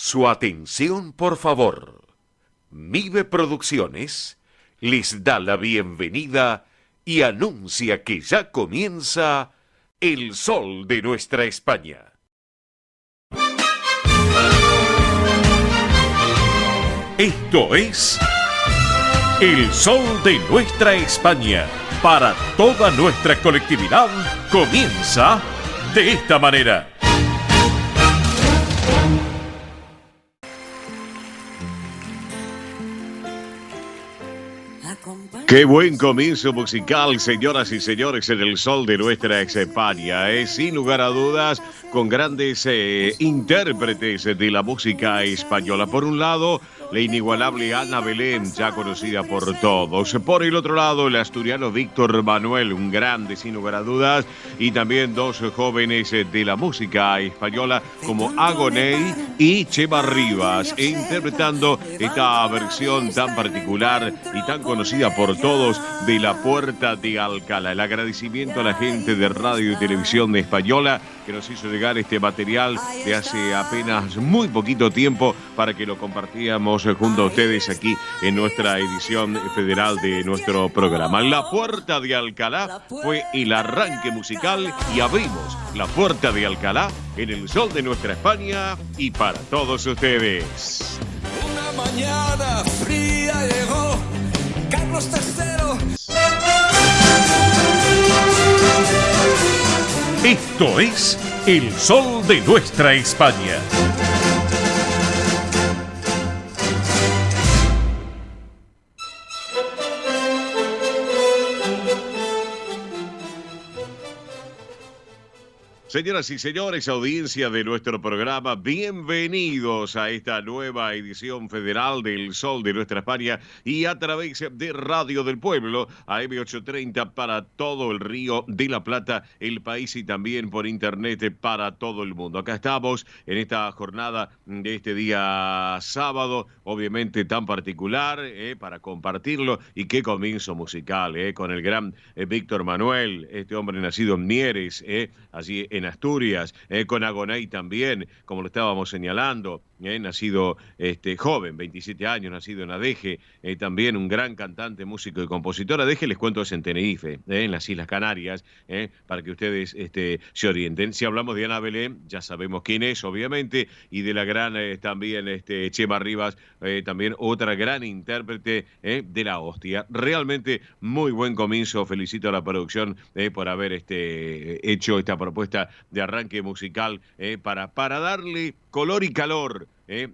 Su atención, por favor. Mive Producciones les da la bienvenida y anuncia que ya comienza El Sol de Nuestra España. Esto es El Sol de Nuestra España. Para toda nuestra colectividad comienza de esta manera. Qué buen comienzo musical, señoras y señores, en El Sol de Nuestra España. Sin lugar a dudas, con grandes intérpretes de la música española. Por un lado, la inigualable Ana Belén, ya conocida por todos. Por el otro lado, el asturiano Víctor Manuel, un grande, sin lugar a dudas. Y también dos jóvenes de la música española, como Agoney y Chema Rivas, interpretando esta versión tan particular y tan conocida por todos de La Puerta de Alcalá. El agradecimiento a la gente de Radio y Televisión Española que nos hizo llegar este material de hace apenas muy poquito tiempo para que lo compartíamos junto a ustedes aquí en nuestra edición federal de nuestro programa. La Puerta de Alcalá fue el arranque musical y abrimos La Puerta de Alcalá en El Sol de Nuestra España y para todos ustedes. Una mañana fría llegó Carlos III. Esto es El Sol de Nuestra España. Señoras y señores, audiencia de nuestro programa, bienvenidos a esta nueva edición federal del Sol de Nuestra España y a través de Radio del Pueblo, AM830 para todo el Río de la Plata, el país y también por internet para todo el mundo. Acá estamos en esta jornada de este día sábado, obviamente tan particular, para compartirlo y qué comienzo musical, con el gran Víctor Manuel, este hombre nacido en Mieres, allí en Asturias, con Agoney también, como lo estábamos señalando, nacido joven, 27 años, nacido en Adeje, también un gran cantante, músico y compositor. Adeje, les cuento, es en Tenerife, en las Islas Canarias, para que ustedes se orienten. Si hablamos de Ana Belén, ya sabemos quién es, obviamente, y de la gran también Chema Rivas, también otra gran intérprete de la hostia. Realmente muy buen comienzo, felicito a la producción por haber hecho esta propuesta de arranque musical para darle color y calor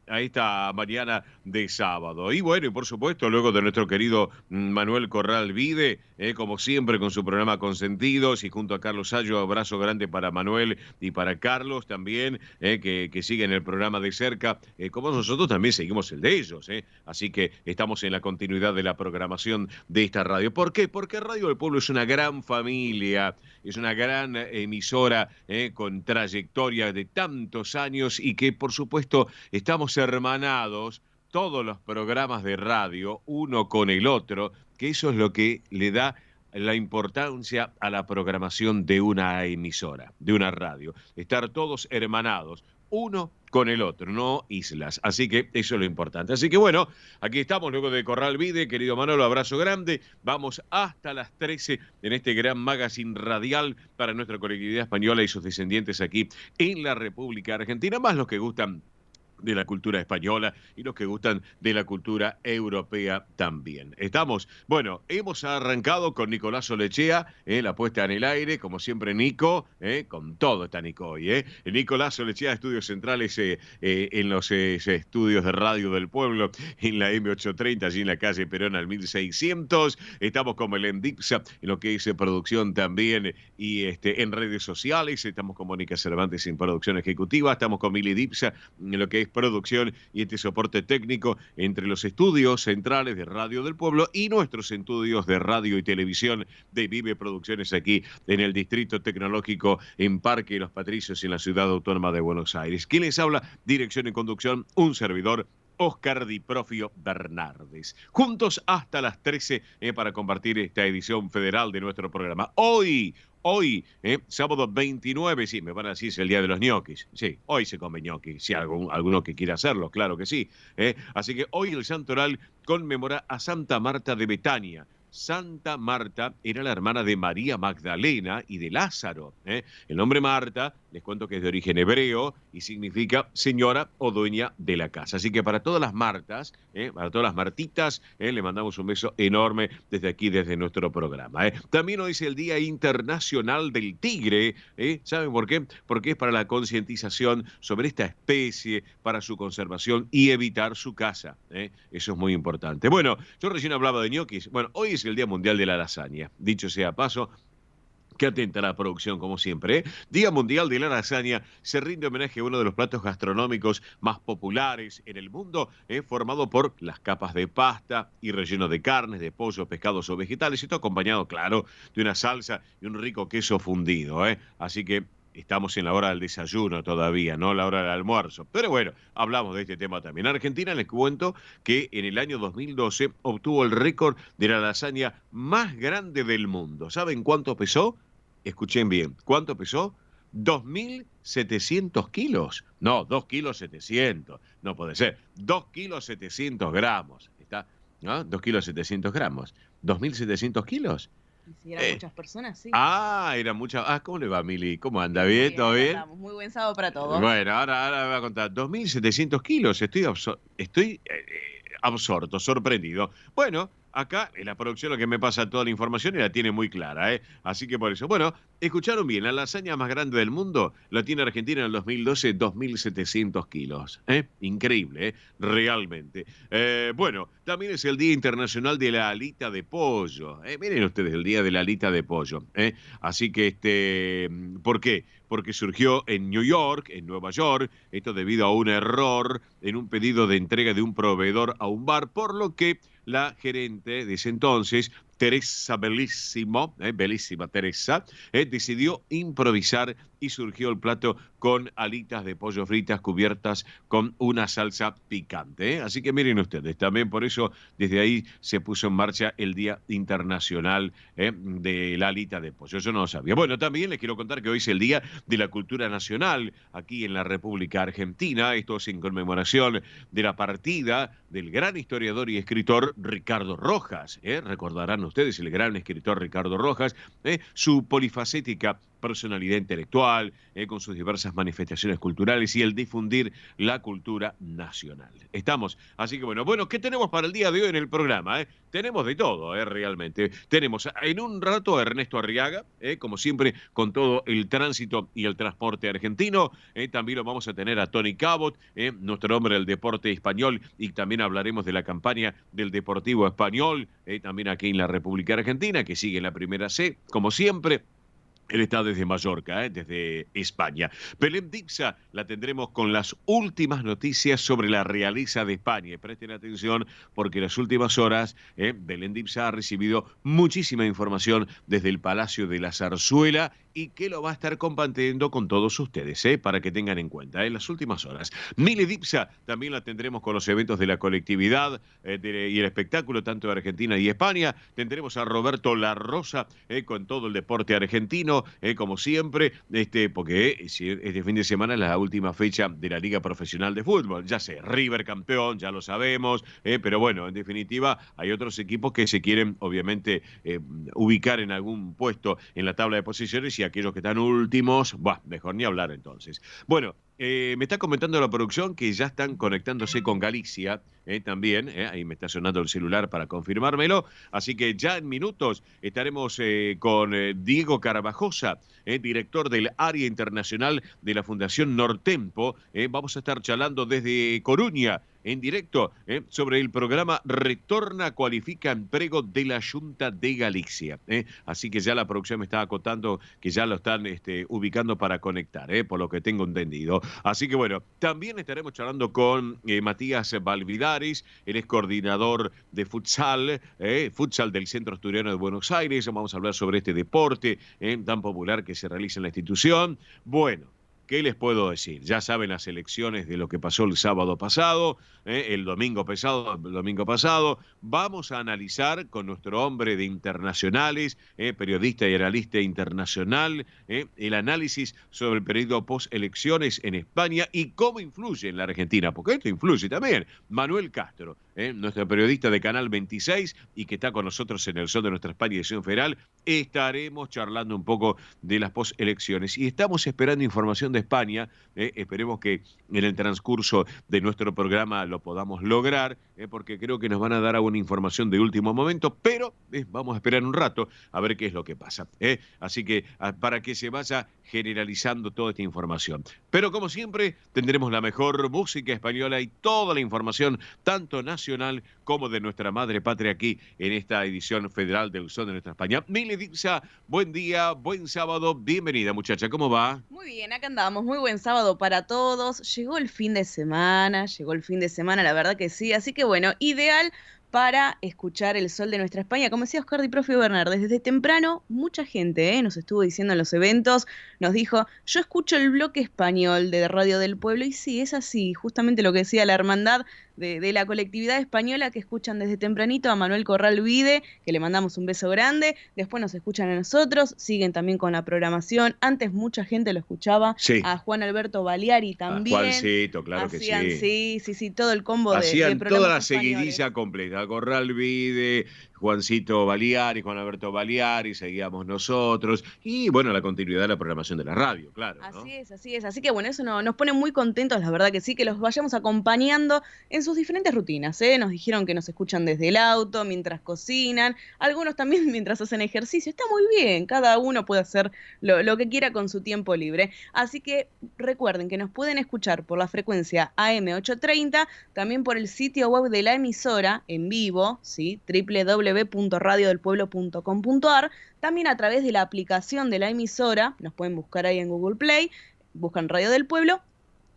a esta mañana de sábado. Y bueno, y por supuesto, luego de nuestro querido Manuel Corral Vide, como siempre con su programa Consentidos, y junto a Carlos Sayo, abrazo grande para Manuel y para Carlos también, que siguen el programa de cerca, como nosotros también seguimos el de ellos. Así que estamos en la continuidad de la programación de esta radio. ¿Por qué? Porque Radio del Pueblo es una gran familia, es una gran emisora con trayectoria de tantos años y que por supuesto estamos hermanados, todos los programas de radio, uno con el otro, que eso es lo que le da la importancia a la programación de una emisora, de una radio. Estar todos hermanados, uno con el otro, no islas. Así que eso es lo importante. Así que bueno, aquí estamos luego de Corral Vide, querido Manolo, abrazo grande. Vamos hasta las 13 en este gran magazine radial para nuestra colectividad española y sus descendientes aquí en la República Argentina, más los que gustan de la cultura española y los que gustan de la cultura europea también. Hemos arrancado con Nicolás Olechea, la puesta en el aire, como siempre Nico, con todo está Nico hoy, Nicolás Olechea, estudios centrales en los estudios de Radio del Pueblo, en la M830, allí en la calle Perón al 1600. Estamos con Belén Dipsa, en lo que es producción también y en redes sociales. Estamos con Mónica Cervantes en producción ejecutiva. Estamos con Mili Dipsa, en lo que es producción y soporte técnico entre los estudios centrales de Radio del Pueblo y nuestros estudios de radio y televisión de Vive Producciones aquí en el Distrito Tecnológico en Parque de los Patricios en la Ciudad Autónoma de Buenos Aires. ¿Quién les habla? Dirección y conducción, un servidor, Oscar Di Profio Bernardes. Juntos hasta las 13 para compartir esta edición federal de nuestro programa. Hoy Hoy, sábado 29, sí, me van a decir es el día de los ñoquis. Sí, hoy se come ñoquis. Si alguno que quiera hacerlo, claro que sí. Así que hoy el santoral conmemora a Santa Marta de Betania. Santa Marta era la hermana de María Magdalena y de Lázaro. El nombre Marta, les cuento que es de origen hebreo y significa señora o dueña de la casa. Así que para todas las Martas, para todas las Martitas, le mandamos un beso enorme desde aquí, desde nuestro programa. También hoy es el Día Internacional del Tigre. ¿Saben por qué? Porque es para la concientización sobre esta especie, para su conservación y evitar su caza. Eso es muy importante. Bueno, yo recién hablaba de ñoquis. Bueno, hoy es el Día Mundial de la Lasaña. Dicho sea paso, que atenta a la producción, como siempre. Día Mundial de la Lasaña se rinde homenaje a uno de los platos gastronómicos más populares en el mundo, formado por las capas de pasta y relleno de carnes, de pollo, pescados o vegetales. Esto acompañado, claro, de una salsa y un rico queso fundido. Así que estamos en la hora del desayuno todavía, no la hora del almuerzo. Pero bueno, hablamos de este tema también. Argentina, les cuento que en el año 2012 obtuvo el récord de la lasaña más grande del mundo. ¿Saben cuánto pesó? Escuchen bien, ¿cuánto pesó? 2.700 kilos. No, 2 kilos 700. No puede ser. 2 kilos 700 gramos. ¿Está? ¿No? 2 kilos 700 gramos. 2.700 kilos. Y si eran muchas personas, sí. Era mucha. ¿Cómo le va, Mili? ¿Cómo anda? ¿Bien? ¿Todo bien? Muy buen sábado para todos. Bueno, ahora me va a contar. 2.700 kilos. Estoy absorto, sorprendido. Bueno, acá en la producción lo que me pasa toda la información y la tiene muy clara, Así que por eso. Bueno, escucharon bien, la lasaña más grande del mundo la tiene Argentina en el 2012, 2.700 kilos. Increíble, realmente. Bueno, también es el Día Internacional de la Alita de Pollo. Miren ustedes, el Día de la Alita de Pollo. Así que, ¿por qué? Porque surgió en New York, en Nueva York, esto debido a un error en un pedido de entrega de un proveedor a un bar, por lo que la gerente de ese entonces, Teresa Bellissimo, bellísima Teresa, decidió improvisar y surgió el plato con alitas de pollo fritas cubiertas con una salsa picante. Así que miren ustedes, también por eso desde ahí se puso en marcha el Día Internacional de la Alita de Pollo. Yo no lo sabía. Bueno, también les quiero contar que hoy es el Día de la Cultura Nacional aquí en la República Argentina. Esto es en conmemoración de la partida del gran historiador y escritor Ricardo Rojas. Recordarán ustedes el gran escritor Ricardo Rojas, su polifacética personalidad intelectual, con sus diversas manifestaciones culturales y el difundir la cultura nacional. Estamos, así que bueno, ¿qué tenemos para el día de hoy en el programa? Tenemos de todo, realmente. Tenemos en un rato a Ernesto Arriaga, como siempre, con todo el tránsito y el transporte argentino. También lo vamos a tener a Tony Cabot, nuestro hombre del deporte español, y también hablaremos de la campaña del Deportivo Español, también aquí en la República Argentina, que sigue en la Primera C, como siempre. Él está desde Mallorca, desde España. Belén Dipsa la tendremos con las últimas noticias sobre la realeza de España. Y presten atención porque en las últimas horas Belén Dipsa ha recibido muchísima información desde el Palacio de la Zarzuela y que lo va a estar compartiendo con todos ustedes, para que tengan en cuenta en las últimas horas. Mili Dipsa también la tendremos con los eventos de la colectividad y el espectáculo tanto de Argentina y España. Tendremos a Roberto La Rosa con todo el deporte argentino, como siempre, porque este fin de semana es la última fecha de la Liga Profesional de Fútbol. Ya sé, River campeón, ya lo sabemos, pero bueno, en definitiva hay otros equipos que se quieren obviamente ubicar en algún puesto en la tabla de posiciones y aquellos que están últimos, mejor ni hablar entonces. Bueno, me está comentando la producción que ya están conectándose con Galicia también, ahí me está sonando el celular para confirmármelo, así que ya en minutos estaremos con Diego Carabajosa, director del área internacional de la Fundación Nortempo. Vamos a estar charlando desde Coruña, en directo, sobre el programa Retorna Cualifica Emprego de la Junta de Galicia. Así que ya la producción me está acotando que ya lo están ubicando para conectar, por lo que tengo entendido. Así que bueno, también estaremos charlando con Matías Valvidares, él es coordinador de futsal del Centro Asturiano de Buenos Aires. Vamos a hablar sobre este deporte tan popular que se realiza en la institución. Bueno, ¿qué les puedo decir? Ya saben las elecciones de lo que pasó el sábado pasado, el domingo pasado. Vamos a analizar con nuestro hombre de internacionales, periodista y analista internacional, el análisis sobre el periodo post-elecciones en España y cómo influye en la Argentina, porque esto influye también. Manuel Castro, nuestro periodista de Canal 26 y que está con nosotros en el Sol de Nuestra España Edición Federal, estaremos charlando un poco de las postelecciones y estamos esperando información de España. Esperemos que en el transcurso de nuestro programa lo podamos lograr, porque creo que nos van a dar alguna información de último momento, pero vamos a esperar un rato a ver qué es lo que pasa. Así que para que se vaya generalizando toda esta información. Pero como siempre tendremos la mejor música española y toda la información, tanto nacional como de nuestra madre patria aquí en esta edición federal del Sol de Nuestra España. Mili Dipsa, buen día, buen sábado, bienvenida muchacha, ¿cómo va? Muy bien, acá andamos, muy buen sábado para todos. Llegó el fin de semana, la verdad que sí, así que bueno, ideal para escuchar el Sol de Nuestra España. Como decía Oscar Di Profe Bernard, desde temprano mucha gente nos estuvo diciendo en los eventos, nos dijo, yo escucho el bloque español de Radio del Pueblo, y sí, es así, justamente lo que decía la hermandad de la colectividad española, que escuchan desde tempranito a Manuel Corral Vide, que le mandamos un beso grande, después nos escuchan a nosotros, siguen también con la programación, antes mucha gente lo escuchaba, sí. A Juan Alberto Baliari también. A Juancito, claro hacían, que sí. Sí, todo el combo hacían de toda la españoles. seguidilla completa, Corral Vide, Juancito Baliari, Juan Alberto Baliari, seguíamos nosotros, y bueno, la continuidad de la programación de la radio, claro, ¿no? Así es, así que bueno, eso nos pone muy contentos, la verdad que sí, que los vayamos acompañando en sus diferentes rutinas, Nos dijeron que nos escuchan desde el auto, mientras cocinan, algunos también mientras hacen ejercicio, está muy bien, cada uno puede hacer lo que quiera con su tiempo libre, así que recuerden que nos pueden escuchar por la frecuencia AM830, también por el sitio web de la emisora en vivo, ¿sí? www.radiodelpueblo.com.ar, también a través de la aplicación de la emisora, nos pueden buscar ahí en Google Play, buscan Radio del Pueblo,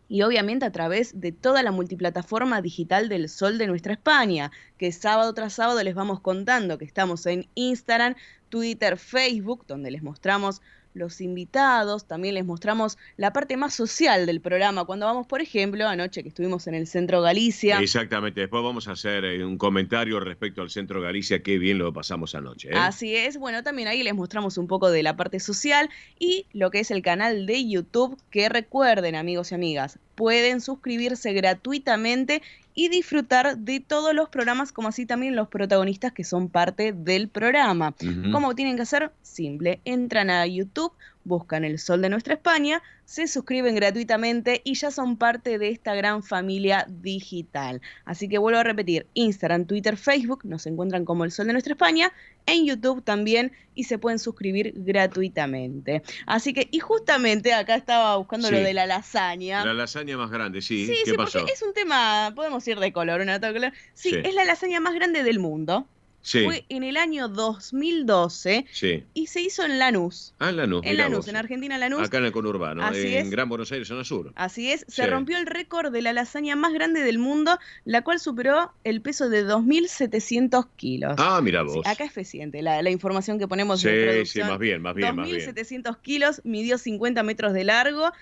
y obviamente a través de toda la multiplataforma digital del Sol de Nuestra España, que sábado tras sábado les vamos contando que estamos en Instagram, Twitter, Facebook, donde les mostramos los invitados, también les mostramos la parte más social del programa, cuando vamos, por ejemplo, anoche que estuvimos en el Centro Galicia. Exactamente, después vamos a hacer un comentario respecto al Centro Galicia, qué bien lo pasamos anoche. Así es, bueno, también ahí les mostramos un poco de la parte social y lo que es el canal de YouTube, que recuerden, amigos y amigas, pueden suscribirse gratuitamente y disfrutar de todos los programas, como así también los protagonistas que son parte del programa. ¿Cómo tienen que hacer? Simple, entran a YouTube, buscan el Sol de Nuestra España, se suscriben gratuitamente y ya son parte de esta gran familia digital. Así que vuelvo a repetir, Instagram, Twitter, Facebook, nos encuentran como el Sol de Nuestra España, en YouTube también, y se pueden suscribir gratuitamente. Así que, y justamente acá estaba buscando lo de la lasaña. La lasaña más grande, sí. Sí, ¿Qué pasó? Porque es un tema, podemos ir de color, una de color. Sí, es la lasaña más grande del mundo. Sí. Fue en el año 2012 y se hizo en Lanús. En Lanús. En Lanús, en Argentina, Lanús. Acá en el conurbano, Así en Gran Buenos Aires, zona sur. Así es, se rompió el récord de la lasaña más grande del mundo, la cual superó el peso de 2.700 kilos. Ah, mira vos. Sí, acá es fehaciente la información que ponemos en producción. Sí, más bien. 2.700 kilos, midió 50 metros de largo.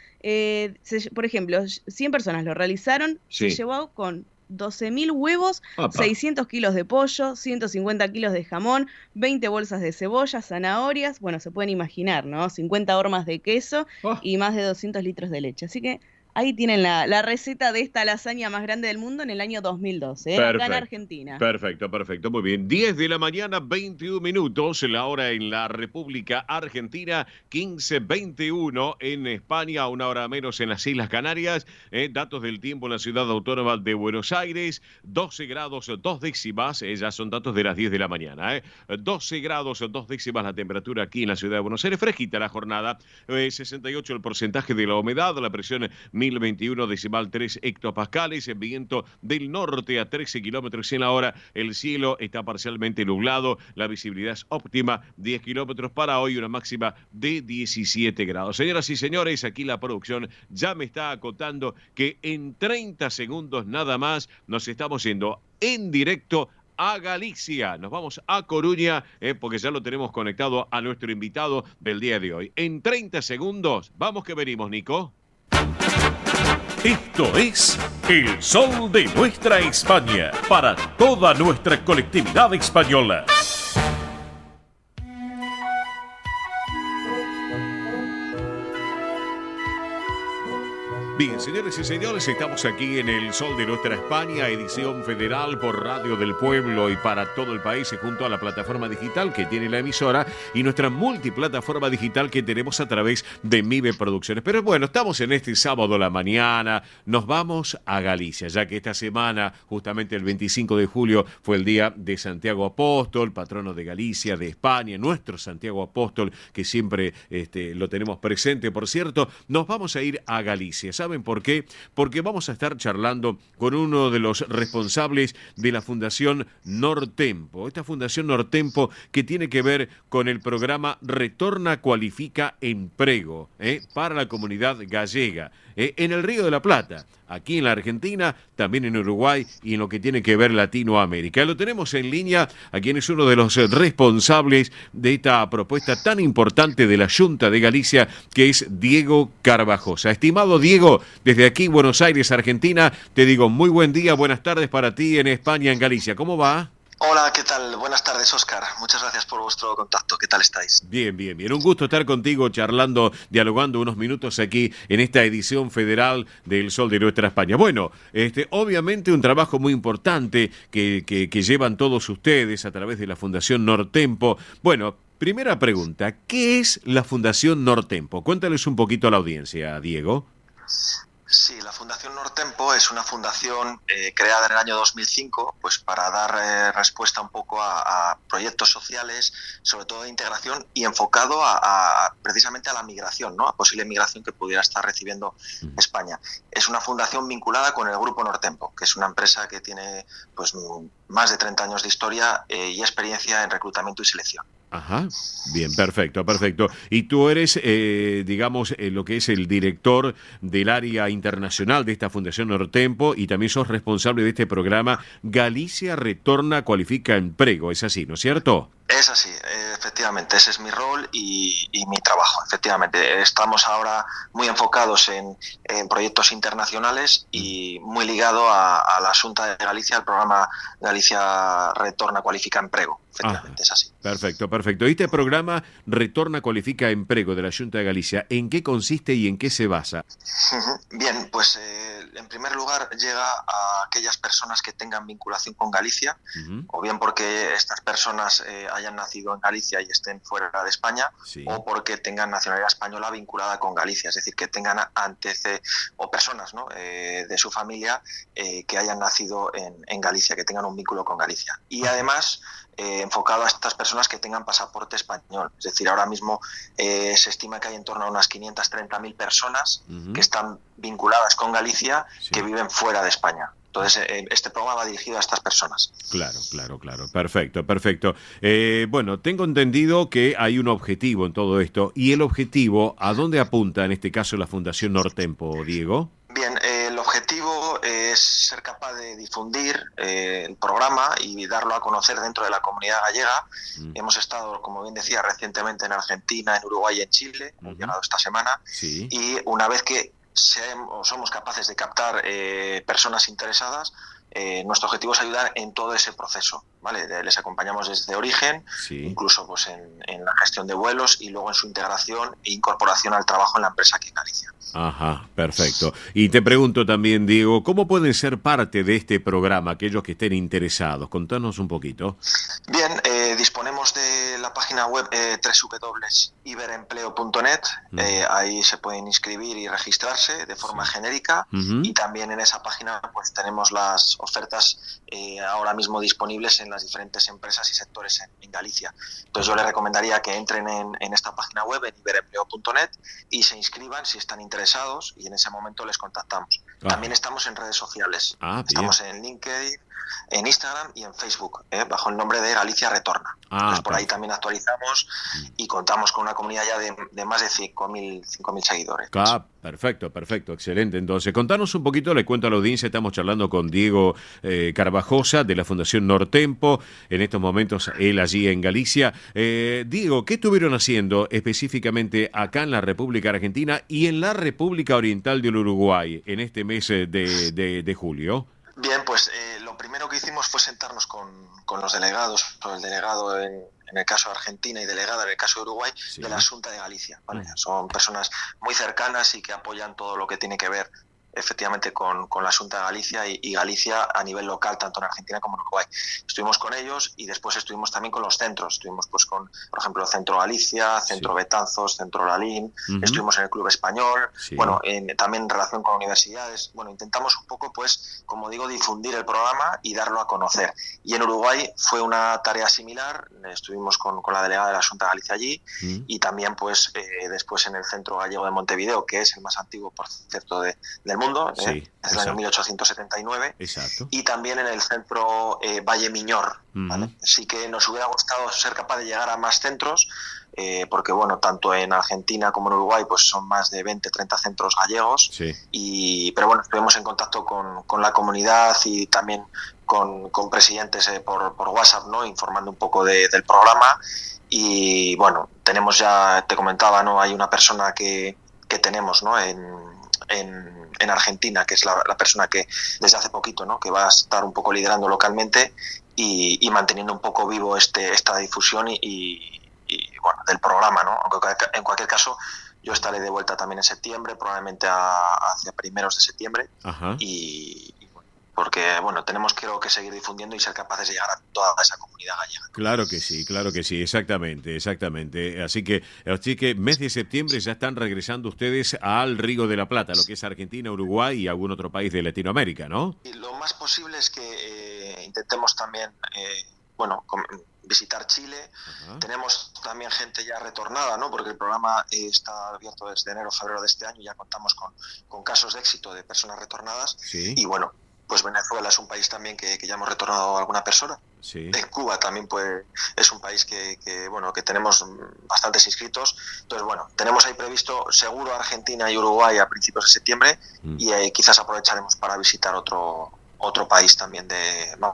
Por ejemplo, 100 personas lo realizaron, se llevó con 12.000 huevos, 600 kilos de pollo, 150 kilos de jamón, 20 bolsas de cebolla, zanahorias, bueno, se pueden imaginar, ¿no? 50 hormas de queso y más de 200 litros de leche. Así que ahí tienen la receta de esta lasaña más grande del mundo en el año 2012, acá en Argentina. Perfecto, muy bien. 10 de la mañana, 21 minutos, la hora en la República Argentina, 15:21 en España, una hora menos en las Islas Canarias. Datos del tiempo en la ciudad autónoma de Buenos Aires, 12 grados 2 décimas, ya son datos de las 10 de la mañana. 12 grados 2 décimas la temperatura aquí en la ciudad de Buenos Aires, fresquita la jornada, 68 el porcentaje de la humedad, la presión 1021,3 hectopascales, viento del norte a 13 kilómetros en la hora, el cielo está parcialmente nublado, la visibilidad es óptima, 10 kilómetros para hoy, una máxima de 17 grados. Señoras y señores, aquí la producción ya me está acotando que en 30 segundos nada más nos estamos yendo en directo a Galicia. Nos vamos a Coruña porque ya lo tenemos conectado a nuestro invitado del día de hoy. En 30 segundos, vamos que venimos, Nico. Esto es El Sol de Nuestra España, para toda nuestra colectividad española. Bien, señores y señores, estamos aquí en El Sol de Nuestra España, edición federal por Radio del Pueblo y para todo el país, junto a la plataforma digital que tiene la emisora y nuestra multiplataforma digital que tenemos a través de MIBE Producciones. Pero bueno, estamos en este sábado a la mañana, nos vamos a Galicia, ya que esta semana, justamente el 25 de julio, fue el día de Santiago Apóstol, patrono de Galicia, de España, nuestro Santiago Apóstol, que siempre lo tenemos presente, por cierto. Nos vamos a ir a Galicia. ¿Saben por qué? Porque vamos a estar charlando con uno de los responsables de la Fundación Nortempo. Esta Fundación Nortempo que tiene que ver con el programa Retorna Cualifica Emprego para la comunidad gallega en el Río de la Plata, aquí en la Argentina, también en Uruguay y en lo que tiene que ver Latinoamérica. Lo tenemos en línea a quien es uno de los responsables de esta propuesta tan importante de la Junta de Galicia, que es Diego Carvajosa. Estimado Diego, desde aquí, Buenos Aires, Argentina, te digo muy buen día, buenas tardes para ti en España, en Galicia. ¿Cómo va? Hola, ¿qué tal? Buenas tardes, Óscar. Muchas gracias por vuestro contacto. ¿Qué tal estáis? Bien, bien, bien. Un gusto estar contigo charlando, dialogando unos minutos aquí en esta edición federal del Sol de Nuestra España. Bueno, obviamente un trabajo muy importante que llevan todos ustedes a través de la Fundación Nortempo. Bueno, primera pregunta, ¿qué es la Fundación Nortempo? Cuéntales un poquito a la audiencia, Diego. Sí, la Fundación Nortempo es una fundación creada en el año 2005 pues para dar respuesta un poco a proyectos sociales, sobre todo de integración y enfocado precisamente a la migración, ¿no? A posible migración que pudiera estar recibiendo España. Es una fundación vinculada con el Grupo Nortempo, que es una empresa que tiene pues más de 30 años de historia y experiencia en reclutamiento y selección. Ajá, bien, perfecto, perfecto. Y tú eres, digamos, lo que es el director del área internacional de esta Fundación Nortempo y también sos responsable de este programa Galicia Retorna Cualifica Emprego. Es así, ¿no es cierto? Es así, efectivamente, ese es mi rol y mi trabajo, efectivamente. Estamos ahora muy enfocados en proyectos internacionales y muy ligado a la Xunta de Galicia, al programa Galicia Retorna Cualifica Emprego, efectivamente, es así. Perfecto, perfecto. ¿Y este programa Retorna Cualifica Emprego de la Xunta de Galicia, en qué consiste y en qué se basa? Bien, pues en primer lugar llega a aquellas personas que tengan vinculación con Galicia, o bien porque estas personas hayan nacido en Galicia y estén fuera de España, sí, o porque tengan nacionalidad española vinculada con Galicia, es decir, que tengan o personas, ¿no? De su familia que hayan nacido en Galicia, que tengan un vínculo con Galicia. Y además enfocado a estas personas que tengan pasaporte español. Es decir, ahora mismo se estima que hay en torno a unas 530.000 personas que están vinculadas con Galicia, sí, que viven fuera de España. Entonces, este programa va dirigido a estas personas. Claro, claro, claro. Perfecto, perfecto. Bueno, tengo entendido que hay un objetivo en todo esto. ¿Y el objetivo, a dónde apunta en este caso la Fundación Nortempo, Diego? Bien, el objetivo es ser capaz de difundir el programa y darlo a conocer dentro de la comunidad gallega. Hemos estado, como bien decía, recientemente en Argentina, en Uruguay y en Chile, hemos llegado esta semana, sí, y una vez que somos capaces de captar personas interesadas, nuestro objetivo es ayudar en todo ese proceso, ¿vale? Les acompañamos desde origen, sí, incluso pues en la gestión de vuelos y luego en su integración e incorporación al trabajo en la empresa aquí en Galicia. Ajá, perfecto. Y te pregunto también, Diego, ¿cómo pueden ser parte de este programa aquellos que estén interesados? Contanos un poquito. Bien, disponemos de la página web www.iberempleo.net. Ahí se pueden inscribir y registrarse de forma genérica, y también en esa página pues tenemos las ofertas ahora mismo disponibles en las diferentes empresas y sectores en Galicia. Entonces yo les recomendaría que entren en esta página web, en iberempleo.net, y se inscriban si están interesados y en ese momento les contactamos. También estamos en redes sociales. Estamos en LinkedIn, en Instagram y en Facebook, bajo el nombre de Galicia Retorna. Entonces, por ahí también actualizamos y contamos con una comunidad ya de más de 5.000 seguidores. Perfecto, excelente. Entonces, contanos un poquito, le cuento a la audiencia, estamos charlando con Diego Carvajosa de la Fundación Nortempo, en estos momentos él allí en Galicia. Diego, ¿qué estuvieron haciendo específicamente acá en la República Argentina y en la República Oriental del Uruguay en este mes de julio? Bien, pues lo primero que hicimos fue sentarnos con los delegados, o el delegado en el caso de Argentina y delegada en el caso de Uruguay, de la Xunta de Galicia, ¿vale? Son personas muy cercanas y que apoyan todo lo que tiene que ver efectivamente con la Xunta de Galicia y Galicia a nivel local, tanto en Argentina como en Uruguay. Estuvimos con ellos y después estuvimos también con los centros. Estuvimos pues con, por ejemplo, Centro Galicia, Centro Betanzos, Centro Lalín, estuvimos en el Club Español, también en relación con universidades. Bueno, intentamos un poco, pues, como digo, difundir el programa y darlo a conocer. Y en Uruguay fue una tarea similar. Estuvimos con la delegada de la Xunta de Galicia allí y también, pues, después en el Centro Gallego de Montevideo, que es el más antiguo, por cierto, del mundo, desde el año 1879, y también en el centro Valle Miñor, ¿vale? Sí que nos hubiera gustado ser capaz de llegar a más centros, porque bueno, tanto en Argentina como en Uruguay pues son más de 20-30 centros gallegos, pero bueno, estuvimos en contacto con la comunidad y también con presidentes por WhatsApp, ¿no? Informando un poco del programa. Y bueno, tenemos ya, te comentaba, ¿no? Hay una persona que tenemos, ¿no? En Argentina, que es la persona que desde hace poquito, ¿no? Que va a estar un poco liderando localmente y manteniendo un poco vivo esta difusión y bueno, del programa, ¿no? Aunque en cualquier caso yo estaré de vuelta también en septiembre, probablemente hacia primeros de septiembre. Porque bueno, tenemos creo que seguir difundiendo y ser capaces de llegar a toda esa comunidad gallega. Claro que sí, exactamente. Así que mes de septiembre ya están regresando ustedes al Río de la Plata, lo que es Argentina, Uruguay y algún otro país de Latinoamérica, ¿no? Y lo más posible es que intentemos también, visitar Chile. Tenemos también gente ya retornada, ¿no? Porque el programa está abierto desde enero, febrero de este año y ya contamos con casos de éxito de personas retornadas. Y bueno, pues Venezuela es un país también que ya hemos retornado a alguna persona. En Cuba también pues es un país que tenemos bastantes inscritos. Entonces bueno, tenemos ahí previsto seguro Argentina y Uruguay a principios de septiembre y quizás aprovecharemos para visitar otro país también de la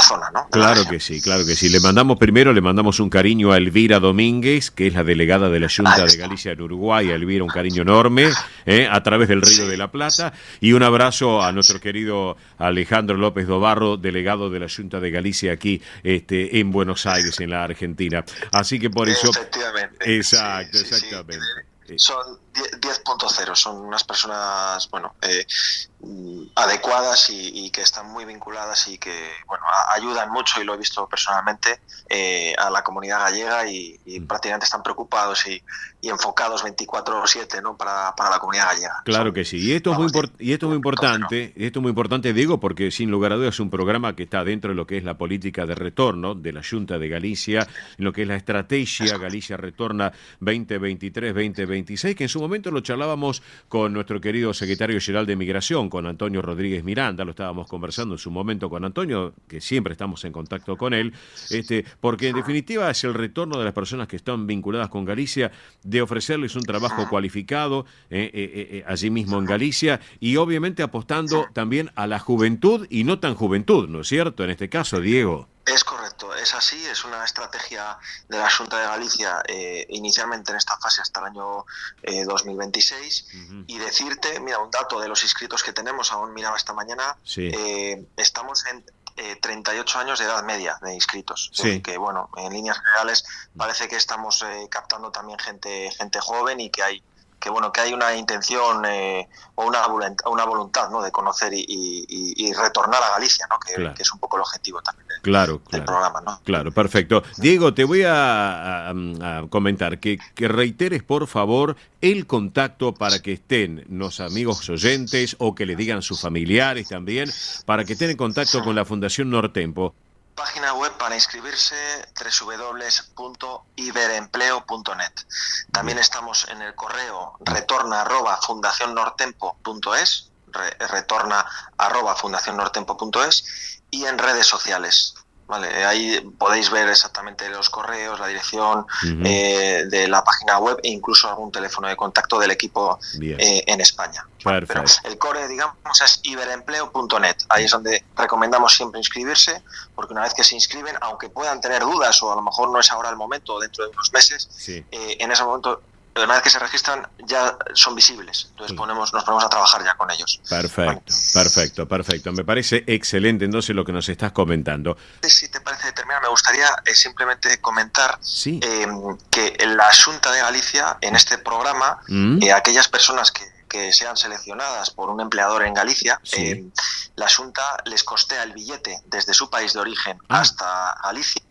zona, ¿no? Claro que sí. Le mandamos un cariño a Elvira Domínguez, que es la delegada de la Xunta de Galicia en Uruguay. A Elvira, un cariño enorme, a través del Río de la Plata. Y un abrazo a nuestro querido Alejandro López Dobarro, delegado de la Xunta de Galicia aquí en Buenos Aires, en la Argentina. Así que por eso... Efectivamente. Exactamente. Son 10.0, son unas personas adecuadas y que están muy vinculadas y que ayudan mucho, y lo he visto personalmente, a la comunidad gallega y prácticamente están preocupados y enfocados 24/7, ¿no? para la comunidad gallega. Claro que sí, y esto es muy importante, Diego, porque sin lugar a dudas es un programa que está dentro de lo que es la política de retorno de la Xunta de Galicia, en lo que es la estrategia Galicia Retorna 2023-2026, que en su momento lo charlábamos con nuestro querido secretario general de Migración, con Antonio Rodríguez Miranda. Lo estábamos conversando en su momento con Antonio, que siempre estamos en contacto con él, porque en definitiva es el retorno de las personas que están vinculadas con Galicia, de ofrecerles un trabajo cualificado allí mismo en Galicia, y obviamente apostando también a la juventud y no tan juventud, ¿no es cierto? En este caso, Diego. Es correcto, es así, es una estrategia de la Xunta de Galicia inicialmente en esta fase hasta el año 2026 y decirte, mira, un dato de los inscritos que tenemos, aún miraba esta mañana, estamos en 38 años de edad media de inscritos, que bueno, en líneas generales parece que estamos captando también gente joven y que hay una intención o una voluntad, ¿no? de conocer y retornar a Galicia, ¿no? Que es un poco el objetivo también del programa, ¿no? Claro, perfecto. Diego, te voy a comentar que reiteres, por favor, el contacto para que estén los amigos oyentes o que le digan a sus familiares también, para que estén en contacto con la Fundación Nortempo. Página web para inscribirse, www.iberempleo.net. También estamos en el correo retorna@fundacionnortempo.es, retorna@fundacionnortempo.es, y en redes sociales. Vale, ahí podéis ver exactamente los correos, la dirección de la página web e incluso algún teléfono de contacto del equipo en España. Perfecto. Pero el core, digamos, es iberempleo.net. Ahí es donde recomendamos siempre inscribirse, porque una vez que se inscriben, aunque puedan tener dudas o a lo mejor no es ahora el momento o dentro de unos meses, en ese momento, una vez que se registran, ya son visibles. Entonces nos ponemos a trabajar ya con ellos. Perfecto. Me parece excelente entonces lo que nos estás comentando. Si te parece terminar, me gustaría simplemente comentar que en la Xunta de Galicia, en este programa, aquellas personas que sean seleccionadas por un empleador en Galicia, la Xunta les costea el billete desde su país de origen hasta Galicia.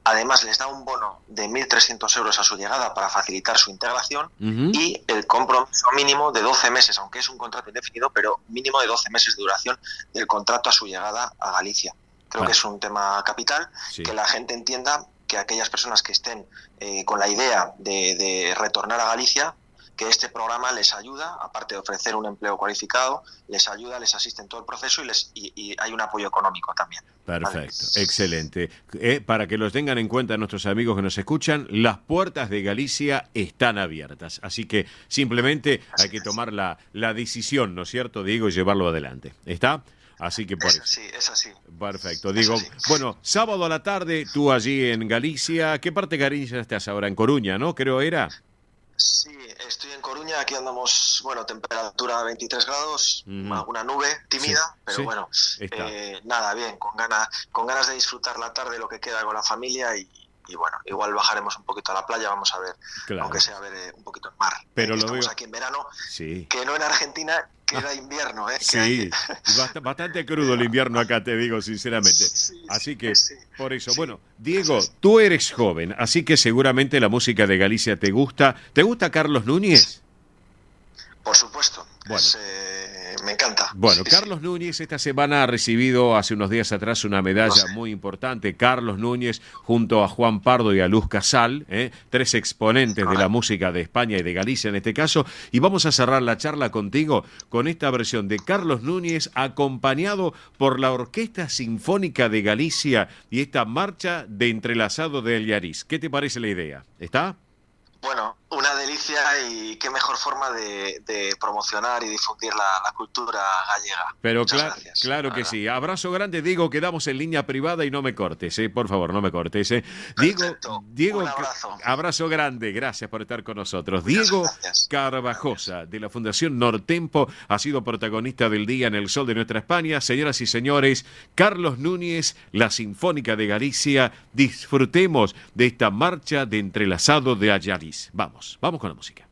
Además, les da un bono de 1.300 euros a su llegada para facilitar su integración y el compromiso mínimo de 12 meses, aunque es un contrato indefinido, pero mínimo de 12 meses de duración del contrato a su llegada a Galicia. Creo que es un tema capital, que la gente entienda que aquellas personas que estén con la idea de retornar a Galicia, que este programa les ayuda, aparte de ofrecer un empleo cualificado, les ayuda, les asiste en todo el proceso y hay un apoyo económico también. Perfecto, excelente. Para que los tengan en cuenta nuestros amigos que nos escuchan, las puertas de Galicia están abiertas. Así que simplemente hay que tomar la decisión, ¿no es cierto, Diego, y llevarlo adelante. ¿Está? Así que por eso. Sí, es así. Perfecto. Digo, bueno, sábado a la tarde, tú allí en Galicia. ¿Qué parte de Galicia estás ahora? En Coruña, ¿no? Creo era. Sí, estoy en Coruña, aquí andamos, temperatura 23 grados, alguna nube tímida, pero nada, bien, con ganas de disfrutar la tarde, lo que queda con la familia y igual bajaremos un poquito a la playa, vamos a ver, aunque sea a ver un poquito el mar. Pero estamos aquí en verano, que no en Argentina, que era invierno, Sí, bastante crudo el invierno acá, te digo sinceramente. Así que, por eso, Diego, tú eres joven, así que seguramente la música de Galicia te gusta. ¿Te gusta Carlos Núñez? Por supuesto. Me encanta. Carlos Núñez esta semana ha recibido hace unos días atrás una medalla muy importante. Carlos Núñez junto a Juan Pardo y a Luz Casal, 3 exponentes de la música de España y de Galicia en este caso. Y vamos a cerrar la charla contigo con esta versión de Carlos Núñez acompañado por la Orquesta Sinfónica de Galicia y esta marcha de entrelazado de Allariz. ¿Qué te parece la idea? ¿Está? Bueno, una delicia y qué mejor forma de promocionar y difundir la cultura gallega. Pero Muchas gracias, claro que sí. Abrazo grande, Diego. Quedamos en línea privada y no me cortes, por favor, no me cortes. Diego, un abrazo. Abrazo grande. Gracias por estar con nosotros. Muchas Diego gracias. Carvajosa, de la Fundación Nortempo, ha sido protagonista del día en el Sol de nuestra España. Señoras y señores, Carlos Núñez, la Sinfónica de Galicia. Disfrutemos de esta marcha de entrelazado de Allariz. Vamos con la música.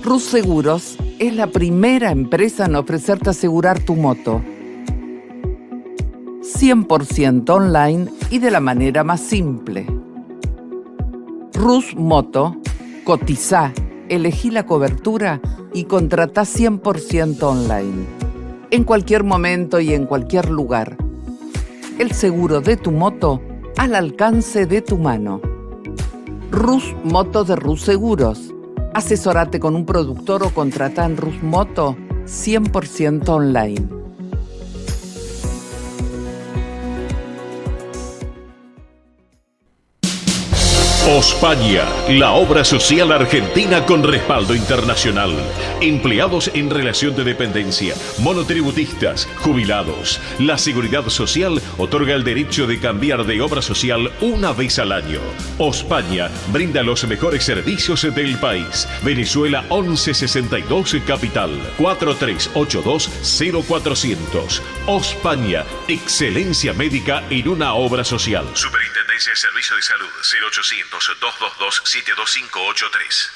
Rus Seguros es la primera empresa en ofrecerte asegurar tu moto. 100% online y de la manera más simple. Rus Moto, cotizá, elegí la cobertura y contratá 100% online. En cualquier momento y en cualquier lugar. El seguro de tu moto al alcance de tu mano. Rus Moto de Rus Seguros. Asesorate con un productor o contratá en Rus Moto 100% online. Ospaña, la obra social argentina con respaldo internacional. Empleados en relación de dependencia, monotributistas, jubilados. La Seguridad Social otorga el derecho de cambiar de obra social una vez al año. Ospaña brinda los mejores servicios del país. Venezuela 1162 Capital, 4382-0400. Ospaña, excelencia médica en una obra social. Superintendencia de Servicio de Salud, 0800-222-72583.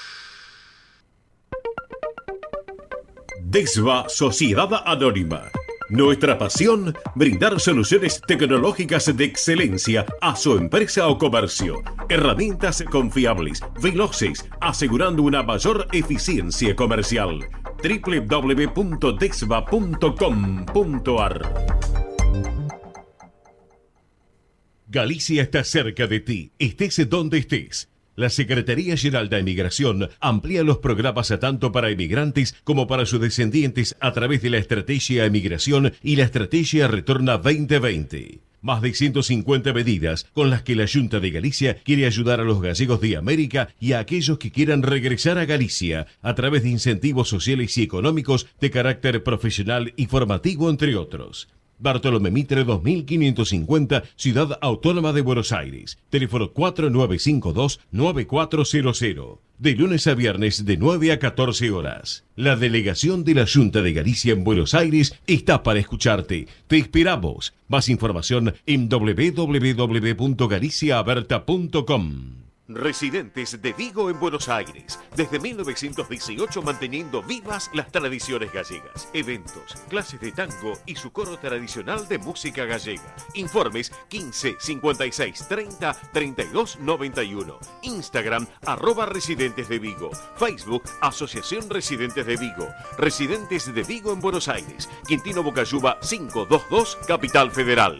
DEXVA Sociedad Anónima. Nuestra pasión, brindar soluciones tecnológicas de excelencia a su empresa o comercio. Herramientas confiables, veloces, asegurando una mayor eficiencia comercial. www.dexva.com.ar. Galicia está cerca de ti, estés donde estés. La Secretaría General de Emigración amplía los programas tanto para emigrantes como para sus descendientes a través de la Estrategia Emigración y la Estrategia Retorna 2020. Más de 150 medidas con las que la Junta de Galicia quiere ayudar a los gallegos de América y a aquellos que quieran regresar a Galicia a través de incentivos sociales y económicos de carácter profesional y formativo, entre otros. Bartolomé Mitre 2550, Ciudad Autónoma de Buenos Aires. Teléfono 4952-9400. De lunes a viernes de 9 a 14 horas. La delegación de la Junta de Galicia en Buenos Aires está para escucharte. Te esperamos. Más información en www.galiciaaberta.com. Residentes de Vigo en Buenos Aires, desde 1918 manteniendo vivas las tradiciones gallegas, eventos, clases de tango y su coro tradicional de música gallega. Informes 15 56 30 32 91. Instagram @Residentes de Vigo. Facebook Asociación Residentes de Vigo. Residentes de Vigo en Buenos Aires. Quintino Bocayuba 522, Capital Federal.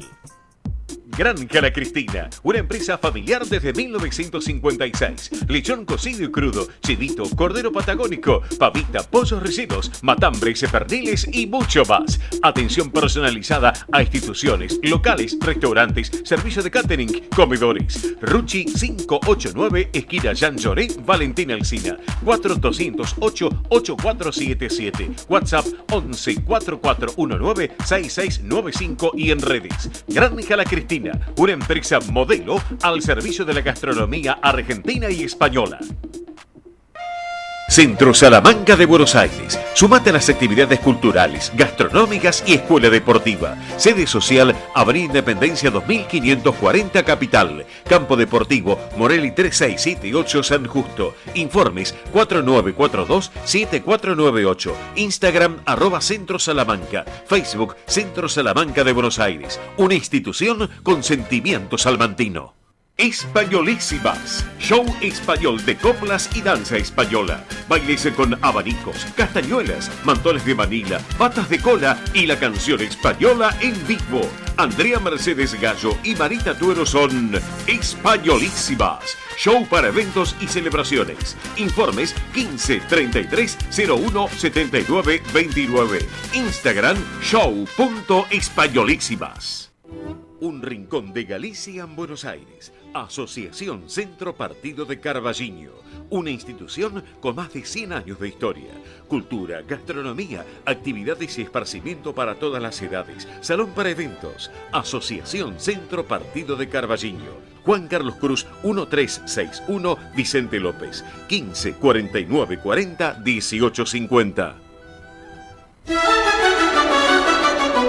Granja La Cristina, una empresa familiar desde 1956. Lechón cocido y crudo, chivito, cordero patagónico, pavita, pollos rellenos, matambres, perniles y mucho más. Atención personalizada a instituciones, locales, restaurantes, servicio de catering, comedores. Ruchi 589, esquina Jean Lloré, Valentín Alsina. 4208-8477. WhatsApp 11 4419 6695 y en redes. Granja La Cristina, una empresa modelo al servicio de la gastronomía argentina y española. Centro Salamanca de Buenos Aires. Sumate a las actividades culturales, gastronómicas y escuela deportiva. Sede social, Avenida Independencia 2540 Capital. Campo Deportivo, Morelli 3678 San Justo. Informes 4942-7498. Instagram @Centro Salamanca. Facebook Centro Salamanca de Buenos Aires. Una institución con sentimiento salmantino. Españolísimas, show español de coplas y danza española, bailes con abanicos, castañuelas, mantones de Manila, patas de cola y la canción española en vivo. Andrea Mercedes Gallo y Marita Tuero son Españolísimas, show para eventos y celebraciones. Informes 15 33 01 79 29. Instagram show.españolísimas. Un rincón de Galicia en Buenos Aires. Asociación Centro Partido de Carballiño. Una institución con más de 100 años de historia. Cultura, gastronomía, actividades y esparcimiento para todas las edades. Salón para eventos. Asociación Centro Partido de Carballiño. Juan Carlos Cruz 1361, Vicente López. 15 49 40 18 50.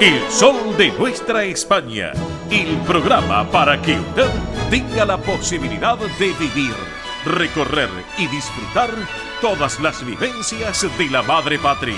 El sol de nuestra España. El programa para que usted tenga la posibilidad de vivir, recorrer y disfrutar todas las vivencias de la madre patria.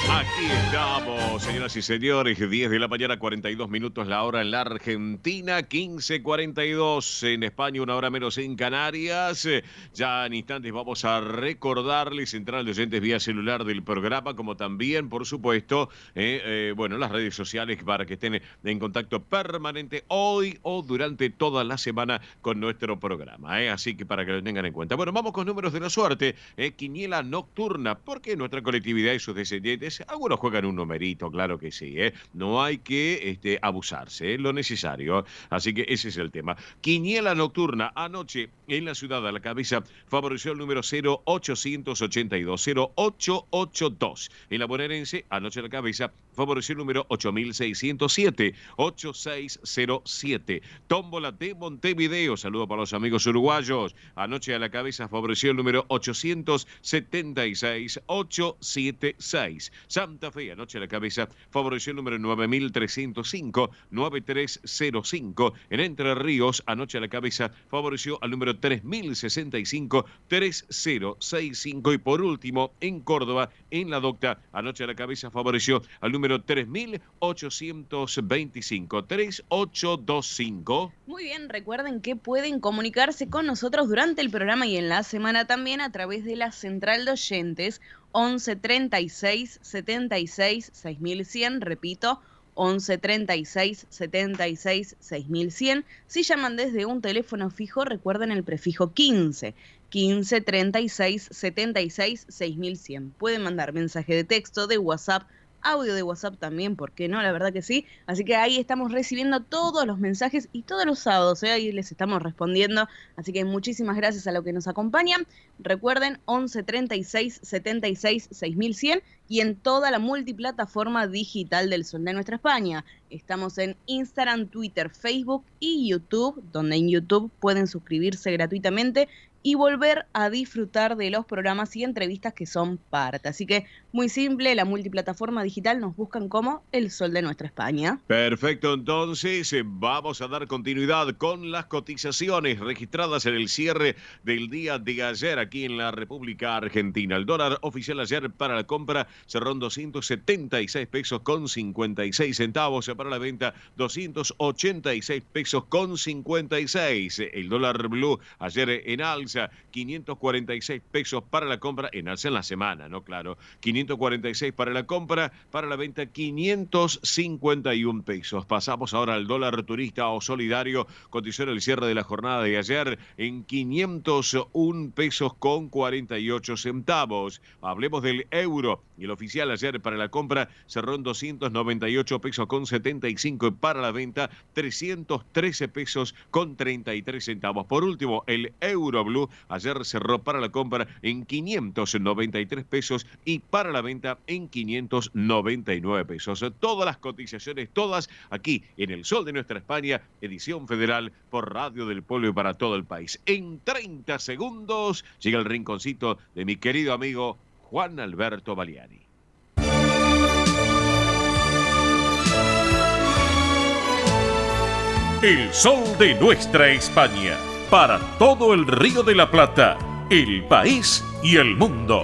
Aquí estamos, señoras y señores, 10 de la mañana, 42 minutos la hora en la Argentina, 15:42 en España, una hora menos en Canarias. Ya en instantes vamos a recordarles central de oyentes vía celular del programa, como también, por supuesto, las redes sociales para que estén en contacto permanente hoy o durante toda la semana con nuestro programa. Así que para que lo tengan en cuenta. Bueno, vamos con números de la suerte. Quiniela nocturna, porque nuestra colectividad y sus descendientes, algunos juegan un numerito, claro que sí, no hay que abusarse, lo necesario, así que ese es el tema. Quiniela nocturna, anoche en la ciudad de la cabeza favoreció el número 0882, 0882. En la bonaerense, anoche en la cabeza favoreció el número 8607, 8607. Tómbola de Montevideo, saludo para los amigos uruguayos. Anoche a la cabeza favoreció el número 876, 876. Santa Fe, anoche a la cabeza favoreció el número 9305, 9305. En Entre Ríos, anoche a la cabeza favoreció al número 3065, 3065. Y por último, en Córdoba, en La Docta, anoche a la cabeza favoreció al número número 3825, 3825. Muy bien, recuerden que pueden comunicarse con nosotros durante el programa y en la semana también a través de la central de oyentes 11 36 76 6100, repito, 11 36 76 6100. Si llaman desde un teléfono fijo, recuerden el prefijo 15 36 76 6100. Pueden mandar mensaje de texto, de WhatsApp, audio de WhatsApp también, ¿por qué no? La verdad que sí. Así que ahí estamos recibiendo todos los mensajes y todos los sábados, ahí les estamos respondiendo. Así que muchísimas gracias a los que nos acompañan. Recuerden, 11 36 76 6100 y en toda la multiplataforma digital del Sol de Nuestra España. Estamos en Instagram, Twitter, Facebook y YouTube, donde en YouTube pueden suscribirse gratuitamente y volver a disfrutar de los programas y entrevistas que son parte. Así que muy simple, la multiplataforma digital nos buscan como El Sol de Nuestra España. Perfecto, entonces vamos a dar continuidad con las cotizaciones registradas en el cierre del día de ayer aquí en la República Argentina. El dólar oficial ayer para la compra cerró en 276 pesos con 56 centavos, para la venta 286 pesos con 56. El dólar blue ayer en alza, 546 pesos para la compra, en alza en la semana, ¿no? Claro, 546 para la compra, para la venta 551 pesos. Pasamos ahora al dólar turista o solidario, cotizó en el cierre de la jornada de ayer en 501 pesos con 48 centavos. Hablemos del euro, y el oficial ayer para la compra cerró en 298 pesos con 75 y para la venta 313 pesos con 33 centavos. Por último, el euro blue ayer cerró para la compra en 593 pesos y para la venta en 599 pesos. Todas las cotizaciones, todas aquí en El Sol de Nuestra España, edición federal por Radio del Pueblo y para todo el país. En 30 segundos llega el rinconcito de mi querido amigo Juan Alberto Baliani. El Sol de Nuestra España, para todo el Río de la Plata, el país y el mundo.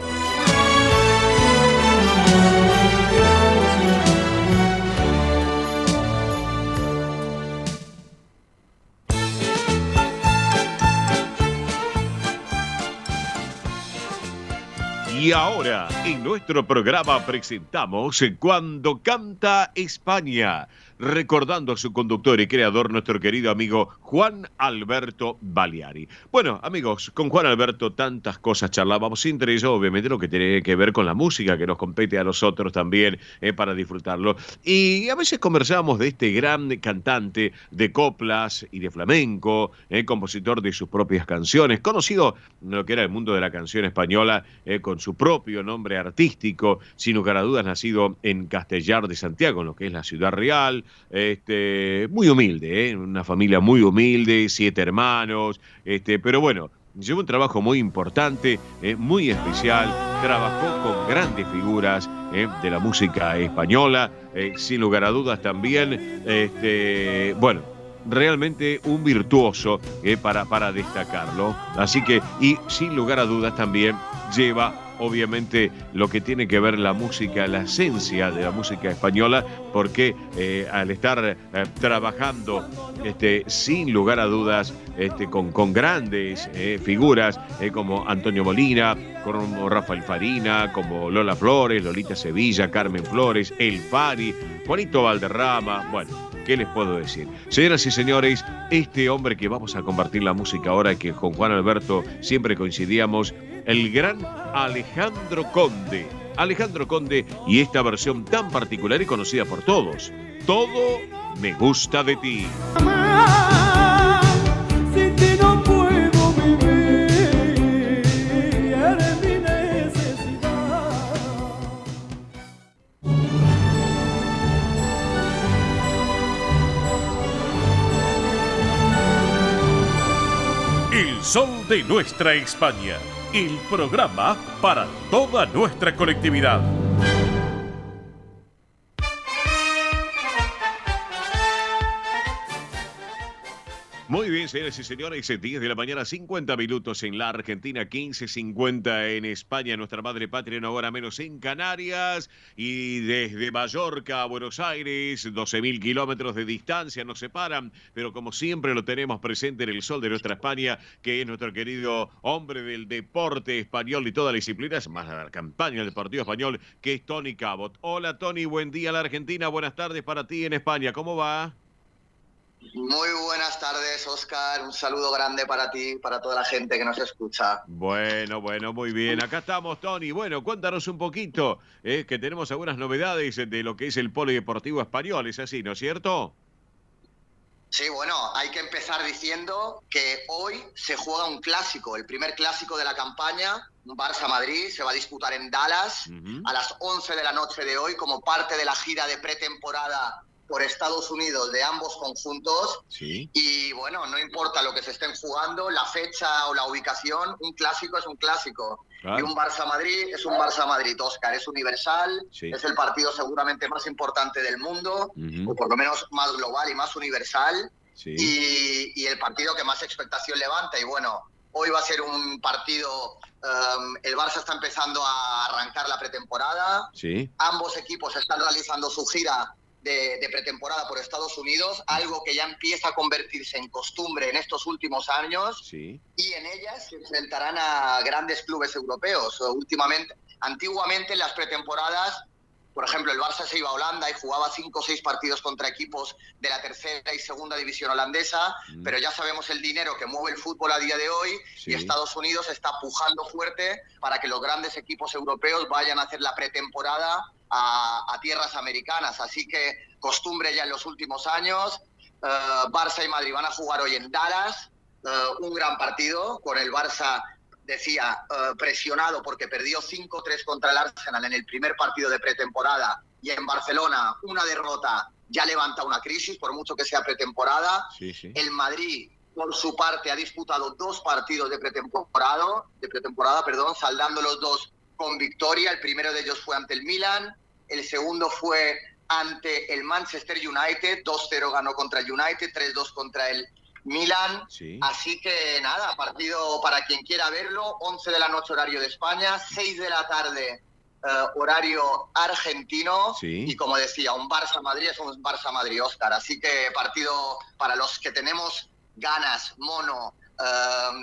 Y ahora, en nuestro programa presentamos Cuando Canta España, recordando a su conductor y creador, nuestro querido amigo Juan Alberto Baliani. Bueno, amigos, con Juan Alberto tantas cosas charlábamos, entre ello, obviamente, lo que tiene que ver con la música, que nos compete a nosotros también para disfrutarlo. Y a veces conversábamos de este gran cantante de coplas y de flamenco, compositor de sus propias canciones, conocido en lo que era el mundo de la canción española, con su propio nombre artístico, sin lugar a dudas nacido en Castellar de Santiago, en lo que es la Ciudad Real, muy humilde, una familia muy humilde, 7 hermanos, pero bueno, llevó un trabajo muy importante, muy especial, trabajó con grandes figuras de la música española, sin lugar a dudas también, bueno, realmente un virtuoso para destacarlo, así que, y sin lugar a dudas también lleva obviamente lo que tiene que ver la música, la esencia de la música española, porque al estar trabajando sin lugar a dudas con grandes figuras como Antonio Molina, como Rafael Farina, como Lola Flores, Lolita Sevilla, Carmen Flores, El Fari, Juanito Valderrama, bueno, ¿qué les puedo decir? Señoras y señores, este hombre que vamos a compartir la música ahora, que con Juan Alberto siempre coincidíamos, el gran Alejandro Conde. Alejandro Conde y esta versión tan particular y conocida por todos. Todo me gusta de ti. Sin ti no puedo vivir, eres mi necesidad. El Sol de Nuestra España, el programa para toda nuestra colectividad. Muy bien, señores y señores, 10 de la mañana, 50 minutos en la Argentina, 15:50 en España, nuestra madre patria, una hora menos en Canarias, y desde Mallorca a Buenos Aires, 12.000 kilómetros de distancia nos separan, pero como siempre lo tenemos presente en el sol de nuestra España, que es nuestro querido hombre del deporte español y todas las disciplinas, más la campaña del Partido Español, que es Tony Cabot. Hola Tony, buen día a la Argentina, buenas tardes para ti en España, ¿cómo va? Muy buenas tardes, Óscar. Un saludo grande para ti y para toda la gente que nos escucha. Bueno, muy bien. Acá estamos, Tony. Bueno, cuéntanos un poquito, que tenemos algunas novedades de lo que es el polideportivo español. ¿Es así, no es cierto? Sí, bueno, hay que empezar diciendo que hoy se juega un clásico, el primer clásico de la campaña, un Barça-Madrid, se va a disputar en Dallas a las 11 de la noche de hoy como parte de la gira de pretemporada por Estados Unidos de ambos conjuntos. Sí. Y bueno, no importa lo que se estén jugando, la fecha o la ubicación, un clásico es un clásico. Claro. Y un Barça-Madrid es un Barça-Madrid, Óscar, es universal, sí. Es el partido seguramente más importante del mundo, o por lo menos más global y más universal, sí. Y el partido que más expectación levanta. Y bueno, hoy va a ser un partido, el Barça está empezando a arrancar la pretemporada, sí. Ambos equipos están realizando su gira de pretemporada por Estados Unidos, algo que ya empieza a convertirse en costumbre en estos últimos años, sí. Y en ellas se enfrentarán a grandes clubes europeos. Antiguamente en las pretemporadas, por ejemplo, el Barça se iba a Holanda y jugaba 5 o 6 partidos contra equipos de la tercera y segunda división holandesa, pero ya sabemos el dinero que mueve el fútbol a día de hoy, sí. Y Estados Unidos está pujando fuerte para que los grandes equipos europeos vayan a hacer la pretemporada a tierras americanas, así que costumbre ya en los últimos años. Barça y Madrid van a jugar hoy en Dallas, un gran partido con el Barça, decía, presionado porque perdió 5-3 contra el Arsenal en el primer partido de pretemporada, y en Barcelona una derrota ya levanta una crisis, por mucho que sea pretemporada. Sí, sí. El Madrid, por su parte, ha disputado 2 partidos de pretemporada, saldando los 2 con victoria. El primero de ellos fue ante el Milan, el segundo fue ante el Manchester United, 2-0 ganó contra el United, 3-2 contra el Milan, sí. Así que nada, partido para quien quiera verlo, 11 de la noche horario de España, 6 de la tarde horario argentino, sí. Y como decía, un Barça-Madrid es un Barça-Madrid, Óscar, así que partido para los que tenemos ganas,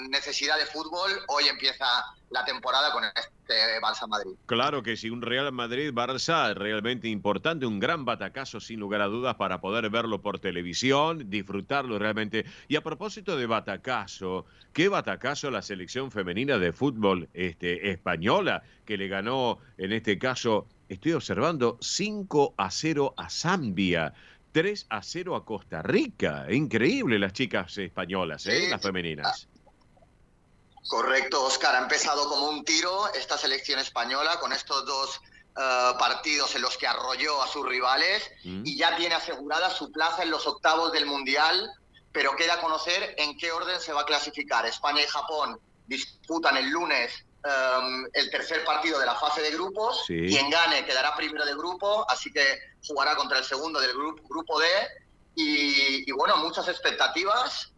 necesidad de fútbol. Hoy empieza la temporada con este Barça-Madrid. Claro que sí, un Real Madrid-Barça realmente importante, un gran batacazo sin lugar a dudas para poder verlo por televisión, disfrutarlo realmente. Y a propósito de batacazo, ¿qué batacazo la selección femenina de fútbol española, que le ganó, en este caso, estoy observando, 5-0 a Zambia? 3-0 a Costa Rica. Increíble las chicas españolas, sí. Las femeninas. Correcto, Óscar. Ha empezado como un tiro esta selección española con estos 2 partidos en los que arrolló a sus rivales y ya tiene asegurada su plaza en los octavos del Mundial, pero queda conocer en qué orden se va a clasificar. España y Japón disputan el lunes el tercer partido de la fase de grupos, sí. Quien gane quedará primero de grupo, así que jugará contra el segundo del grupo D, y bueno, muchas expectativas,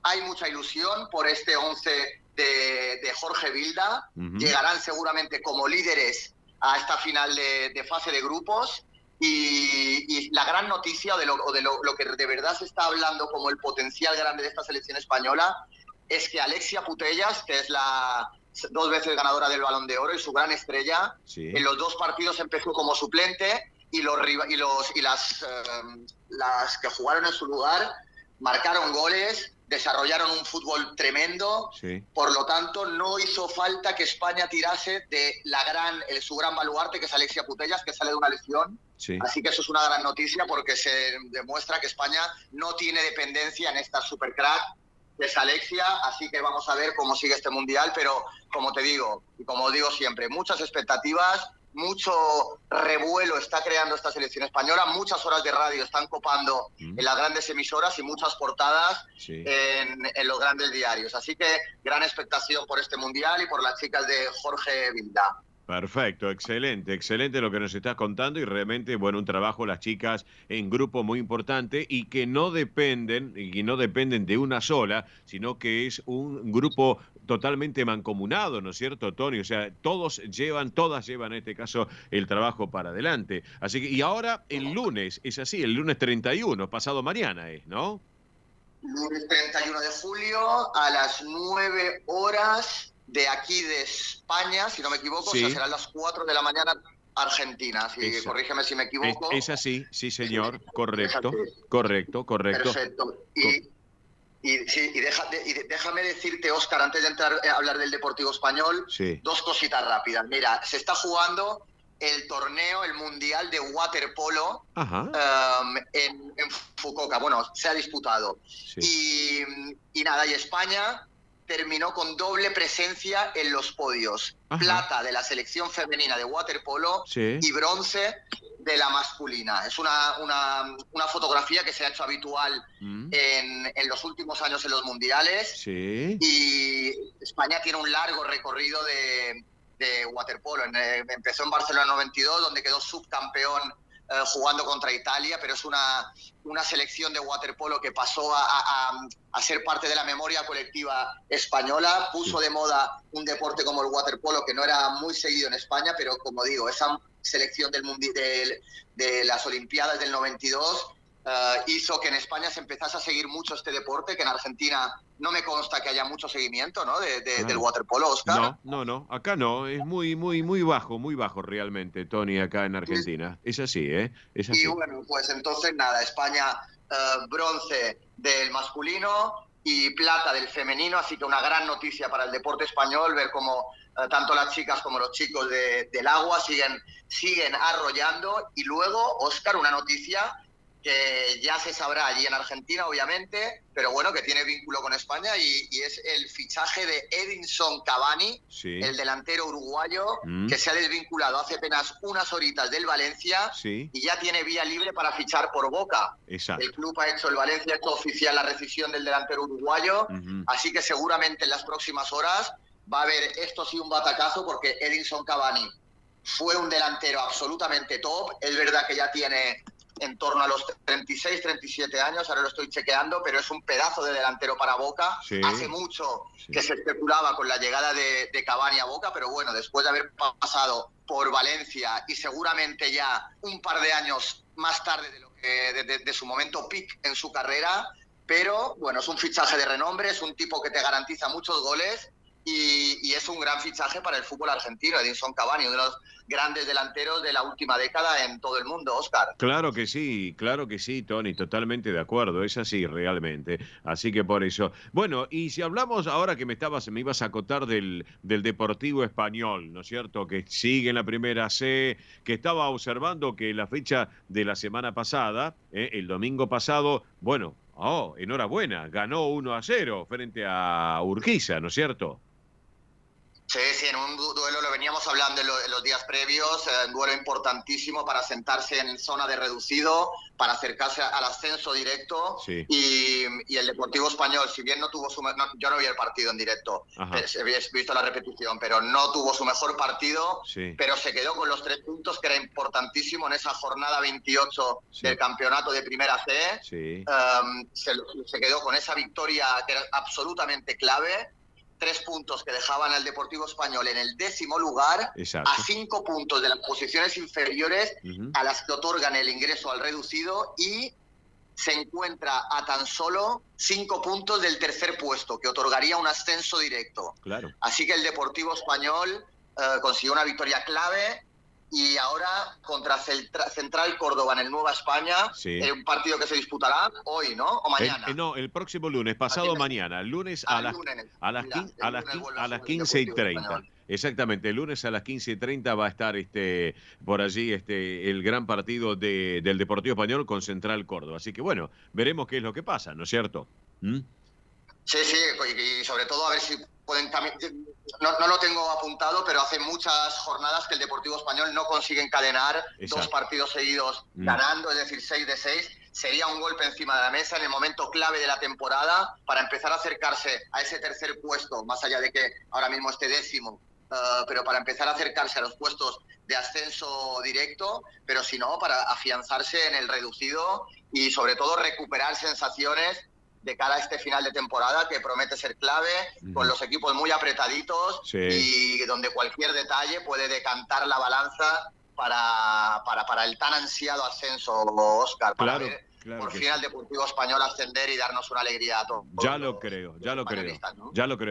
hay mucha ilusión por este 11 de Jorge Vilda, llegarán seguramente como líderes a esta final de fase de grupos, y la gran noticia de lo que de verdad se está hablando como el potencial grande de esta selección española es que Alexia Putellas, que es la 2 veces ganadora del Balón de Oro y su gran estrella, sí. En los 2 partidos empezó como suplente, y las que jugaron en su lugar marcaron goles, desarrollaron un fútbol tremendo, sí. Por lo tanto no hizo falta que España tirase de su gran baluarte, que es Alexia Putellas, que sale de una lesión, sí. Así que eso es una gran noticia porque se demuestra que España no tiene dependencia en esta supercrack que es Alexia, así que vamos a ver cómo sigue este Mundial, pero como te digo, y como digo siempre, muchas expectativas, mucho revuelo está creando esta selección española, muchas horas de radio están copando en las grandes emisoras y muchas portadas, sí. en los grandes diarios, así que gran expectación por este Mundial y por las chicas de Jorge Vilda. Perfecto, excelente, excelente lo que nos estás contando y realmente, bueno, un trabajo las chicas en grupo muy importante y que no dependen de una sola, sino que es un grupo totalmente mancomunado, ¿no es cierto, Tony? O sea, todas llevan en este caso el trabajo para adelante. Así que, y ahora el lunes, es así, el lunes 31, pasado mañana es, ¿no? Lunes 31 de julio a las 9 horas de aquí de España, si no me equivoco, Sí. o sea, serán las 4 de la mañana Argentina, corrígeme si me equivoco. Es así, sí señor, correcto, Es así. correcto. Perfecto. Déjame decirte, Óscar, antes de entrar a hablar del Deportivo Español, Sí. dos cositas rápidas. Mira, se está jugando el torneo, el Mundial de Waterpolo en Fukuoka. Bueno, se ha disputado. Sí. Y nada, y España terminó con doble presencia en los podios. Plata de la selección femenina de waterpolo y bronce de la masculina. Es una fotografía que se ha hecho habitual en los últimos años en los mundiales. Sí. Y España tiene un largo recorrido de waterpolo. Empezó en Barcelona 92, donde quedó subcampeón jugando contra Italia, pero es una selección de waterpolo que pasó a ser parte de la memoria colectiva española, puso de moda un deporte como el waterpolo que no era muy seguido en España, pero como digo, esa selección de las Olimpiadas del 92 hizo que en España se empezase a seguir mucho este deporte, que en Argentina no me consta que haya mucho seguimiento, ¿no? Del waterpolo, Óscar. No, acá no, es muy bajo realmente, Tony, acá en Argentina. Es así, es así. Y bueno, pues entonces nada, España bronce del masculino y plata del femenino, así que una gran noticia para el deporte español, ver cómo tanto las chicas como los chicos del agua siguen arrollando. Y luego, Óscar, una noticia que ya se sabrá allí en Argentina, obviamente, pero bueno, que tiene vínculo con España y es el fichaje de Edinson Cavani, el delantero uruguayo, que se ha desvinculado hace apenas unas horitas del Valencia y ya tiene vía libre para fichar por Boca. Exacto. El club el Valencia ha hecho oficial la rescisión del delantero uruguayo, así que seguramente en las próximas horas va a haber esto sí un batacazo, porque Edinson Cavani fue un delantero absolutamente top. Es verdad que ya tiene en torno a los 36, 37 años, ahora lo estoy chequeando, pero es un pedazo de delantero para Boca. Hace mucho que se especulaba con la llegada de Cavani a Boca, pero bueno, después de haber pasado por Valencia y seguramente ya un par de años más tarde de su momento peak en su carrera, pero bueno, es un fichaje de renombre, es un tipo que te garantiza muchos goles y es un gran fichaje para el fútbol argentino. Edinson Cavani, uno de los grandes delanteros de la última década en todo el mundo, Óscar. Claro que sí, Tony, totalmente de acuerdo, es así realmente, así que por eso. Bueno, y si hablamos ahora que me ibas a acotar del Deportivo Español, ¿no es cierto? Que sigue en la primera C, que estaba observando que la fecha de la semana pasada, el domingo pasado, bueno, enhorabuena, ganó 1-0 frente a Urquiza, ¿no es cierto? Sí, en un duelo, lo veníamos hablando en los días previos, un duelo importantísimo para sentarse en zona de reducido, para acercarse al ascenso directo. Y el Deportivo Español, si bien no tuvo yo no vi el partido en directo, he visto la repetición, pero no tuvo su mejor partido, pero se quedó con los 3 puntos, que era importantísimo en esa jornada 28 del campeonato de Primera C. Se quedó con esa victoria que era absolutamente clave. 3 puntos que dejaban al Deportivo Español en el 10º lugar, a 5 puntos de las posiciones inferiores a las que otorgan el ingreso al reducido, y se encuentra a tan solo 5 puntos del 3er puesto, que otorgaría un ascenso directo. Así que el Deportivo Español consiguió una victoria clave. Y ahora contra Central Córdoba en el Nueva España, un partido que se disputará hoy, ¿no? ¿O mañana? El próximo lunes, pasado mañana, lunes a las 15:30. Exactamente, el lunes a las 15:30 va a estar por allí el gran partido del Deportivo Español con Central Córdoba. Así que bueno, veremos qué es lo que pasa, ¿no es cierto? Sí, y sobre todo a ver si pueden también. No lo tengo apuntado, pero hace muchas jornadas que el Deportivo Español no consigue encadenar 2 partidos seguidos ganando, es decir, 6 de 6. Sería un golpe encima de la mesa en el momento clave de la temporada para empezar a acercarse a ese 3er puesto, más allá de que ahora mismo esté 10º pero para empezar a acercarse a los puestos de ascenso directo, pero si no, para afianzarse en el reducido y sobre todo recuperar sensaciones de cara a este final de temporada que promete ser clave, con los equipos muy apretaditos y donde cualquier detalle puede decantar la balanza para el tan ansiado ascenso, Óscar, para ver por fin al Deportivo Español ascender y darnos una alegría a todos. Ya lo creo.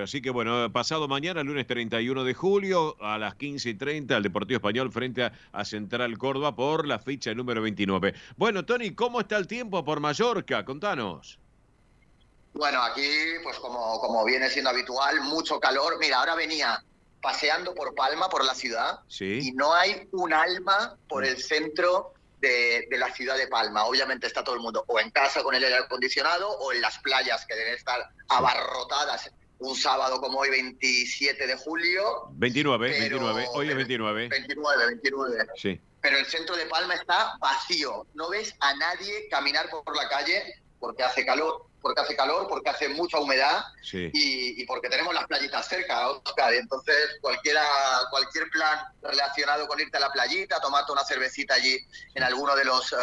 Así que bueno, pasado mañana, lunes 31 de julio, a las 15:30, el Deportivo Español frente a Central Córdoba por la fecha número 29. Bueno, Tony, ¿cómo está el tiempo por Mallorca? Contanos. Bueno, aquí, pues como viene siendo habitual, mucho calor. Mira, ahora venía paseando por Palma, por la ciudad, y no hay un alma por el centro de la ciudad de Palma. Obviamente está todo el mundo o en casa con el aire acondicionado o en las playas que deben estar abarrotadas un sábado como hoy, 27 de julio. 29, hoy es 29. 29. Sí. Pero el centro de Palma está vacío. No ves a nadie caminar por la calle porque hace calor, porque hace mucha humedad y porque tenemos las playitas cerca, Óscar. Entonces, cualquier plan relacionado con irte a la playita, tomarte una cervecita allí en alguno de los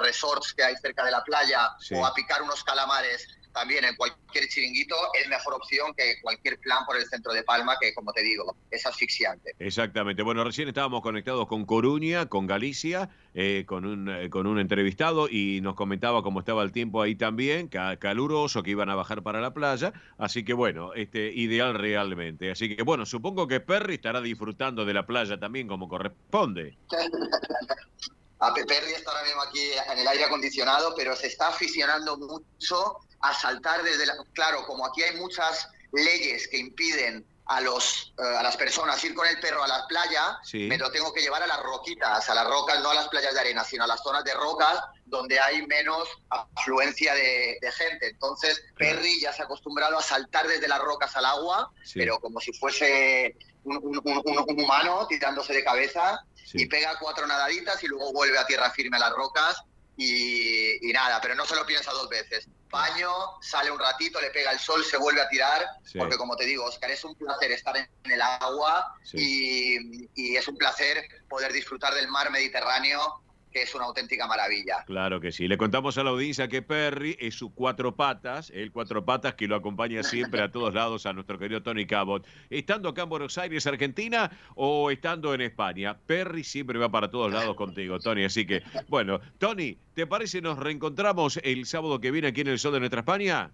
resorts que hay cerca de la playa o a picar unos calamares también en cualquier chiringuito, es mejor opción que cualquier plan por el centro de Palma, que, como te digo, es asfixiante. Exactamente. Bueno, recién estábamos conectados con Coruña, con Galicia, con un entrevistado, y nos comentaba cómo estaba el tiempo ahí también, caluroso, que iban a bajar para la playa. Así que, bueno, ideal realmente. Así que, bueno, supongo que Perry estará disfrutando de la playa también como corresponde. Perry está ahora mismo aquí en el aire acondicionado, pero se está aficionando mucho a saltar desde Claro, como aquí hay muchas leyes que impiden a las personas ir con el perro a la playa, me lo tengo que llevar a las roquitas, a las rocas, no a las playas de arena, sino a las zonas de rocas donde hay menos afluencia de gente. Entonces, Perry ya se ha acostumbrado a saltar desde las rocas al agua, pero como si fuese un humano tirándose de cabeza, y pega 4 nadaditas y luego vuelve a tierra firme a las rocas y nada, pero no se lo piensa 2 veces. Baño, sale un ratito, le pega el sol, se vuelve a tirar, porque como te digo, Óscar, es un placer estar en el agua y es un placer poder disfrutar del mar Mediterráneo, que es una auténtica maravilla. Claro que sí. Le contamos a la audiencia que Perry es su 4 patas, el 4 patas que lo acompaña siempre a todos lados a nuestro querido Tony Cabot. Estando acá en Buenos Aires, Argentina, o estando en España, Perry siempre va para todos lados contigo, Tony. Así que, bueno, Tony, ¿te parece nos reencontramos el sábado que viene aquí en el Sol de Nuestra España?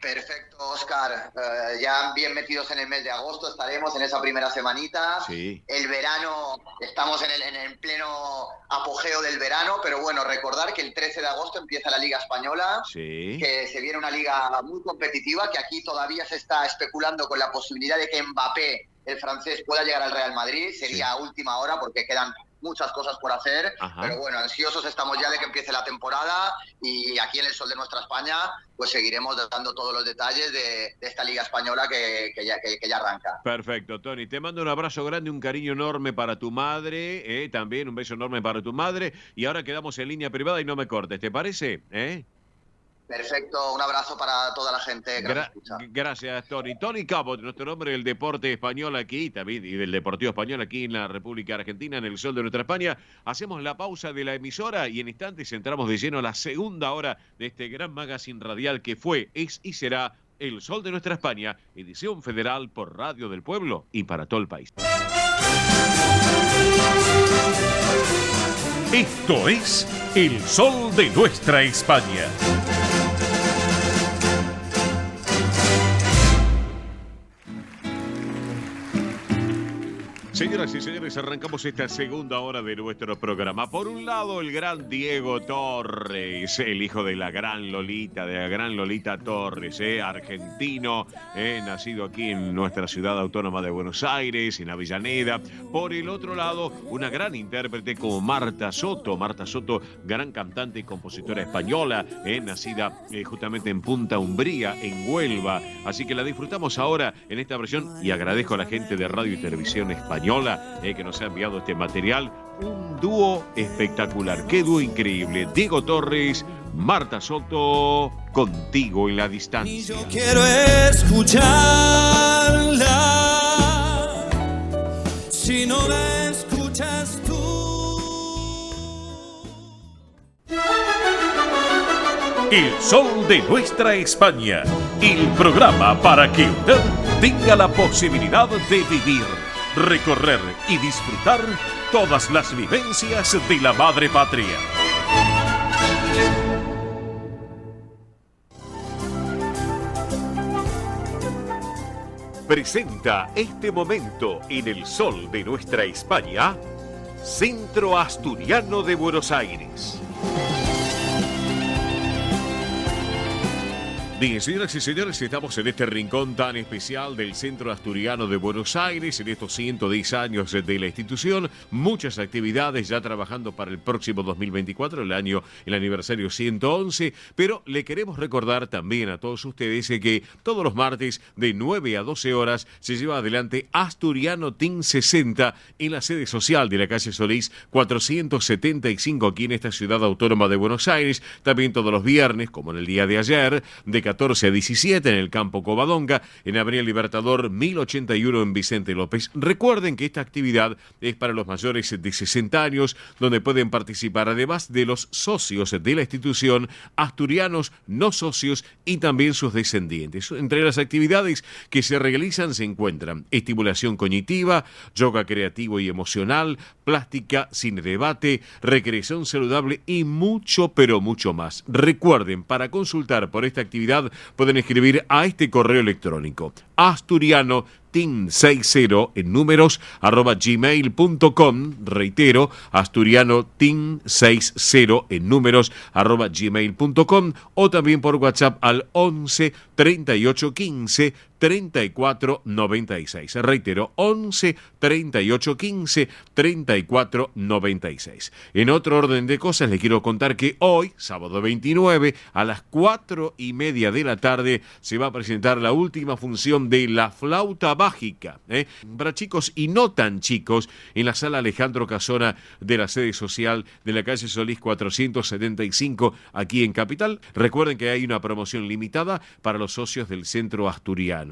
Perfecto, Óscar. Ya bien metidos en el mes de agosto, estaremos en esa primera semanita. El verano, estamos en el pleno apogeo del verano, pero bueno, recordar que el 13 de agosto empieza la Liga Española, que se viene una liga muy competitiva, que aquí todavía se está especulando con la posibilidad de que Mbappé, el francés, pueda llegar al Real Madrid. Sería a última hora porque quedan muchas cosas por hacer, pero bueno, ansiosos estamos ya de que empiece la temporada, y aquí en el Sol de Nuestra España pues seguiremos dando todos los detalles de esta Liga Española que ya arranca. Perfecto, Tony, te mando un abrazo grande, un cariño enorme para tu madre, también un beso enorme para tu madre, y ahora quedamos en línea privada y no me cortes, ¿te parece? Perfecto, un abrazo para toda la gente. Gracias, Tony. Tony Cabot, nuestro hombre del deporte español aquí, también, y del Deportivo Español aquí en la República Argentina, en el Sol de Nuestra España. Hacemos la pausa de la emisora y en instantes entramos de lleno a la segunda hora de este gran magazine radial que fue, es y será El Sol de Nuestra España, edición federal por Radio del Pueblo y para todo el país. Esto es El Sol de Nuestra España. Señoras y señores, arrancamos esta segunda hora de nuestro programa. Por un lado, el gran Diego Torres, el hijo de la gran Lolita Torres, argentino, nacido aquí en nuestra ciudad autónoma de Buenos Aires, en Avellaneda. Por el otro lado, una gran intérprete como Marta Soto, gran cantante y compositora española, nacida justamente en Punta Umbría, en Huelva. Así que la disfrutamos ahora en esta versión y agradezco a la gente de Radio y Televisión Española que nos ha enviado este material. Un dúo espectacular, qué dúo increíble. Diego Torres, Marta Soto, Contigo en la Distancia. Yo quiero escucharla. El sol de nuestra España. El programa para que usted tenga la posibilidad de vivir, recorrer y disfrutar todas las vivencias de la madre patria. Presenta este momento en el sol de nuestra España, Centro Asturiano de Buenos Aires. Bien, señoras y señores, estamos en este rincón tan especial del Centro Asturiano de Buenos Aires, en estos 110 años de la institución, muchas actividades ya trabajando para el próximo 2024, el aniversario 111, pero le queremos recordar también a todos ustedes que todos los martes de 9 a 12 horas se lleva adelante Asturiano Team 60 en la sede social de la calle Solís 475 aquí en esta ciudad autónoma de Buenos Aires, también todos los viernes, como en el día de ayer, de 14 a 17 en el campo Covadonga, en Avenida Libertador 1081 en Vicente López. Recuerden que esta actividad es para los mayores de 60 años, donde pueden participar además de los socios de la institución, asturianos no socios y también sus descendientes. Entre las actividades que se realizan se encuentran estimulación cognitiva, yoga creativo y emocional, plástica, cine debate, recreación saludable y mucho, pero mucho más. Recuerden, para consultar por esta actividad pueden escribir a este correo electrónico asturiano team60 en números @gmail.com. Reitero, asturiano team60 en números @gmail.com, o también por WhatsApp al 11 38 15 34 96. Reitero, 11 38 15 34 96. En otro orden de cosas, les quiero contar que hoy, sábado 29, a las 4:30 de la tarde, se va a presentar la última función de La Flauta Mágica, para chicos y no tan chicos, en la sala Alejandro Casona de la sede social de la calle Solís 475, aquí en Capital. Recuerden que hay una promoción limitada para los socios del Centro Asturiano.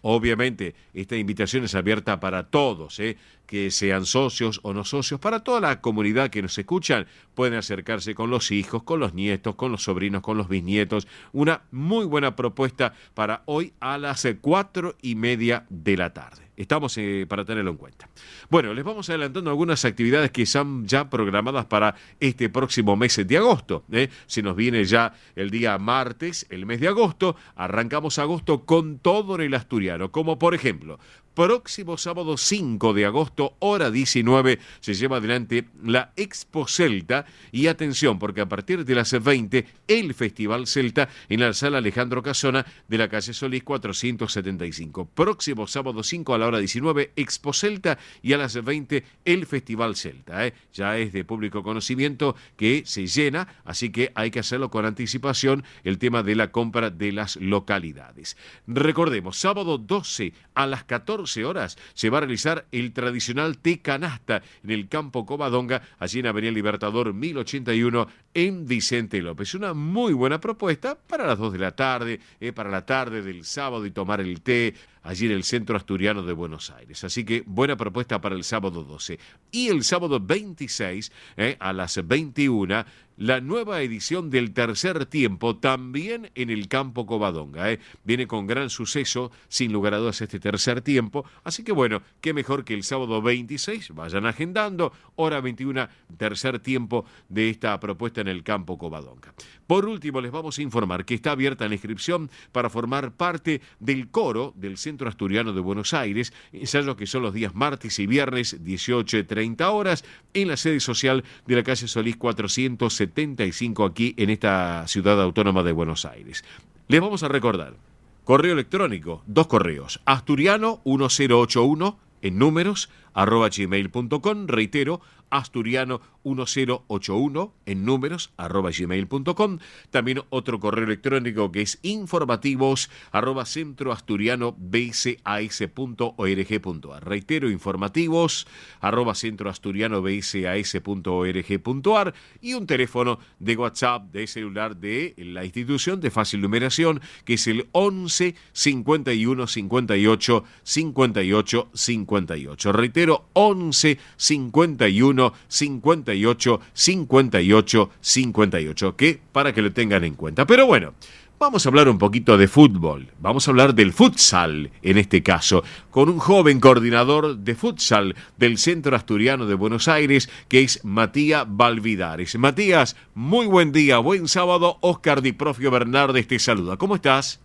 Obviamente, esta invitación es abierta para todos, que sean socios o no socios, para toda la comunidad que nos escuchan. Pueden acercarse con los hijos, con los nietos, con los sobrinos, con los bisnietos. Una muy buena propuesta para hoy a las 4:30 de la tarde. Estamos para tenerlo en cuenta. Bueno, les vamos adelantando algunas actividades que están ya programadas para este próximo mes de agosto. Se nos viene ya el día martes, el mes de agosto. Arrancamos agosto con todo en el asturiano, como por ejemplo, próximo sábado 5 de agosto, hora 19, se lleva adelante la Expo Celta. Y atención, porque a partir de las 20, el Festival Celta en la sala Alejandro Casona de la calle Solís 475. Próximo sábado 5 a la hora 19, Expo Celta, y a las 20, el Festival Celta. Ya es de público conocimiento que se llena, así que hay que hacerlo con anticipación, el tema de la compra de las localidades. Recordemos, sábado 12 a las 14 horas se va a realizar el tradicional té canasta en el campo Covadonga, allí en Avenida Libertador 1081 en Vicente López. Una muy buena propuesta para las 2 de la tarde, para la tarde del sábado, y tomar el té allí en el Centro Asturiano de Buenos Aires. Así que buena propuesta para el sábado 12. Y el sábado 26, a las 21, la nueva edición del Tercer Tiempo, también en el campo Covadonga. Viene con gran suceso, sin lugar a dudas, este Tercer Tiempo. Así que bueno, qué mejor que el sábado 26, vayan agendando, hora 21, Tercer Tiempo de esta propuesta en el campo Covadonga. Por último, les vamos a informar que está abierta la inscripción para formar parte del coro del Centro Asturiano de Buenos Aires, ensayos que son los días martes y viernes 18:30 horas en la sede social de la calle Solís 475 aquí en esta ciudad autónoma de Buenos Aires. Les vamos a recordar, correo electrónico, 2 correos, asturiano1081 en números @gmail.com. Reitero, asturiano1081 en números @gmail.com. También otro correo electrónico que es informativos @centroasturianobsas.org.ar. Reitero, informativos @centroasturianobsas.org.ar, y un teléfono de WhatsApp de celular de la institución de fácil numeración, que es el 11 51 58 58 58. Reitero, 011 51 58 58 58, que para que lo tengan en cuenta. Pero bueno, vamos a hablar un poquito de fútbol, vamos a hablar del futsal en este caso, con un joven coordinador de futsal del Centro Asturiano de Buenos Aires, que es Matías Valvidares. Matías, muy buen día, buen sábado. Óscar Di Profio Bernardes te saluda. ¿Cómo estás?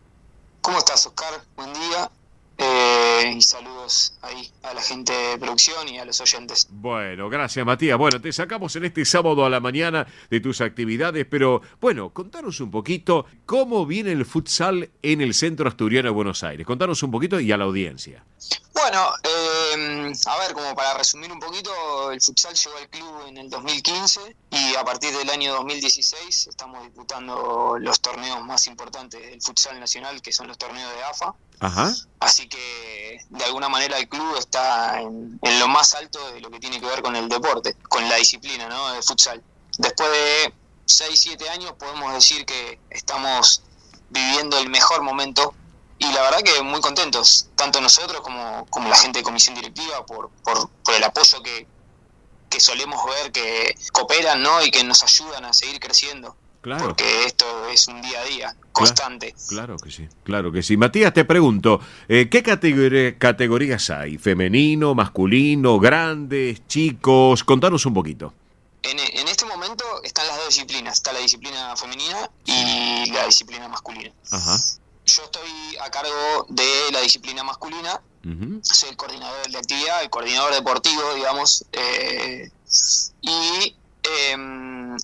¿Cómo estás, Oscar? Buen día. Y saludos ahí a la gente de producción y a los oyentes. Bueno, gracias, Matías. Bueno, te sacamos en este sábado a la mañana de tus actividades, pero bueno, contanos un poquito cómo viene el futsal en el Centro Asturiano de Buenos Aires. Contanos un poquito y a la audiencia. Bueno, a ver, como para resumir un poquito, el futsal llegó al club en el 2015 y a partir del año 2016 estamos disputando los torneos más importantes del futsal nacional, que son los torneos de AFA. Ajá. Así que de alguna manera el club está en lo más alto de lo que tiene que ver con el deporte, con la disciplina, ¿no?, del futsal. Después de 6-7 años podemos decir que estamos viviendo el mejor momento y la verdad que muy contentos, tanto nosotros como la gente de comisión directiva por el apoyo que solemos ver, que cooperan, ¿no?, y que nos ayudan a seguir creciendo. Claro. Porque esto es un día a día, constante. Claro que sí, claro que sí. Matías, te pregunto, ¿qué categorías hay? ¿Femenino, masculino, grandes, chicos? Contanos un poquito. En este momento están las dos disciplinas, está la disciplina femenina y la disciplina masculina. Ajá. Yo estoy a cargo de la disciplina masculina, soy el coordinador de actividad, el coordinador deportivo, digamos, y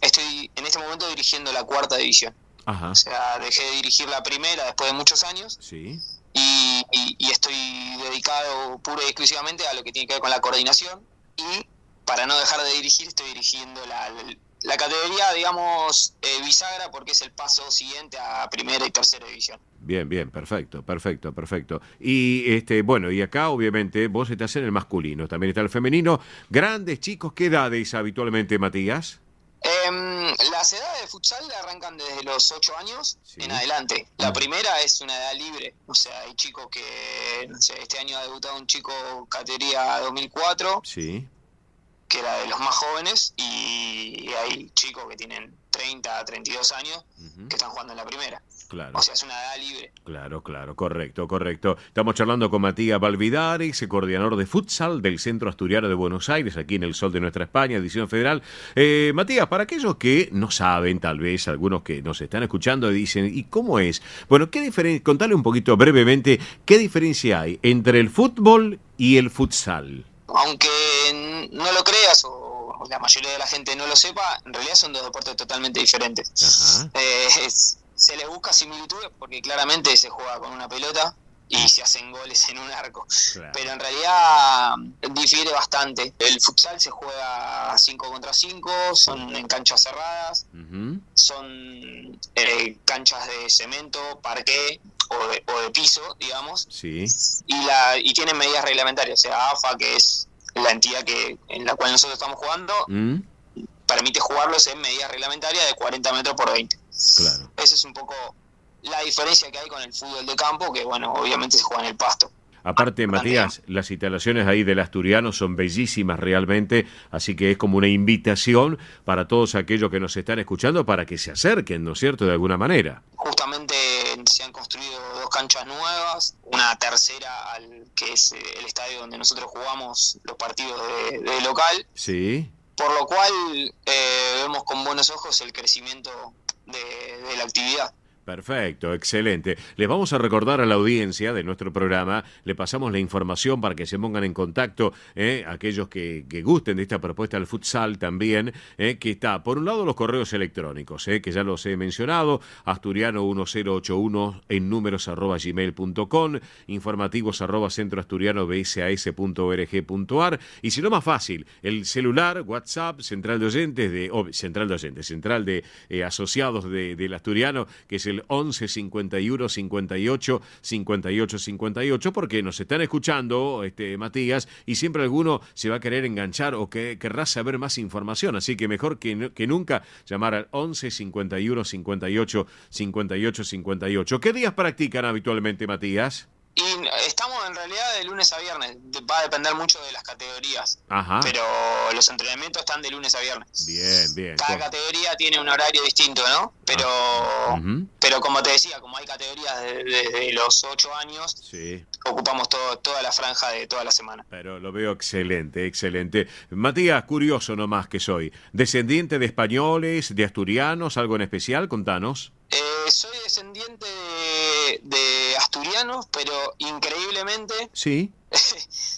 estoy en este momento dirigiendo la 4ª división. Ajá. O sea, dejé de dirigir la primera después de muchos años. Sí. Y estoy dedicado pura y exclusivamente a lo que tiene que ver con la coordinación, y para no dejar de dirigir estoy dirigiendo la categoría, digamos, bisagra, porque es el paso siguiente a primera y tercera división. Bien, perfecto. Y bueno, y acá obviamente vos estás en el masculino, también está el femenino. Grandes, chicos, ¿qué edades habitualmente, Matías? Las edades de futsal arrancan desde los 8 años en adelante. La primera es una edad libre, o sea, hay chicos que, no sé, este año ha debutado un chico categoría 2004, sí, que era de los más jóvenes, y hay chicos que tienen 30, 32 años que están jugando en la primera. Claro. O sea, es una edad libre. Claro, correcto. Estamos charlando con Matías Valvidares, coordinador de futsal del Centro Asturiano de Buenos Aires, aquí en el Sol de Nuestra España, edición federal. Matías, para aquellos que no saben, tal vez, algunos que nos están escuchando y dicen, ¿y cómo es? Bueno, contale un poquito brevemente, ¿qué diferencia hay entre el fútbol y el futsal? Aunque no lo creas o la mayoría de la gente no lo sepa, en realidad son dos deportes totalmente diferentes. Ajá. Se le busca similitudes porque claramente se juega con una pelota y se hacen goles en un arco. Claro. Pero en realidad difiere bastante. El futsal se juega 5 contra 5, son en canchas cerradas, son canchas de cemento, parqué o de piso, digamos. Sí. Y tienen medidas reglamentarias, o sea, AFA, que es la entidad en la cual nosotros estamos jugando, permite jugarlos en medidas reglamentarias de 40 metros por 20. Claro. Esa es un poco la diferencia que hay con el fútbol de campo, que bueno, obviamente se juega en el pasto. Aparte, Matías, las instalaciones ahí del Asturiano son bellísimas realmente, así que es como una invitación para todos aquellos que nos están escuchando para que se acerquen, ¿no es cierto?, de alguna manera. Justamente se han construido 2 canchas nuevas, una tercera que es el estadio donde nosotros jugamos los partidos de local. Sí. Por lo cual vemos con buenos ojos el crecimiento de la actividad. Perfecto, excelente. Les vamos a recordar a la audiencia de nuestro programa, le pasamos la información para que se pongan en contacto, aquellos que gusten de esta propuesta del futsal también, que está, por un lado, los correos electrónicos, que ya los he mencionado, asturiano1081 en números @gmail.com, informativos @centroasturianobsas.org.ar, y si no, más fácil, el celular, WhatsApp, central de asociados del Asturiano, que es el 11 51 58 58 58, porque nos están escuchando, Matías, y siempre alguno se va a querer enganchar o que querrá saber más información, así que mejor que nunca llamar al 11 51 58 58 58. ¿Qué días practican habitualmente, Matías? Y estamos en realidad de lunes a viernes, va a depender mucho de las categorías. Ajá. Pero los entrenamientos están de lunes a viernes. Bien, bien. Cada categoría tiene un horario distinto, ¿no? Pero pero como te decía, como hay categorías desde los 8 años, sí, ocupamos toda la franja de toda la semana. Pero lo veo excelente, excelente. Matías, curioso nomás que soy. ¿Descendiente de españoles, de asturianos, algo en especial? Contanos. Soy descendiente de asturianos, pero increíblemente Sí.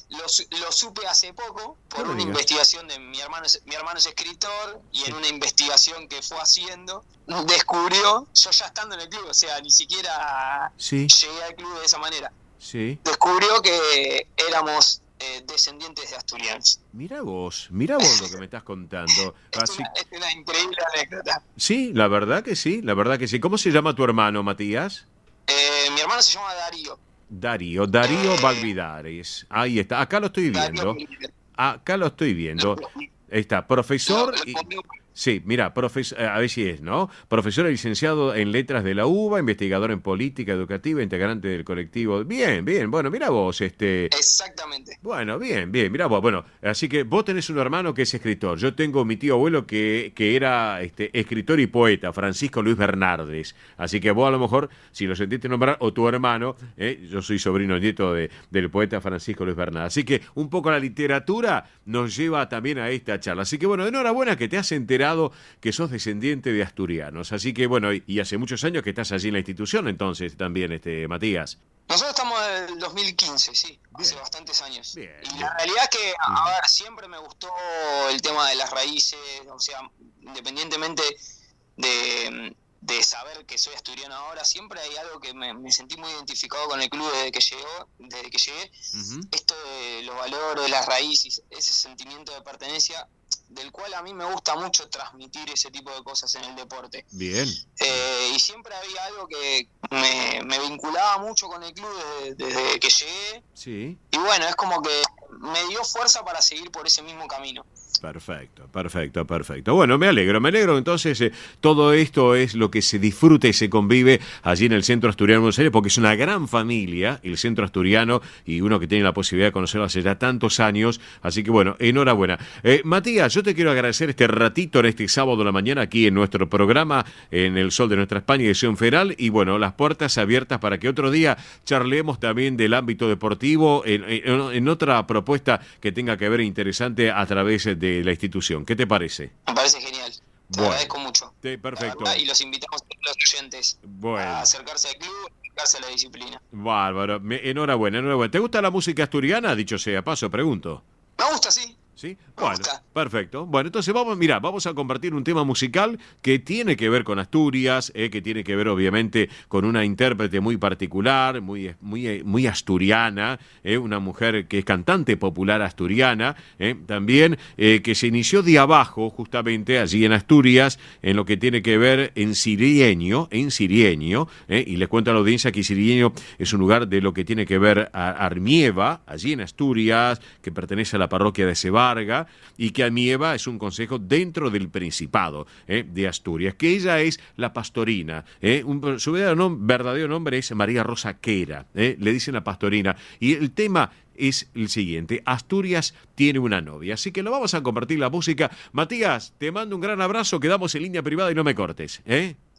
lo supe hace poco por una investigación de mi hermano es escritor, y en una investigación que fue haciendo descubrió, yo ya estando en el club, o sea, ni siquiera llegué al club de esa manera, descubrió que éramos descendientes de asturianos. Mira vos lo que me estás contando. Es una increíble anécdota. Sí, la verdad que sí, la verdad que sí. ¿Cómo se llama tu hermano, Matías? Mi hermano se llama Darío. Darío Valvidares. Ahí está, acá lo estoy viendo. Acá lo estoy viendo. Ahí está, profesor. Sí, mira, a ver si es, ¿no? Profesor y licenciado en Letras de la UBA, investigador en Política Educativa, integrante del colectivo. Bien, bueno, mira vos, Exactamente. Bueno, bien, mira vos. Bueno, así que vos tenés un hermano que es escritor. Yo tengo mi tío abuelo que era escritor y poeta, Francisco Luis Bernardes. Así que vos a lo mejor, si lo sentiste nombrar, o tu hermano, yo soy sobrino nieto del poeta Francisco Luis Bernardes. Así que un poco la literatura nos lleva también a esta charla. Así que bueno, enhorabuena que te has enterado que sos descendiente de asturianos. Así que bueno, y hace muchos años que estás allí en la institución, entonces también, Matías. Nosotros estamos del 2015, sí, hace bastantes años. Bien. La realidad es que, a ver, siempre me gustó el tema de las raíces, o sea, independientemente de saber que soy asturiano ahora, siempre hay algo que me sentí muy identificado con el club desde que llegué. Esto de los valores, las raíces, ese sentimiento de pertenencia, del cual a mí me gusta mucho transmitir ese tipo de cosas en el deporte. Bien. Y siempre había algo que me vinculaba mucho con el club desde que llegué. Sí. Y bueno, es como que me dio fuerza para seguir por ese mismo camino. Perfecto. Bueno, me alegro. Entonces, todo esto es lo que se disfruta y se convive allí en el Centro Asturiano de Buenos Aires, porque es una gran familia, el Centro Asturiano, y uno que tiene la posibilidad de conocerlo hace ya tantos años. Así que bueno, enhorabuena. Matías, yo te quiero agradecer este ratito en este sábado de la mañana aquí en nuestro programa, en el Sol de Nuestra España, edición federal, y bueno, las puertas abiertas para que otro día charlemos también del ámbito deportivo en otra propuesta que tenga que ver interesante a través de la institución. ¿Qué te parece? Me parece genial. Te agradezco mucho. Perfecto. Y los invitamos a los oyentes a acercarse al club, a acercarse a la disciplina. Bárbaro. Enhorabuena. ¿Te gusta la música asturiana? Dicho sea paso, pregunto. Me gusta, sí. ¿Sí? Bueno, perfecto. Bueno, entonces vamos a compartir un tema musical que tiene que ver con Asturias, que tiene que ver obviamente con una intérprete muy particular, muy asturiana, una mujer que es cantante popular asturiana, también que se inició de abajo justamente allí en Asturias, en lo que tiene que ver en Sirieño, y les cuento a la audiencia que Sirieño es un lugar de lo que tiene que ver a Armieva, allí en Asturias, que pertenece a la parroquia de Cebarga, y que Armieva es un concejo dentro del Principado de Asturias, que ella es la pastorina. Su verdadero nombre es María Rosa Quera, le dicen la pastorina, y el tema es el siguiente: Asturias tiene una novia. Así que lo vamos a compartir la música. Matías, te mando un gran abrazo, quedamos en línea privada y no me cortes.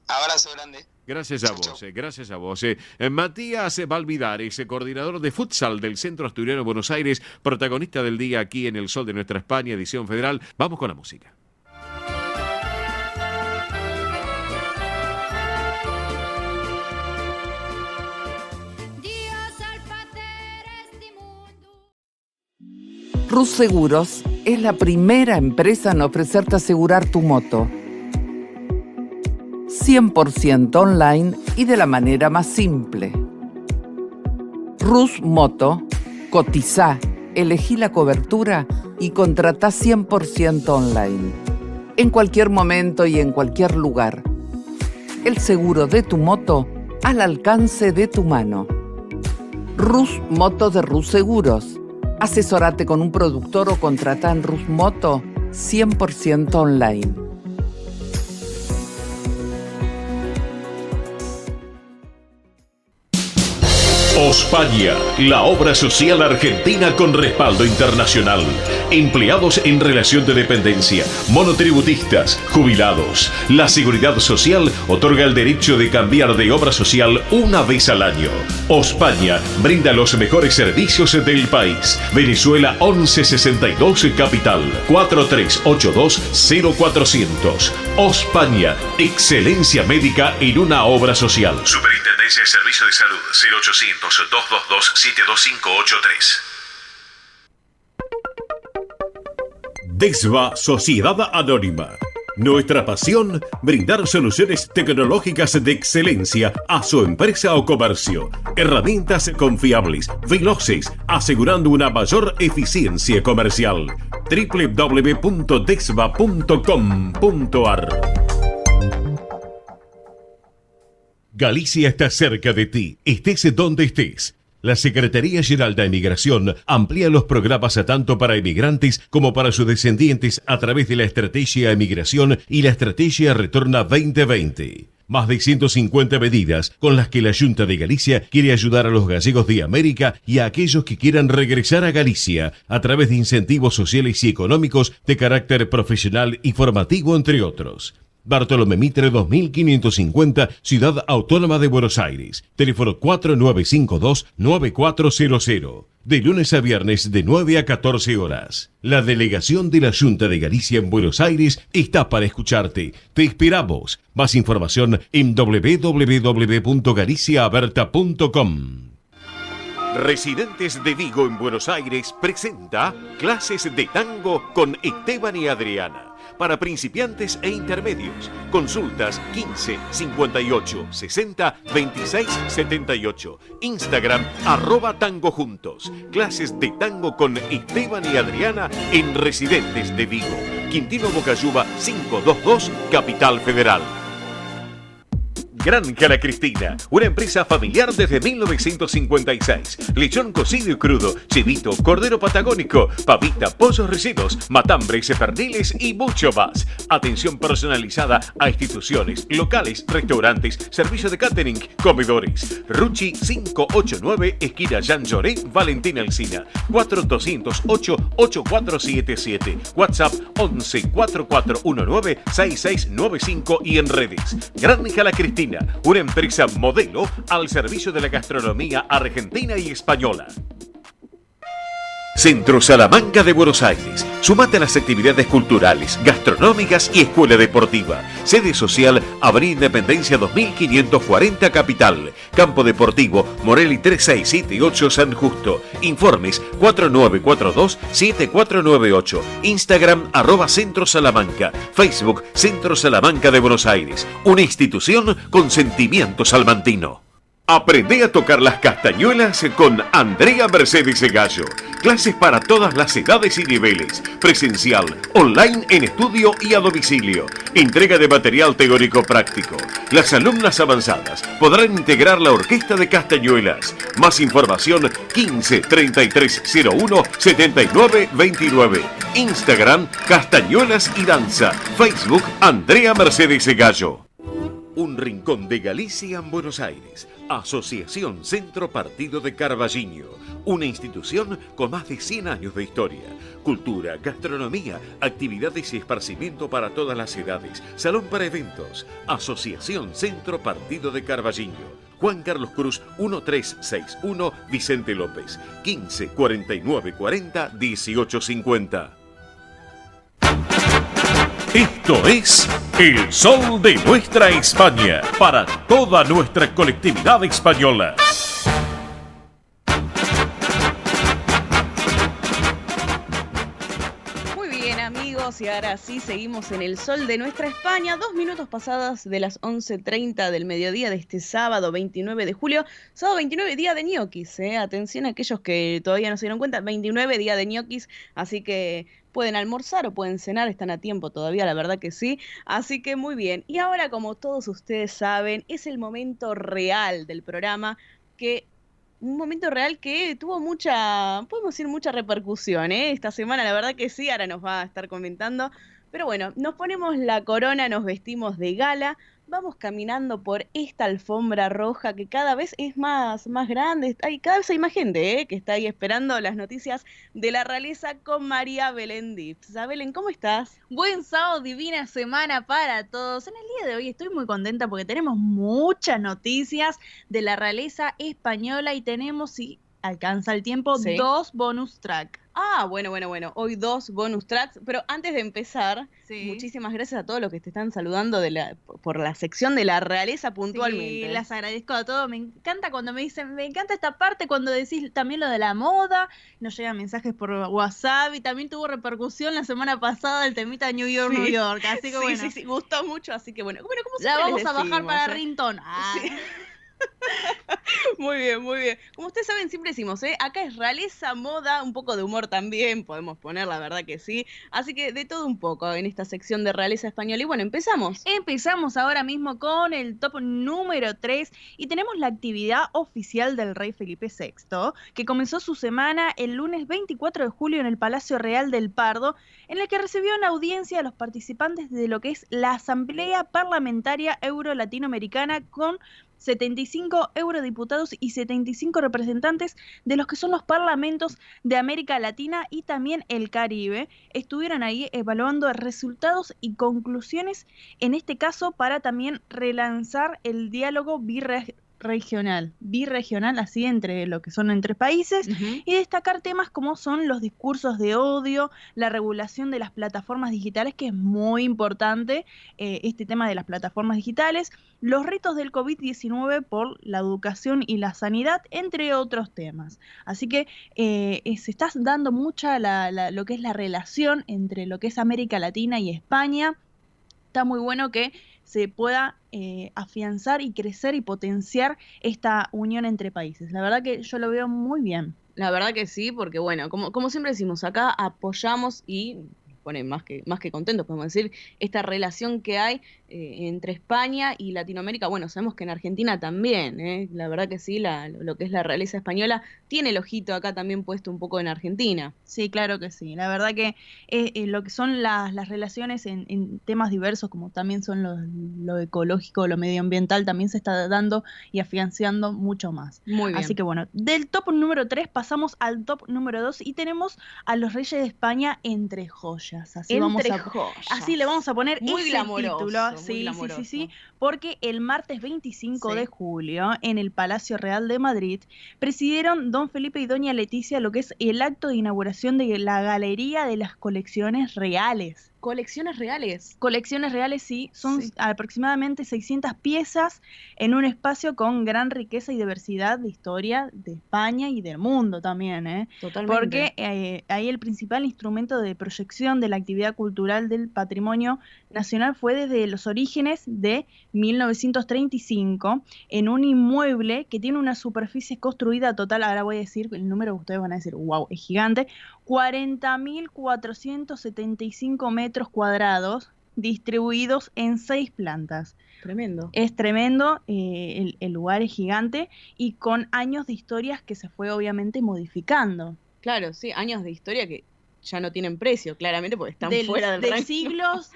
Abrazo grande. Gracias a vos. Matías Valvidares, coordinador de futsal del Centro Asturiano de Buenos Aires, protagonista del día aquí en El Sol de Nuestra España, edición federal. Vamos con la música. Rus Seguros es la primera empresa en ofrecerte asegurar tu moto 100% online y de la manera más simple. Rus Moto, cotizá, elegí la cobertura y contratá 100% online. En cualquier momento y en cualquier lugar. El seguro de tu moto al alcance de tu mano. Rus Moto de Rus Seguros. Asesorate con un productor o contratá en Rus Moto 100% online. Ospaña, la obra social argentina con respaldo internacional. Empleados en relación de dependencia, monotributistas, jubilados. La Seguridad Social otorga el derecho de cambiar de obra social una vez al año. Ospaña brinda los mejores servicios del país. Venezuela 1162 Capital 4382-0400. Ospaña, excelencia médica en una obra social. Superintendencia de Servicio de Salud 0800-222-72583. DESVA Sociedad Anónima. Nuestra pasión, brindar soluciones tecnológicas de excelencia a su empresa o comercio. Herramientas confiables, veloces, asegurando una mayor eficiencia comercial. www.desva.com.ar. Galicia está cerca de ti, estés donde estés. La Secretaría General de Emigración amplía los programas tanto para emigrantes como para sus descendientes a través de la Estrategia Emigración y la Estrategia Retorna 2020. Más de 150 medidas con las que la Junta de Galicia quiere ayudar a los gallegos de América y a aquellos que quieran regresar a Galicia a través de incentivos sociales y económicos de carácter profesional y formativo, entre otros. Bartolomé Mitre 2550, Ciudad Autónoma de Buenos Aires. Teléfono 4952-9400. De lunes a viernes de 9 a 14 horas. La delegación de la Junta de Galicia en Buenos Aires está para escucharte. Te esperamos. Más información en www.galiciaaberta.com. Residentes de Vigo en Buenos Aires presenta clases de tango con Esteban y Adriana. Para principiantes e intermedios. Consultas 15 58 60 26 78. Instagram @tangojuntos. Clases de tango con Esteban y Adriana en Residentes de Vigo. Quintino Bocayuba 522, Capital Federal. Granja La Cristina, una empresa familiar desde 1956. Lechón cocido y crudo, chivito, cordero patagónico, pavita, pollos recidos, matambres, perdiles y mucho más. Atención personalizada a instituciones, locales, restaurantes, servicio de catering, comedores. Ruchi 589, esquina Jean Lloré, Valentín Alsina. 4208-8477. WhatsApp 11 4419 6695 y en redes. Granja La Cristina, una empresa modelo al servicio de la gastronomía argentina y española. Centro Salamanca de Buenos Aires. Súmate a las actividades culturales, gastronómicas y escuela deportiva. Sede social, Avenida Independencia 2540 Capital. Campo Deportivo, Morelli 3678 San Justo. Informes 4942-7498. Instagram @Centro Salamanca. Facebook Centro Salamanca de Buenos Aires. Una institución con sentimiento salmantino. Aprende a tocar las castañuelas con Andrea Mercedes Gallo. Clases para todas las edades y niveles. Presencial, online en estudio y a domicilio. Entrega de material teórico práctico. Las alumnas avanzadas podrán integrar la orquesta de castañuelas. Más información 15 3301 79 29. Instagram Castañuelas y Danza. Facebook Andrea Mercedes Gallo. Un rincón de Galicia en Buenos Aires. Asociación Centro Partido de Carballiño. Una institución con más de 100 años de historia. Cultura, gastronomía, actividades y esparcimiento para todas las edades. Salón para eventos. Asociación Centro Partido de Carballiño. Juan Carlos Cruz 1361, Vicente López. 15 49 40 18 50. Esto es El Sol de Nuestra España, para toda nuestra colectividad española. Muy bien, amigos, y ahora sí seguimos en El Sol de Nuestra España, 2 minutos pasadas de las 11:30 del mediodía de este sábado 29 de julio, sábado 29, día de ñoquis, atención a aquellos que todavía no se dieron cuenta, 29, día de ñoquis, así que pueden almorzar o pueden cenar, están a tiempo todavía, la verdad que sí. Así que muy bien. Y ahora, como todos ustedes saben, es el momento real del programa, un momento real que tuvo podemos decir, mucha repercusión, esta semana, la verdad que sí, ahora nos va a estar comentando. Pero bueno, nos ponemos la corona, nos vestimos de gala vamos caminando por esta alfombra roja que cada vez es más grande. Cada vez hay más gente que está ahí esperando las noticias de la realeza con María Belén Dips. Belén, ¿cómo estás? Buen sábado, divina semana para todos. En el día de hoy estoy muy contenta porque tenemos muchas noticias de la realeza española y tenemos, si alcanza el tiempo, 2 bonus track. Ah, bueno. Hoy 2 bonus tracks, pero antes de empezar, muchísimas gracias a todos los que te están saludando por la sección de la realeza puntualmente. Sí, las agradezco a todos. Me encanta cuando me dicen, me encanta esta parte cuando decís también lo de la moda. Nos llegan mensajes por WhatsApp y también tuvo repercusión la semana pasada el temita New York, New York. Así que bueno. Sí, gustó mucho, así que bueno. ¿Cómo la vamos a bajar para Ringtone. Sí. Muy bien. Como ustedes saben, siempre decimos, acá es realeza, moda, un poco de humor también, podemos poner, la verdad que sí. Así que de todo un poco en esta sección de realeza española. Y bueno, empezamos. Empezamos ahora mismo con el top número 3 y tenemos la actividad oficial del rey Felipe VI, que comenzó su semana el lunes 24 de julio en el Palacio Real del Pardo, en el que recibió una audiencia a los participantes de lo que es la Asamblea Parlamentaria Euro-Latinoamericana con 75 eurodiputados y 75 representantes de los que son los parlamentos de América Latina y también el Caribe. Estuvieron ahí evaluando resultados y conclusiones, en este caso para también relanzar el diálogo birregional, así entre lo que son entre países, y destacar temas como son los discursos de odio, la regulación de las plataformas digitales, que es muy importante, este tema de las plataformas digitales, los retos del COVID-19 por la educación y la sanidad, entre otros temas. Así que se está dando mucha lo que es la relación entre lo que es América Latina y España. Está muy bueno que se pueda afianzar y crecer y potenciar esta unión entre países. La verdad que yo lo veo muy bien. La verdad que sí, porque bueno, como siempre decimos, acá apoyamos y pone más que contentos, podemos decir, esta relación que hay entre España y Latinoamérica. Bueno, sabemos que en Argentina también, la verdad que sí, lo que es la realeza española tiene el ojito acá también puesto un poco en Argentina. Sí, claro que sí. La verdad que lo que son las relaciones en temas diversos, como también son lo ecológico, lo medioambiental, también se está dando y afianzando mucho más. Muy bien. Así que bueno, del top número 3 pasamos al top número 2 y tenemos a los reyes de España entre joyas. Así le vamos a poner muy ese glamoroso, título. Sí, porque el martes 25 de julio en el Palacio Real de Madrid presidieron don Felipe y doña Leticia lo que es el acto de inauguración de la Galería de las Colecciones Reales. ¿Colecciones reales? Colecciones reales, sí. Son aproximadamente 600 piezas en un espacio con gran riqueza y diversidad de historia de España y del mundo también, Totalmente. Porque ahí el principal instrumento de proyección de la actividad cultural del patrimonio nacional fue desde los orígenes de 1935 en un inmueble que tiene una superficie construida total, ahora voy a decir el número, ustedes van a decir, wow, es gigante, 40.475 metros cuadrados distribuidos en 6 plantas. Tremendo. Es tremendo, el lugar es gigante y con años de historias que se fue obviamente modificando. Claro, sí, años de historia que ya no tienen precio, claramente, porque están fuera del rango. Siglos,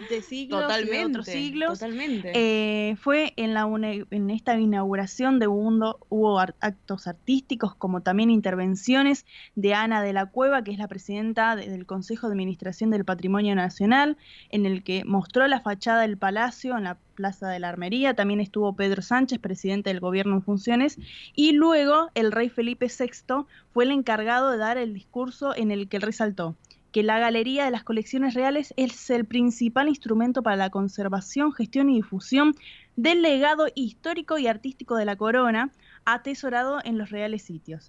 totalmente, de otros siglos. Totalmente. Fue en esta inauguración de hubo actos artísticos, como también intervenciones de Ana de la Cueva, que es la presidenta del Consejo de Administración del Patrimonio Nacional, en el que mostró la fachada del palacio en la Plaza de la Armería. También estuvo Pedro Sánchez, presidente del gobierno en funciones, y luego el rey Felipe VI fue el encargado de dar el discurso en el que resaltó que la Galería de las Colecciones Reales es el principal instrumento para la conservación, gestión y difusión del legado histórico y artístico de la corona, atesorado en los reales sitios.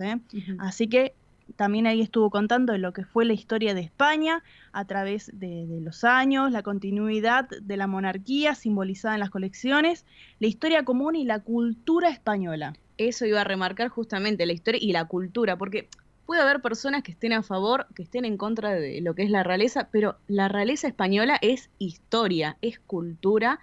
Así que también ahí estuvo contando de lo que fue la historia de España a través de los años, la continuidad de la monarquía simbolizada en las colecciones, la historia común y la cultura española. Eso iba a remarcar justamente, la historia y la cultura, porque puede haber personas que estén a favor, que estén en contra de lo que es la realeza, pero la realeza española es historia, es cultura,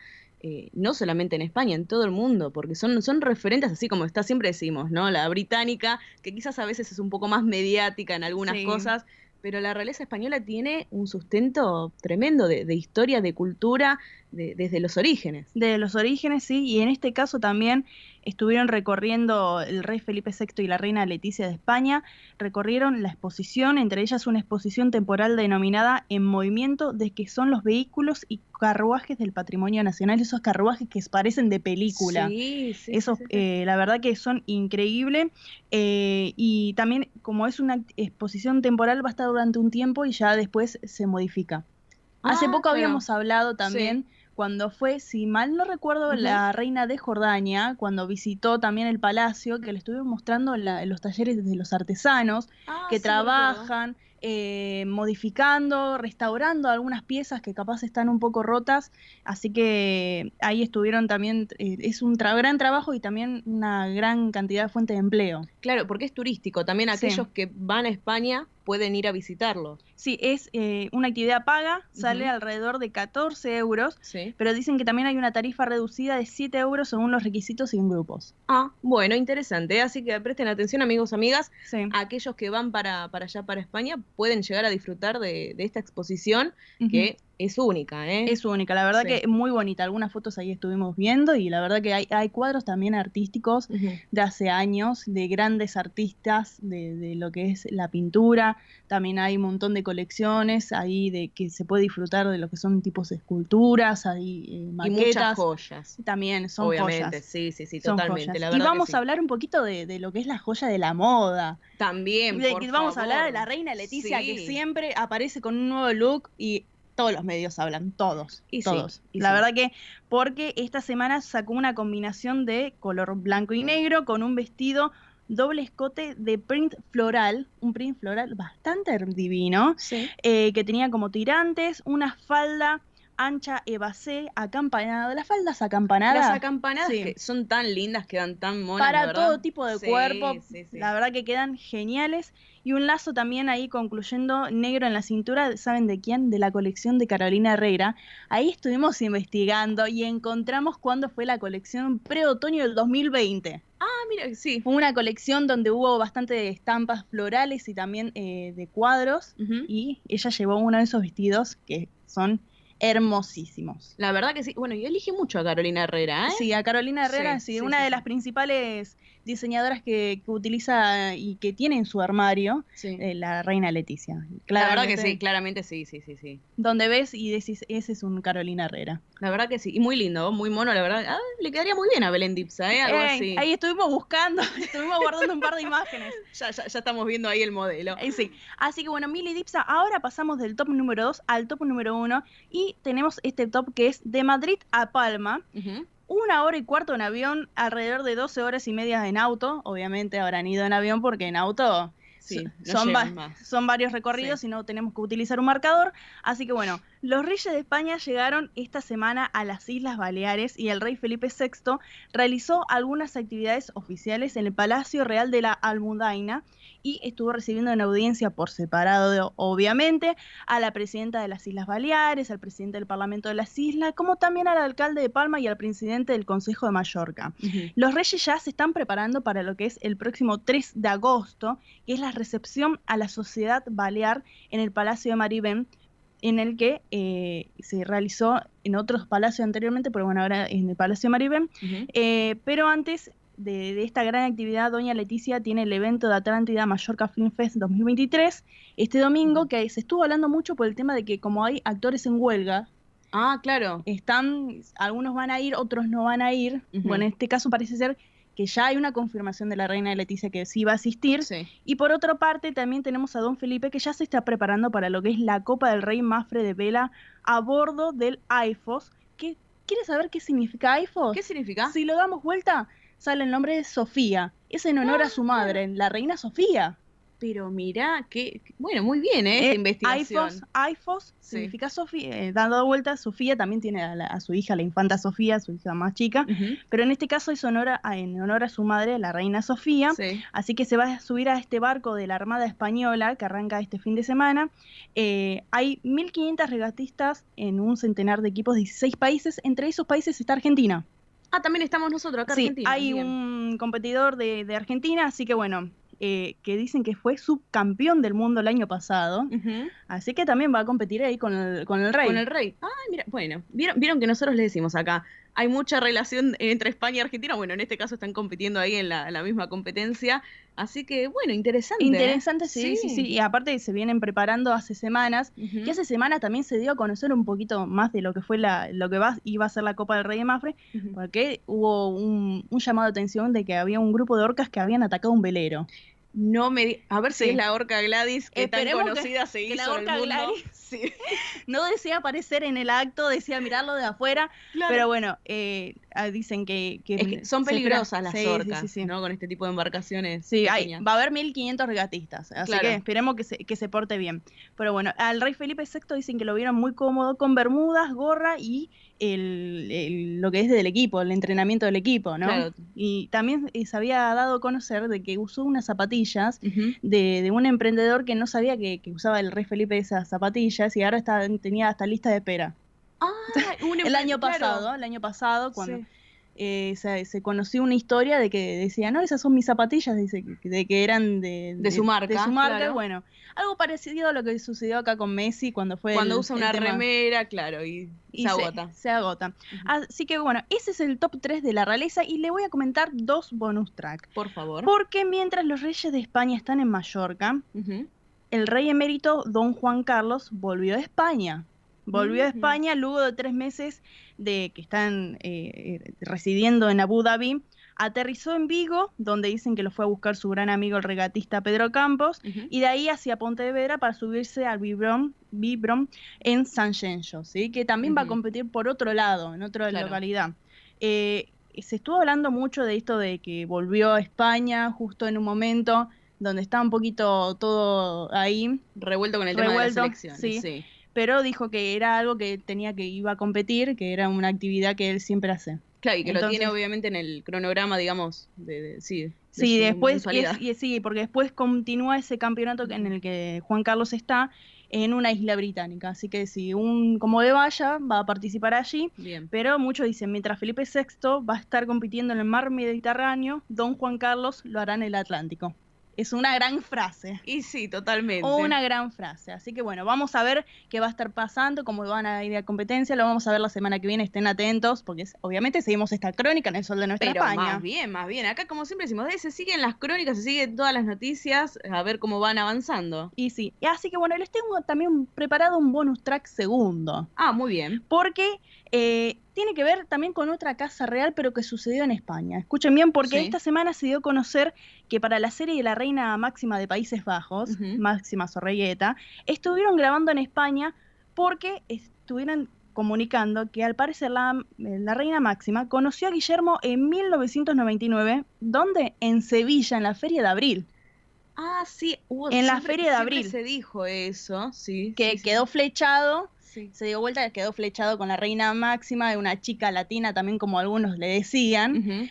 no solamente en España, en todo el mundo, porque son referentes, así como siempre decimos, ¿no? La británica, que quizás a veces es un poco más mediática en algunas cosas, Pero la realeza española tiene un sustento tremendo de historia, de cultura, desde los orígenes. De los orígenes, sí, y en este caso también estuvieron recorriendo el rey Felipe VI y la reina Leticia de España, recorrieron la exposición, entre ellas una exposición temporal denominada En Movimiento, de que son los vehículos y carruajes del patrimonio nacional, esos carruajes que parecen de película. Sí. La verdad que son increíbles, y también como es una exposición temporal va a estar durante un tiempo y ya después se modifica. Hace poco habíamos hablado también, cuando fue, si mal no recuerdo, la reina de Jordania, cuando visitó también el palacio, que le estuvieron mostrando los talleres de los artesanos que trabajan, modificando, restaurando algunas piezas que capaz están un poco rotas, así que ahí estuvieron también, es un gran trabajo y también una gran cantidad de fuentes de empleo. Claro, porque es turístico, también aquellos que van a España pueden ir a visitarlo. Sí, es una actividad paga, sale alrededor de 14 euros, pero dicen que también hay una tarifa reducida de 7 euros según los requisitos y en grupos. Ah, bueno, interesante, así que presten atención, amigos, amigas, aquellos que van para allá, para España, pueden llegar a disfrutar de esta exposición que es única, ¿eh? Es única, la verdad que muy bonita. Algunas fotos ahí estuvimos viendo y la verdad que hay cuadros también artísticos de hace años, de grandes artistas, de lo que es la pintura. También hay un montón de colecciones ahí de que se puede disfrutar de lo que son tipos de esculturas, hay maquetas. Y muchas joyas. También son obviamente, joyas. Sí, totalmente. La y vamos a hablar un poquito de lo que es la joya de la moda. También, vamos a hablar de la reina Leticia, que siempre aparece con un nuevo look y todos los medios hablan, todos. La verdad que, porque esta semana sacó una combinación de color blanco y negro con un vestido doble escote de print floral, un print floral bastante divino, que tenía como tirantes, una falda ancha evasé, acampanada, las faldas acampanadas. Las acampanadas que son tan lindas, quedan tan monas, para ¿verdad? todo tipo de cuerpo, la verdad que quedan geniales. Y un lazo también ahí concluyendo negro en la cintura, ¿saben de quién? De la colección de Carolina Herrera. Ahí estuvimos investigando y encontramos cuándo fue la colección pre-otoño del 2020. Ah, mira, sí. Fue una colección donde hubo bastante estampas florales y también de cuadros, y ella llevó uno de esos vestidos que son hermosísimos. La verdad que sí. Bueno, yo elige mucho a Carolina Herrera, ¿eh? Sí, a Carolina Herrera, una de las principales diseñadoras que utiliza y que tiene en su armario la reina Leticia. La verdad que sí, claramente sí. Donde ves y decís, ese es un Carolina Herrera. La verdad que sí, y muy lindo, muy mono, la verdad. Ah, le quedaría muy bien a Belén Dipsa, algo así. Ahí estuvimos buscando, estuvimos guardando un par de imágenes. Ya estamos viendo ahí el modelo. Sí, así que bueno, Mili Dipsa, ahora pasamos del top número 2 al top número 1 y tenemos este top que es de Madrid a Palma. 1 hora y cuarto en avión, alrededor de 12 horas y media en auto. Obviamente habrán ido en avión porque en auto son varios recorridos y no tenemos que utilizar un marcador. Así que bueno, los reyes de España llegaron esta semana a las Islas Baleares y el rey Felipe VI realizó algunas actividades oficiales en el Palacio Real de la Almudaina y estuvo recibiendo en audiencia por separado, obviamente, a la presidenta de las Islas Baleares, al presidente del Parlamento de las Islas, como también al alcalde de Palma y al presidente del Consejo de Mallorca. Los reyes ya se están preparando para lo que es el próximo 3 de agosto, que es la recepción a la sociedad balear en el Palacio de Maribén, en el que se realizó en otros palacios anteriormente, pero bueno, ahora en el Palacio de Maribén. Pero antes de esta gran actividad, doña Leticia tiene el evento de Atlántida Mallorca Film Fest 2023, este domingo, que se estuvo hablando mucho por el tema de que como hay actores en huelga, claro, algunos van a ir, otros no van a ir. Bueno, en este caso parece ser que ya hay una confirmación de la reina Leticia que sí va a asistir. Y por otra parte también tenemos a don Felipe, que ya se está preparando para lo que es la Copa del Rey Mafre de Vela a bordo del AIFOS. ¿Quieres saber qué significa AIFOS? ¿Qué significa? Si lo damos vuelta, sale el nombre de Sofía. Es en honor a su madre, la reina Sofía. Pero mirá, bueno, muy bien, esta investigación. AIFOS significa Sofía, dando vuelta, Sofía también tiene a su hija, la infanta Sofía, su hija más chica, pero en este caso es en honor a su madre, la reina Sofía, así que se va a subir a este barco de la Armada Española, que arranca este fin de semana. Hay 1.500 regatistas en un centenar de equipos de 16 países, entre esos países está Argentina. También estamos nosotros acá, Argentina. Hay un competidor de Argentina, así que bueno, que dicen que fue subcampeón del mundo el año pasado. Así que también va a competir ahí con el Rey. Con el Rey. Ah, mira, bueno, vieron que nosotros le decimos acá, hay mucha relación entre España y Argentina. Bueno, en este caso están compitiendo ahí en la misma competencia. Así que, bueno, interesante. Interesante, sí. Y aparte se vienen preparando hace semanas. Y hace semanas también se dio a conocer un poquito más de lo que fue iba a ser la Copa del Rey de Mafre, porque hubo un llamado de atención de que había un grupo de orcas que habían atacado un velero. A ver si es la orca Gladys, que tan conocida se hizo que la orca en el mundo. Gladys no desea aparecer en el acto, desea mirarlo de afuera, pero bueno, dicen que es que son peligrosas las orcas, sí. ¿no? Con este tipo de embarcaciones. Sí, va a haber 1.500 regatistas, así que esperemos que se porte bien. Pero bueno, al rey Felipe VI dicen que lo vieron muy cómodo, con bermudas, gorra y lo que es del equipo, el entrenamiento del equipo, ¿no? Claro. Y también se había dado a conocer de que usó unas zapatillas de un emprendedor que no sabía que usaba el rey Felipe esas zapatillas, y ahora tenía hasta lista de espera. El año pasado, cuando se conoció una historia de que decía, no, esas son mis zapatillas, dice, de que eran de su marca. De su marca, claro. Bueno, algo parecido a lo que sucedió acá con Messi cuando usa una remera, claro, y se agota. Se agota. Así que bueno, ese es el top 3 de la realeza, y le voy a comentar 2 bonus track. Por favor. Porque mientras los reyes de España están en Mallorca, el rey emérito Don Juan Carlos volvió a España. Volvió a España luego de 3 meses de que están residiendo en Abu Dhabi. Aterrizó en Vigo, donde dicen que lo fue a buscar su gran amigo el regatista Pedro Campos, y de ahí hacia Pontevedra para subirse al Vibrom en San Xenxo, ¿sí? Que también va a competir por otro lado, en otra localidad. Se estuvo hablando mucho de esto de que volvió a España justo en un momento donde está un poquito todo ahí revuelto con el tema de las elecciones. Sí. Pero dijo que era algo que iba a competir, que era una actividad que él siempre hace. Claro, y que lo tiene obviamente en el cronograma, digamos, Sí, después, porque después continúa ese campeonato en el que Juan Carlos está en una isla británica. Así que si como de vaya, va a participar allí. Bien. Pero muchos dicen, mientras Felipe VI va a estar compitiendo en el mar Mediterráneo, Don Juan Carlos lo hará en el Atlántico. Es una gran frase. Y sí, totalmente. Una gran frase. Así que bueno, vamos a ver qué va a estar pasando, cómo van a ir a competencia. Lo vamos a ver la semana que viene. Estén atentos, porque obviamente seguimos esta crónica en el Sol de Nuestra España. Más bien. Acá, como siempre decimos, se siguen las crónicas, se siguen todas las noticias, a ver cómo van avanzando. Y sí. Así que bueno, les tengo también preparado un bonus track segundo. Muy bien. Porque tiene que ver también con otra casa real, pero que sucedió en España. Escuchen bien, porque esta semana se dio a conocer que para la serie de la reina Máxima de Países Bajos, Máxima Zorreguieta, estuvieron grabando en España porque estuvieron comunicando que al parecer la reina Máxima conoció a Guillermo en 1999, ¿dónde? En Sevilla, en la Feria de Abril. Sí, en la Feria de Abril. Se dijo eso, que quedó flechado. Se dio vuelta, quedó flechado con la reina Máxima, de una chica latina también, como algunos le decían.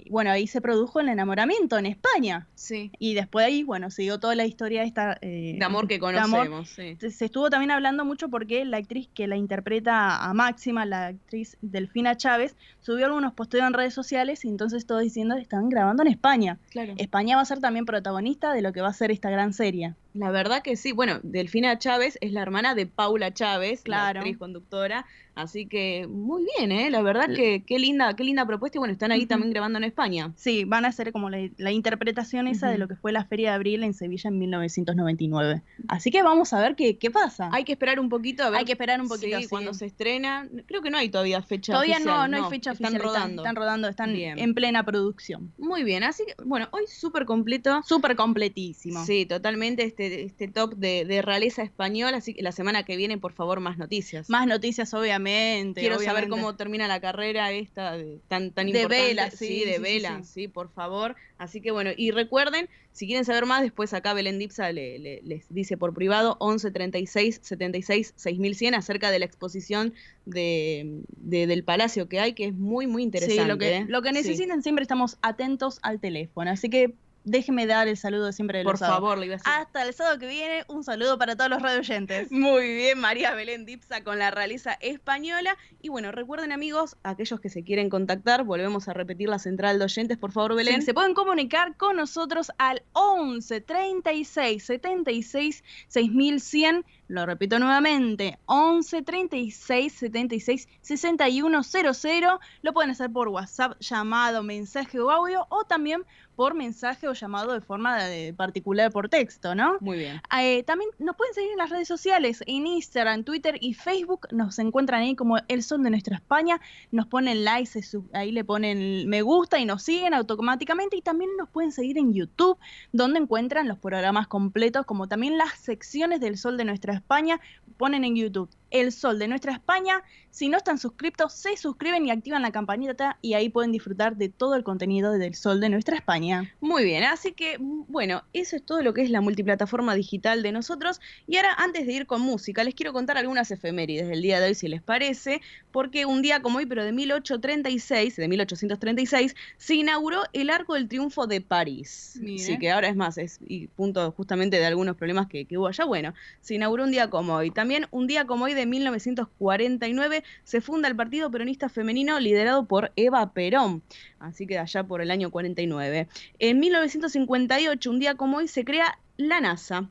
Bueno, ahí se produjo el enamoramiento en España. Sí. Y después ahí, bueno, siguió toda la historia esta, de amor que conocemos. Se estuvo también hablando mucho porque la actriz que la interpreta a Máxima, la actriz Delfina Chávez, subió algunos posteos en redes sociales, y entonces todos diciendo que están grabando en España. Claro. España va a ser también protagonista de lo que va a ser esta gran serie. La verdad que sí. Bueno, Delfina Chávez es la hermana de Paula Chávez, claro, la actriz conductora. Así que muy bien, la verdad que qué linda propuesta. Y bueno, están ahí también grabando en España. Sí, van a hacer como la interpretación esa de lo que fue la Feria de Abril en Sevilla en 1999. Así que vamos a ver qué pasa. Hay que esperar un poquito a ver. Hay que esperar un poquito, sí. Cuando se estrena. Creo que no hay todavía fecha todavía oficial. No hay fecha oficial. Están rodando, están bien, en plena producción. Muy bien, así que bueno, hoy súper completo. Súper completísimo. Sí, totalmente este top de realeza española. Así que la semana que viene, por favor, más noticias. Más noticias, obviamente. Quiero saber cómo termina la carrera esta tan importante. De vela, de vela, sí, por favor. Así que bueno, y recuerden, si quieren saber más, después acá Belén Dipsa les dice por privado 11 36 76 6100 acerca de la exposición del Palacio que hay, que es muy, muy interesante. Sí, lo que necesiten, siempre estamos atentos al teléfono. Así que déjeme dar el saludo siempre de Por los sábados. favor, le iba a decir. Hasta el sábado que viene, un saludo para todos los radioyentes. Muy bien, María Belén Dipsa con la realeza española. Y bueno, recuerden, amigos, aquellos que se quieren contactar, volvemos a repetir la central de oyentes, por favor, Belén. Sí, se pueden comunicar con nosotros al 11 36 76 6100. Lo repito nuevamente, 11 36 76 6100. Lo pueden hacer por WhatsApp, llamado, mensaje o audio, o también por mensaje o llamado de forma particular por texto, ¿no? Muy bien. También nos pueden seguir en las redes sociales, en Instagram, Twitter y Facebook. Nos encuentran ahí como El Sol de Nuestra España. Nos ponen like, ahí le ponen me gusta y nos siguen automáticamente. Y también nos pueden seguir en YouTube, donde encuentran los programas completos, como también las secciones del Sol de Nuestra España. Ponen en YouTube El Sol de Nuestra España. Si no están suscriptos, se suscriben y activan la campanita y ahí pueden disfrutar de todo el contenido del Sol de Nuestra España. Muy bien, así que bueno, eso es todo lo que es la multiplataforma digital de nosotros. Y ahora, antes de ir con música, les quiero contar algunas efemérides del día de hoy, si les parece, porque un día como hoy, pero de 1836, se inauguró el Arco del Triunfo de París. Mire. Sí, que ahora es más, y punto justamente de algunos problemas que hubo allá. Bueno, se inauguró un día como hoy. También un día como hoy de 1949 se funda el Partido Peronista Femenino liderado por Eva Perón, así que allá por el año 49. En 1958, un día como hoy, se crea la NASA.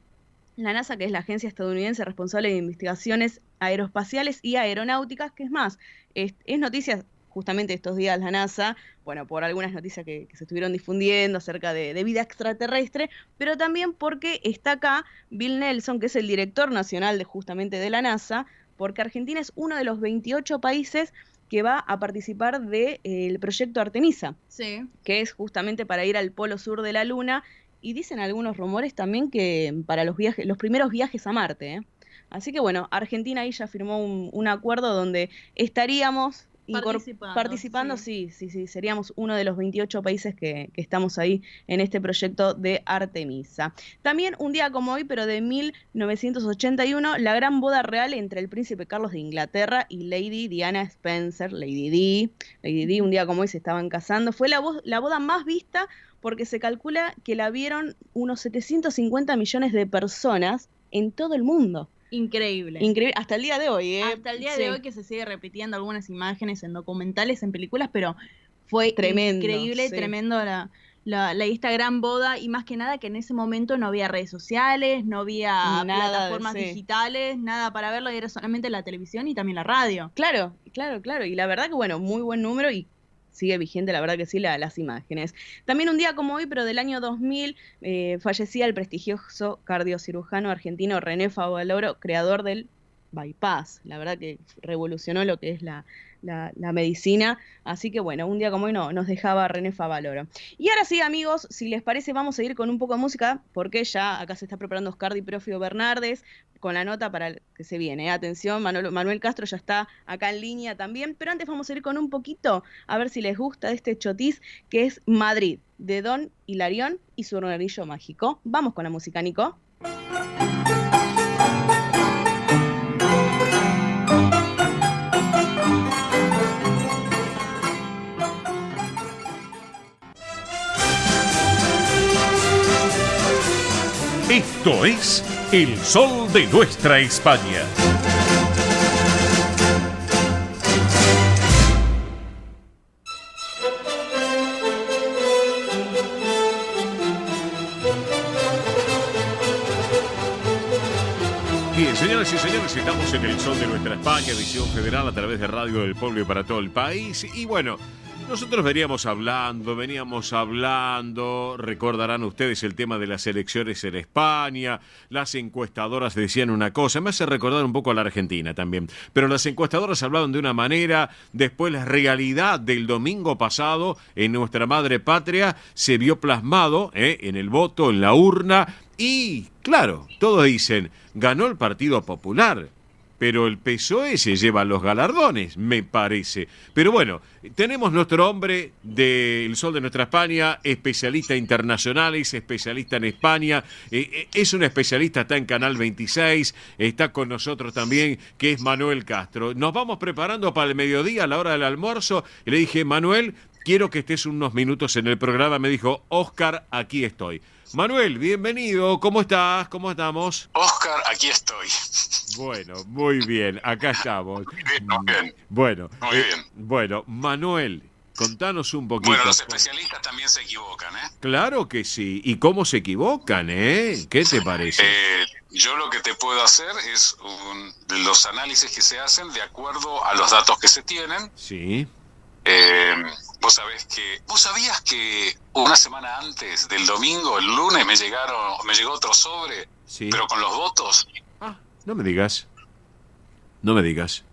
La NASA, que es la agencia estadounidense responsable de investigaciones aeroespaciales y aeronáuticas, que es más, es noticia justamente estos días la NASA, bueno, por algunas noticias que se estuvieron difundiendo acerca de vida extraterrestre, pero también porque está acá Bill Nelson, que es el director nacional justamente de la NASA, porque Argentina es uno de los 28 países que va a participar del proyecto Artemisa, Sí. que es justamente para ir al polo sur de la Luna, y dicen algunos rumores también que para los primeros viajes a Marte, ¿eh? Así que bueno, Argentina ahí ya firmó un acuerdo donde estaríamos participando, sí, seríamos uno de los 28 países que estamos ahí en este proyecto de Artemisa. También un día como hoy, pero de 1981, la gran boda real entre el príncipe Carlos de Inglaterra y Lady Diana Spencer, Lady Di, un día como hoy se estaban casando. Fue la boda más vista porque se calcula que la vieron unos 750 millones de personas en todo el mundo. Increíble. Increíble, hasta el día de hoy, ¿eh? Hasta el día de hoy, que se sigue repitiendo algunas imágenes en documentales, en películas, pero fue tremendo, increíble, tremendo esta gran boda, y más que nada que en ese momento no había redes sociales, no había plataformas digitales, nada para verlo, era solamente la televisión y también la radio. Claro, y la verdad que bueno, muy buen número y sigue vigente, la verdad que sí, las imágenes. También un día como hoy, pero del año 2000, fallecía el prestigioso cardiocirujano argentino René Favaloro, creador del bypass. La verdad que revolucionó lo que es la medicina. Así que bueno, un día como hoy nos dejaba René Favaloro. Y ahora sí, amigos, si les parece, vamos a ir con un poco de música, porque ya acá se está preparando Oscar Di Profio Bernardes con la nota para que se viene. Atención, Manuel Castro ya está acá en línea también, pero antes vamos a ir con un poquito, a ver si les gusta este chotis, que es Madrid, de Don Hilarión y su organillo mágico. Vamos con la música, Nico. Esto es El Sol de Nuestra España. Bien, señoras y señores, estamos en El Sol de Nuestra España, edición federal a través de Radio del Pueblo y para todo el país. Y bueno, nosotros veníamos hablando, recordarán ustedes el tema de las elecciones en España, las encuestadoras decían una cosa, me hace recordar un poco a la Argentina también, pero las encuestadoras hablaban de una manera, después la realidad del domingo pasado en nuestra madre patria se vio plasmado en el voto, en la urna, y claro, todos dicen, ganó el Partido Popular. Pero el PSOE se lleva los galardones, me parece. Pero bueno, tenemos nuestro hombre del Sol de Nuestra España, especialista internacional, es especialista en España, es un especialista, está en Canal 26, está con nosotros también, que es Manuel Castro. Nos vamos preparando para el mediodía, a la hora del almuerzo, y le dije, Manuel, quiero que estés unos minutos en el programa. Me dijo, Oscar, aquí estoy. Manuel, bienvenido. ¿Cómo estás? ¿Cómo estamos? Oscar, aquí estoy. Bueno, muy bien. Acá estamos. Muy bien. Bueno, Muy bien. Bueno, Manuel, contanos un poquito. Bueno, los especialistas también se equivocan, ¿eh? Claro que sí. ¿Y cómo se equivocan, eh? ¿Qué te parece? Yo lo que te puedo hacer es los análisis que se hacen de acuerdo a los datos que se tienen. Sí. Vos sabías que una semana antes del domingo, el lunes, me llegó otro sobre, sí, pero con los votos. No me digas. No me digas.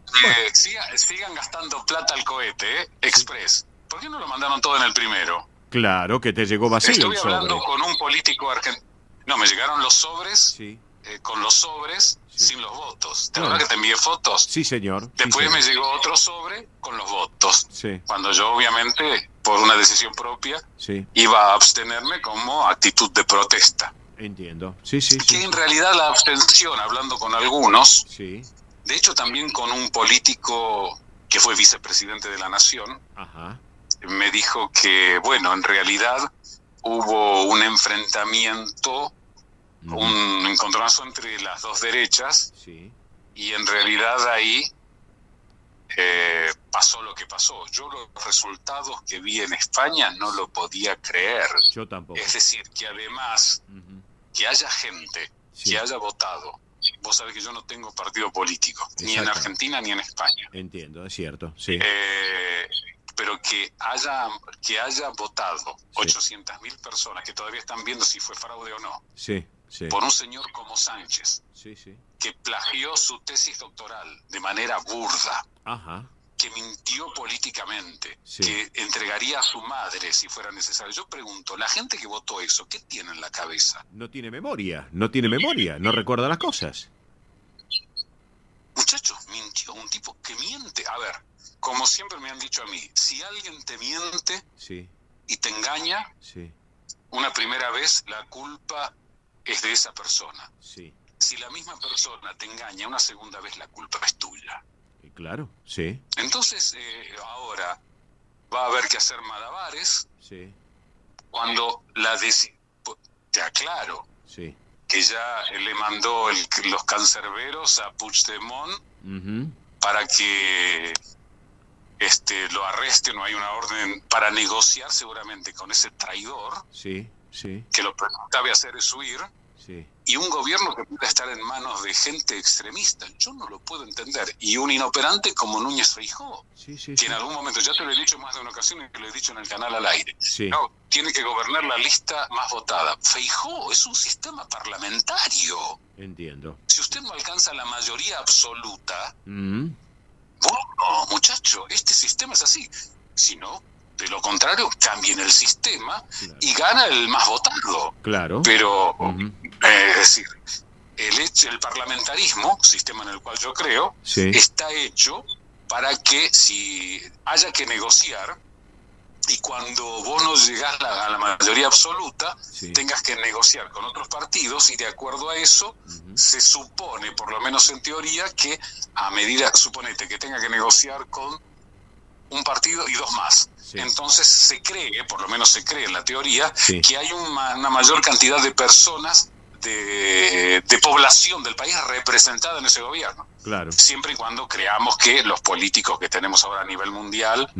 Sigan gastando plata al cohete, Express. ¿Por qué no lo mandaron todo en el primero? Claro, que te llegó vacío Estuve el sobre. hablando con un político argentino. No, me llegaron los sobres, sí, con los sobres, sí, sin los votos. ¿Te acuerdas que te envié fotos? Sí, señor. Después sí, me llegó otro sobre con los votos. Sí. Cuando yo, obviamente, por una decisión propia, sí, iba a abstenerme como actitud de protesta. Entiendo. Sí, sí, que sí. En realidad la abstención, hablando con algunos, sí, de hecho también con un político que fue vicepresidente de la Nación, ajá, me dijo que, bueno, en realidad hubo un enfrentamiento, un encontronazo entre las dos derechas, sí, y en realidad ahí pasó lo que pasó. Yo los resultados que vi en España no lo podía creer. Yo tampoco. Es decir, que además que haya gente sí, que haya votado. Vos sabés que yo no tengo partido político, ni en Argentina ni en España. Entiendo, es cierto, sí. Pero que haya votado 800.000 personas que todavía están viendo si fue fraude o no, sí, sí, por un señor como Sánchez, sí, sí, que plagió su tesis doctoral de manera burda, ajá, que mintió políticamente, sí, que entregaría a su madre si fuera necesario. Yo pregunto, la gente que votó eso, ¿qué tiene en la cabeza? No tiene memoria, no recuerda las cosas. Muchachos, mintió, un tipo que miente. A ver, como siempre me han dicho a mí, si alguien te miente sí, y te engaña, sí, una primera vez la culpa es de esa persona. Sí. Si la misma persona te engaña una segunda vez, la culpa es tuya. Claro, sí. Entonces, ahora va a haber que hacer malabares. Sí. Cuando te aclaro, sí, que ya le mandó los cancerberos a Puigdemont para que lo arresten, no hay una orden para negociar seguramente con ese traidor, sí, sí, que lo que cabe hacer es huir, sí, y un gobierno que pueda estar en manos de gente extremista. Yo no lo puedo entender. Y un inoperante como Núñez Feijóo, sí, sí, que en algún momento, ya te lo he dicho más de una ocasión y te lo he dicho en el canal al aire, sí, no, tiene que gobernar la lista más votada. Feijóo es un sistema parlamentario. Entiendo. Si usted no alcanza la mayoría absoluta, Mm. bueno, muchacho, este sistema es así. Si no, de lo contrario, cambien el sistema, Claro. y gana el más votado. Claro. Pero, es decir, el parlamentarismo, sistema en el cual yo creo, Sí. está hecho para que si haya que negociar, y cuando vos no llegás a la mayoría absoluta, Sí. tengas que negociar con otros partidos, y de acuerdo a eso se supone, por lo menos en teoría, que a medida, suponete que tenga que negociar con un partido y dos más. Sí. Entonces se cree, por lo menos se cree en la teoría, Sí. que hay una mayor cantidad de personas, de población del país representada en ese gobierno. Claro. Siempre y cuando creamos que los políticos que tenemos ahora a nivel mundial,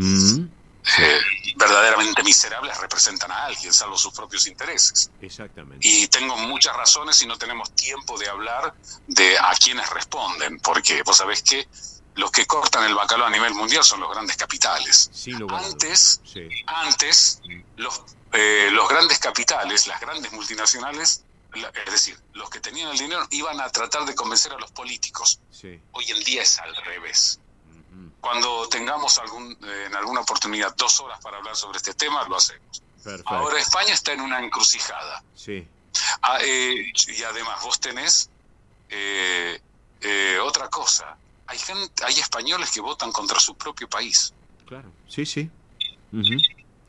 verdaderamente miserables, representan a alguien, salvo sus propios intereses. Exactamente. Y tengo muchas razones y no tenemos tiempo de hablar de a quienes responden, porque vos sabés que los que cortan el bacalao a nivel mundial son los grandes capitales. Sin lugar a Antes, dudas. Sí. antes los grandes capitales, las grandes multinacionales, es decir, los que tenían el dinero iban a tratar de convencer a los políticos. Sí. Hoy en día es al revés. Cuando tengamos en alguna oportunidad 2 horas para hablar sobre este tema, lo hacemos. Perfecto. Ahora España está en una encrucijada. Sí. Y además vos tenés otra cosa. Hay españoles que votan contra su propio país. Claro. Sí, sí.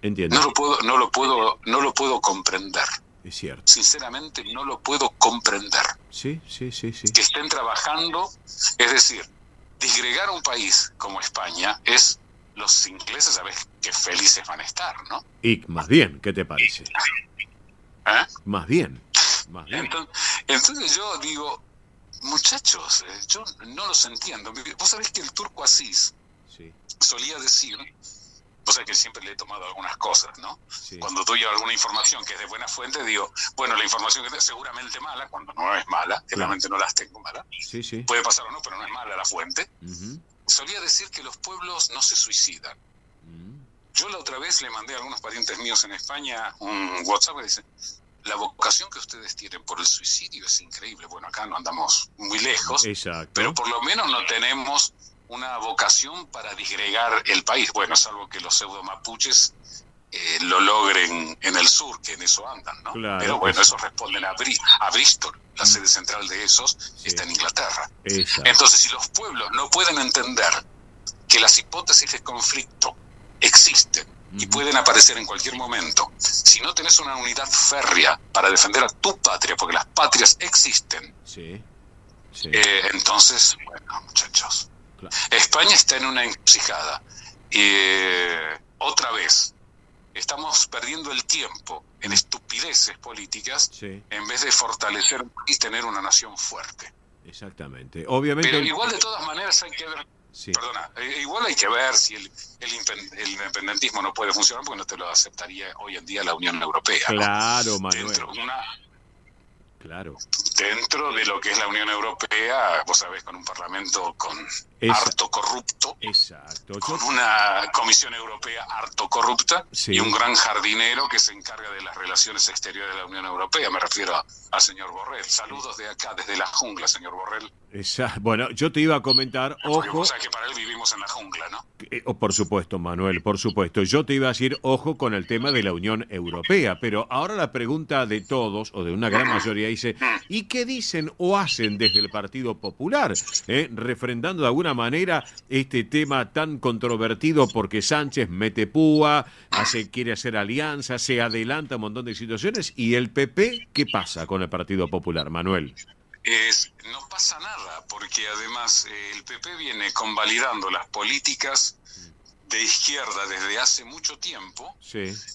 Entiendo. No lo puedo comprender. Es cierto. Sinceramente no lo puedo comprender. Sí, sí, sí, sí. Que estén trabajando, es decir, disgregar un país como España es los ingleses, sabés qué felices van a estar, ¿no? Y más bien, ¿qué te parece? Más bien. Entonces yo digo, muchachos, yo no los entiendo. Vos sabés que el turco Aziz solía decir, vos sabés que siempre le he tomado algunas cosas, ¿no? Sí. Cuando doy alguna información que es de buena fuente, digo, bueno, la información que es seguramente mala, cuando no es mala, realmente no las tengo malas. Sí. Puede pasar o no, pero no es mala la fuente. Solía decir que los pueblos no se suicidan. Yo la otra vez le mandé a algunos parientes míos en España un WhatsApp que dice, la vocación que ustedes tienen por el suicidio es increíble. Bueno, acá no andamos muy lejos, pero por lo menos no tenemos una vocación para disgregar el país. Bueno, salvo que los pseudo mapuches lo logren en el sur, que en eso andan, ¿no? Claro, pero bueno, esos responden a Bristol, la sede central de esos está en Inglaterra. Entonces, si los pueblos no pueden entender que las hipótesis de conflicto existen y pueden aparecer en cualquier momento, si no tenés una unidad férrea para defender a tu patria, porque las patrias existen, entonces, bueno, muchachos, España está en una encrucijada. Otra vez, estamos perdiendo el tiempo en estupideces políticas en vez de fortalecer y tener una nación fuerte. Exactamente. Obviamente. Pero igual, de todas maneras, hay que ver. Igual hay que ver si el independentismo no puede funcionar, porque no te lo aceptaría hoy en día la Unión Europea. Claro, ¿no? Manuel. Dentro de lo que es la Unión Europea, vos sabés, con un parlamento harto corrupto, con una Comisión Europea harto corrupta y un gran jardinero que se encarga de las relaciones exteriores de la Unión Europea. Me refiero al señor Borrell. Saludos de acá, desde la jungla, señor Borrell. Bueno, yo te iba a comentar, Porque ojo. vos sabés que para él vivimos en la jungla, ¿no? Por supuesto, Manuel, por supuesto. Yo te iba a decir, ojo con el tema de la Unión Europea, pero ahora la pregunta de todos, o de una gran mayoría, dice, ¿y qué dicen o hacen desde el Partido Popular? Refrendando de alguna manera este tema tan controvertido porque Sánchez mete púa, quiere hacer alianzas, se adelanta un montón de situaciones, y el PP, ¿qué pasa con el Partido Popular, Manuel? No pasa nada, porque además el PP viene convalidando las políticas de izquierda desde hace mucho tiempo,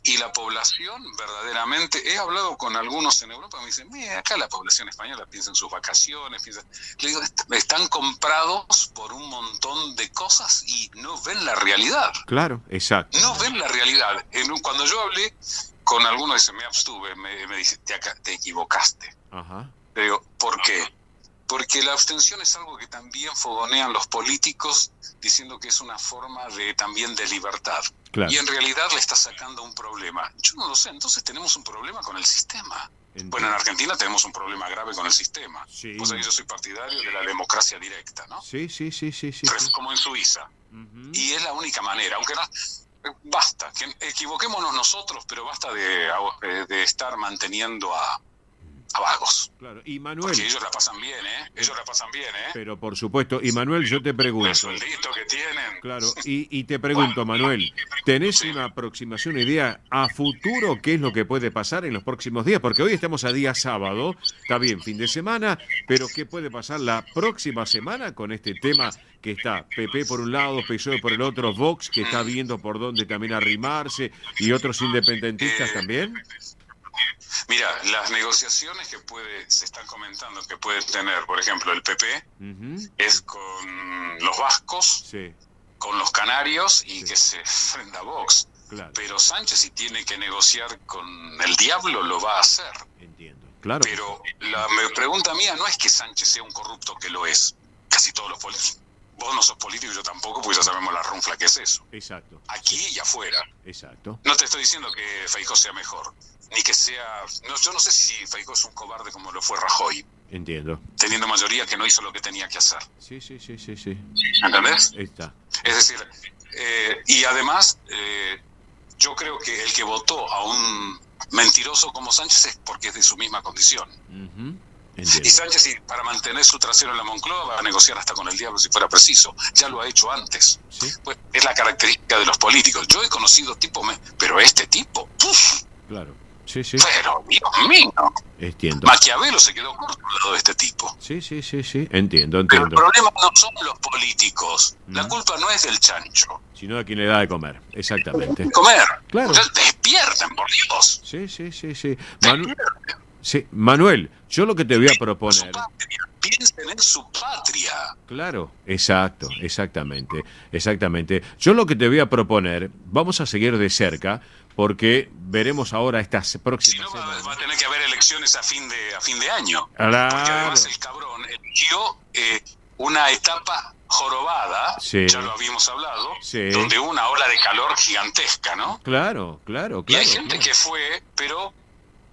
y la población verdaderamente, he hablado con algunos en Europa, me dicen, mira, acá la población española piensa en sus vacaciones, le digo, están comprados por un montón de cosas y no ven la realidad. Claro, exacto. No ven la realidad. Cuando yo hablé con algunos, me abstuve, me dice, te equivocaste. Le digo, ¿por qué? Porque la abstención es algo que también fogonean los políticos, diciendo que es una forma también de libertad. Claro. Y en realidad le está sacando un problema. Yo no lo sé, entonces tenemos un problema con el sistema. Bueno, en Argentina tenemos un problema grave con el sistema. Vos sabés que yo soy partidario de la democracia directa, ¿no? Sí. Como en Suiza. Y es la única manera, aunque no... Basta, que equivoquémonos nosotros, pero basta de estar manteniendo a vagos. Claro, y Manuel, porque ellos la pasan bien, Ellos la pasan bien, Pero por supuesto, y Manuel, yo te pregunto. El sueldito que tienen. Claro, y te pregunto, Manuel, ¿tenés una aproximación, una idea a futuro qué es lo que puede pasar en los próximos días? Porque hoy estamos a día sábado, está bien, fin de semana, pero ¿qué puede pasar la próxima semana con este tema que está PP por un lado, PSOE por el otro, Vox, que está viendo por dónde también arrimarse, y otros independentistas también? Mira, las negociaciones que se están comentando que puede tener, por ejemplo, el PP, es con los vascos, con los canarios y que se enfrenta a Vox. Claro. Pero Sánchez, si tiene que negociar con el diablo, lo va a hacer. Entiendo. Claro. Pero la pregunta mía no es que Sánchez sea un corrupto, que lo es. Casi todos los políticos. Vos no sos político, yo tampoco, porque ya sabemos la runfla que es eso. Exacto. Aquí y afuera. Exacto. No te estoy diciendo que Feijóo sea mejor, ni que sea... yo no sé si Feijóo es un cobarde como lo fue Rajoy. Entiendo. Teniendo mayoría que no hizo lo que tenía que hacer. Sí. ¿Entendés? Ahí está. Es decir, y además, yo creo que el que votó a un mentiroso como Sánchez es porque es de su misma condición. Y Sánchez, para mantener su trasero en la Moncloa, va a negociar hasta con el diablo si fuera preciso. Ya lo ha hecho antes. Pues es la característica de los políticos. Yo he conocido tipos, pero este tipo... ¡puf! Claro. Sí, sí. Pero, Dios mío. Entiendo. Maquiavelo se quedó corto al lado de este tipo. Sí. Entiendo. Pero el problema no son los políticos. La culpa no es del chancho. Sino a quien le da de comer. Exactamente. Comer. Claro. O sea, despierten, por Dios. Sí. Manuel, yo lo que te voy a proponer... Piensen en su patria. Claro, exactamente. Yo lo que te voy a proponer, vamos a seguir de cerca, porque veremos ahora estas próximas semanas. Va a tener que haber elecciones a fin de año. Claro. Porque además el cabrón eligió una etapa jorobada, Sí. ya lo habíamos hablado, Sí. donde hubo una ola de calor gigantesca, ¿no? Claro. Y hay gente que fue, pero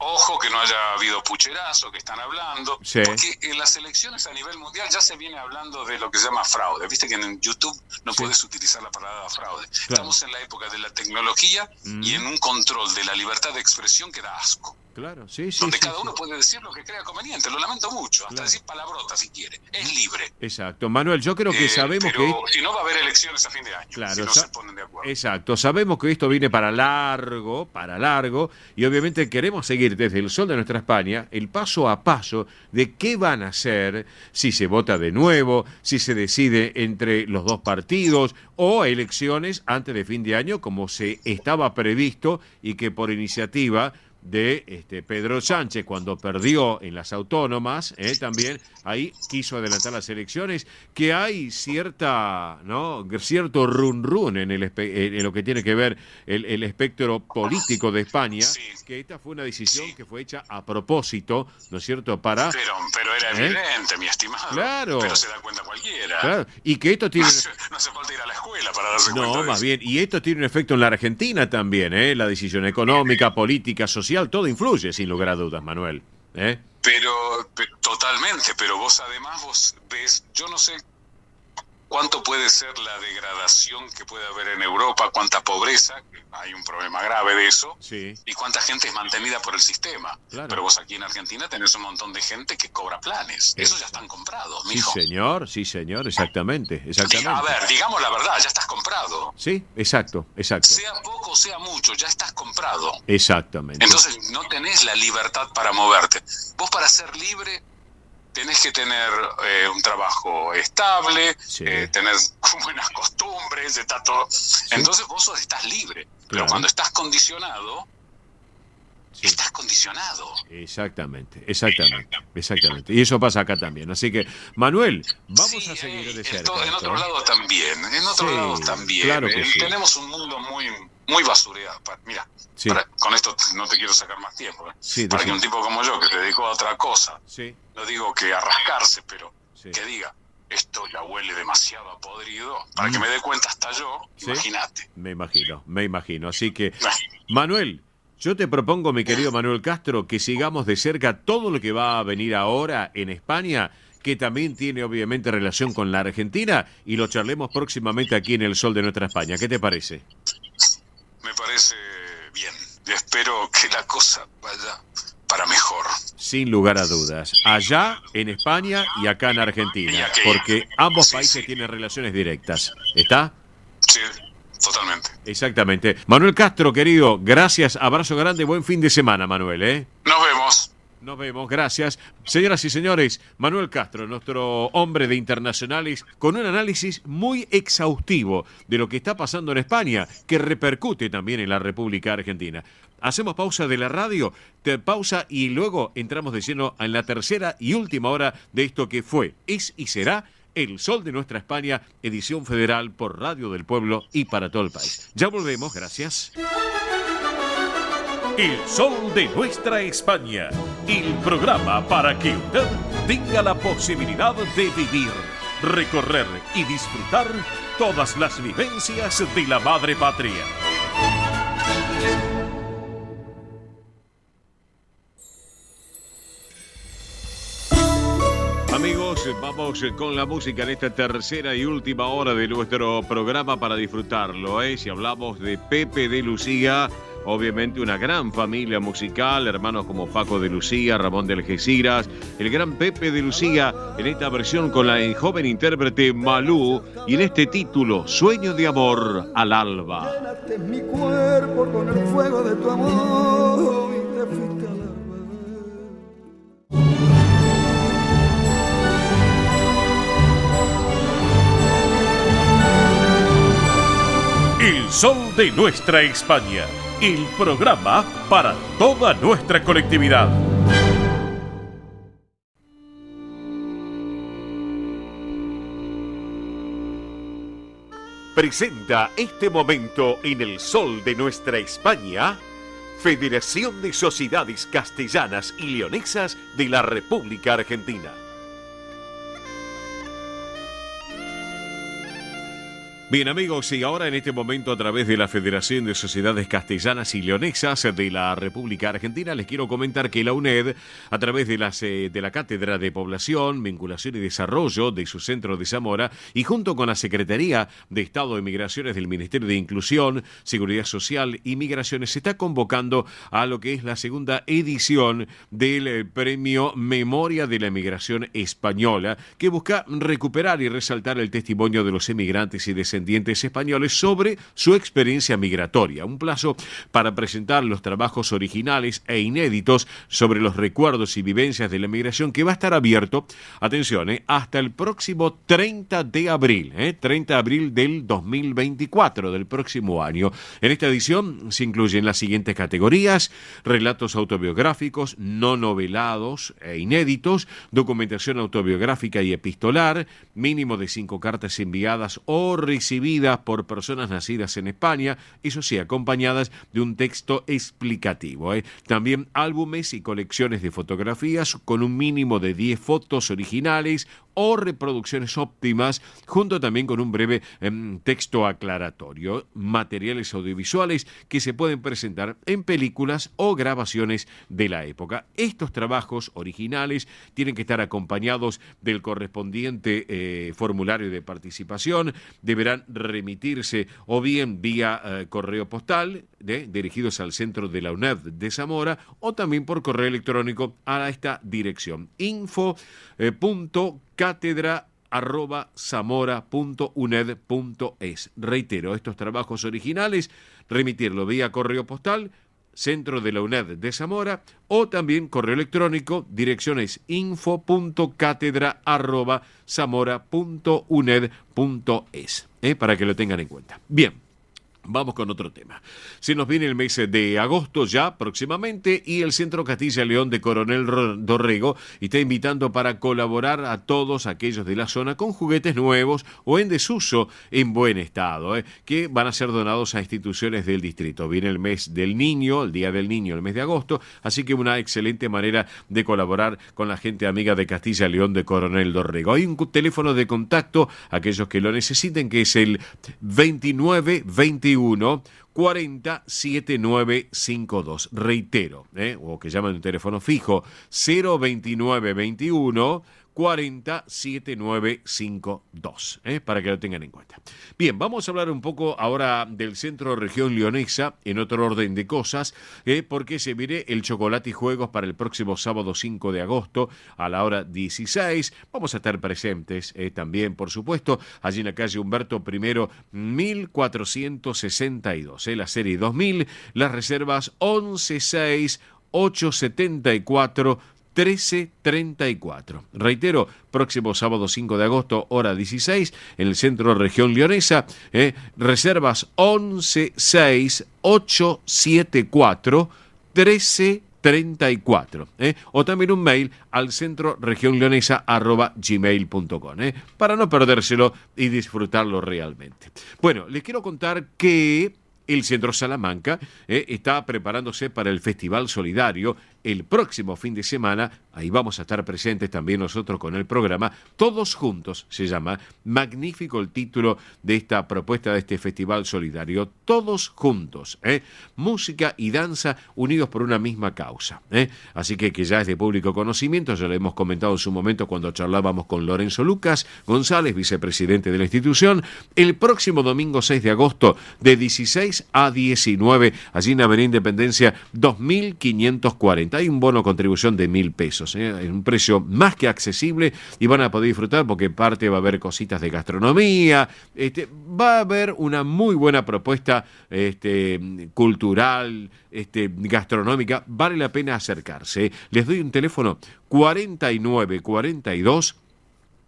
ojo que no haya habido pucherazo, que están hablando, Sí. porque en las elecciones a nivel mundial ya se viene hablando de lo que se llama fraude. Viste que en YouTube no puedes utilizar la palabra fraude. Claro. Estamos en la época de la tecnología y en un control de la libertad de expresión que da asco. Claro, sí. Donde cada uno puede decir lo que crea conveniente. Lo lamento mucho, hasta Claro. decir palabrota si quiere. Es libre. Exacto. Manuel, yo creo que sabemos pero que... si no va a haber elecciones a fin de año, Claro, si no se ponen de acuerdo. Exacto, sabemos que esto viene para largo, y obviamente queremos seguir desde el Sol de Nuestra España el paso a paso de qué van a hacer, si se vota de nuevo, si se decide entre los dos partidos o elecciones antes de fin de año como se estaba previsto y que por iniciativa de Pedro Sánchez cuando perdió en las autónomas, también ahí quiso adelantar las elecciones, que hay cierto run en lo que tiene que ver el espectro político de España, que esta fue una decisión que fue hecha a propósito, ¿no es cierto? Para Pero era evidente, mi estimado. Claro. Pero se da cuenta cualquiera. Claro, y que esto tiene... No hace falta ir a la escuela para darse cuenta No, de más eso. bien, y esto tiene un efecto en la Argentina también, la decisión económica, política, social, todo influye, sin lugar a dudas, Manuel. Pero totalmente, pero vos ves, yo no sé cuánto puede ser la degradación que puede haber en Europa, cuánta pobreza, hay un problema grave de eso, Sí. y cuánta gente es mantenida por el sistema. Claro. Pero vos aquí en Argentina tenés un montón de gente que cobra planes. Esos ya están comprados, mijo. Sí, señor, exactamente. A ver, digamos la verdad, ya estás comprado. Sí, exacto. Sea poco, sea mucho, ya estás comprado. Exactamente. Entonces no tenés la libertad para moverte. Vos para ser libre tenés que tener un trabajo estable, tener buenas costumbres, entonces vos estás libre. Pero cuando estás condicionado, estás condicionado. Exactamente. Y eso pasa acá también. Así que, Manuel, vamos a seguir de cerca. En otro lado también, Claro que sí. Tenemos un mundo muy basureado. Mira, con esto no te quiero sacar más tiempo. Para que un tipo como yo, que te dedicó a otra cosa, no digo que a rascarse, pero que diga, esto ya huele demasiado a podrido, para que me dé cuenta hasta yo, imagínate. Me imagino. Así que, Manuel, yo te propongo, mi querido Manuel Castro, que sigamos de cerca todo lo que va a venir ahora en España, que también tiene obviamente relación con la Argentina, y lo charlemos próximamente aquí en el Sol de Nuestra España. ¿Qué te parece? Me parece bien. Espero que la cosa vaya para mejor. Sin lugar a dudas. Allá en España y acá en Argentina. Porque ambos países tienen relaciones directas. ¿Está? Sí, totalmente. Exactamente. Manuel Castro, querido, gracias. Abrazo grande. Buen fin de semana, Manuel. Nos vemos, gracias. Señoras y señores, Manuel Castro, nuestro hombre de internacionales, con un análisis muy exhaustivo de lo que está pasando en España, que repercute también en la República Argentina. Hacemos pausa de la radio, pausa y luego entramos de lleno en la tercera y última hora de esto que fue, es y será El Sol de Nuestra España, edición federal por Radio del Pueblo y para todo el país. Ya volvemos, gracias. El Sol de Nuestra España, el programa para que usted tenga la posibilidad de vivir, recorrer y disfrutar todas las vivencias de la madre patria. Amigos, vamos con la música en esta tercera y última hora de nuestro programa para disfrutarlo. Si hablamos de Pepe de Lucía, obviamente una gran familia musical, hermanos como Paco de Lucía, Ramón de Algeciras, el gran Pepe de Lucía en esta versión con la joven intérprete Malú y en este título, Sueño de Amor al Alba. Llénate mi cuerpo con el fuego de tu amor y te Sol de Nuestra España, el programa para toda nuestra colectividad. Presenta este momento en el Sol de Nuestra España, Federación de Sociedades Castellanas y Leonesas de la República Argentina. Bien amigos, y ahora en este momento a través de la Federación de Sociedades Castellanas y Leonesas de la República Argentina les quiero comentar que la UNED, a través de la Cátedra de Población, Vinculación y Desarrollo de su centro de Zamora y junto con la Secretaría de Estado de Migraciones del Ministerio de Inclusión, Seguridad Social y Migraciones, se está convocando a lo que es la segunda edición del premio Memoria de la Emigración Española, que busca recuperar y resaltar el testimonio de los emigrantes y descendientes españoles sobre su experiencia migratoria. Un plazo para presentar los trabajos originales e inéditos sobre los recuerdos y vivencias de la migración que va a estar abierto, atención, hasta el próximo 30 de abril, 30 de abril del 2024, del próximo año. En esta edición se incluyen las siguientes categorías: relatos autobiográficos, no novelados e inéditos, documentación autobiográfica y epistolar, mínimo de 5 cartas enviadas o recibidas por personas nacidas en España, eso sí, acompañadas de un texto explicativo. También álbumes y colecciones de fotografías con un mínimo de 10 fotos originales o reproducciones óptimas, junto también con un breve texto aclaratorio. Materiales audiovisuales que se pueden presentar en películas o grabaciones de la época. Estos trabajos originales tienen que estar acompañados del correspondiente formulario de participación, deberán remitirse o bien vía correo postal, dirigidos al centro de la UNED de Zamora, o también por correo electrónico a esta dirección: info.catedra@zamora.uned.es. Reitero, estos trabajos originales, remitirlo vía correo postal, centro de la UNED de Zamora, o también correo electrónico, direcciones info.catedra@zamora.uned.es, para que lo tengan en cuenta. Bien. Vamos con otro tema. Se nos viene el mes de agosto ya próximamente y el Centro Castilla y León de Coronel Dorrego está invitando para colaborar a todos aquellos de la zona con juguetes nuevos o en desuso en buen estado, que van a ser donados a instituciones del distrito. Viene el mes del niño, el Día del Niño, el mes de agosto, así que una excelente manera de colaborar con la gente amiga de Castilla y León de Coronel Dorrego. Hay un teléfono de contacto, aquellos que lo necesiten, que es el 2921 40 7952. Reitero, o que llaman un teléfono fijo, 02921 40 7952, para que lo tengan en cuenta. Bien, vamos a hablar un poco ahora del Centro Región Leonesa, en otro orden de cosas, porque se viene el Chocolate y Juegos para el próximo sábado 5 de agosto a la hora 16. Vamos a estar presentes también, por supuesto, allí en la calle Humberto I, 1462, la serie 2000, las reservas 116 874 1334. Reitero, próximo sábado 5 de agosto, hora 16, en el Centro Región Leonesa, reservas 116 874 1334, o también un mail al centroregionleonesa@gmail.com, para no perdérselo y disfrutarlo realmente. Bueno, les quiero contar que el Centro Salamanca está preparándose para el Festival Solidario el próximo fin de semana. Ahí vamos a estar presentes también nosotros con el programa Todos Juntos, se llama. Magnífico el título de esta propuesta de este Festival Solidario. Todos Juntos, música y danza unidos por una misma causa, así que ya es de público conocimiento. Ya lo hemos comentado en su momento cuando charlábamos con Lorenzo Lucas González, vicepresidente de la institución. El próximo domingo 6 de agosto de 16 a 19, allí en Avenida Independencia 2540. Hay un bono contribución de 1.000 pesos, es un precio más que accesible y van a poder disfrutar porque parte va a haber cositas de gastronomía, va a haber una muy buena propuesta cultural, gastronómica. Vale la pena acercarse. Les doy un teléfono: 4942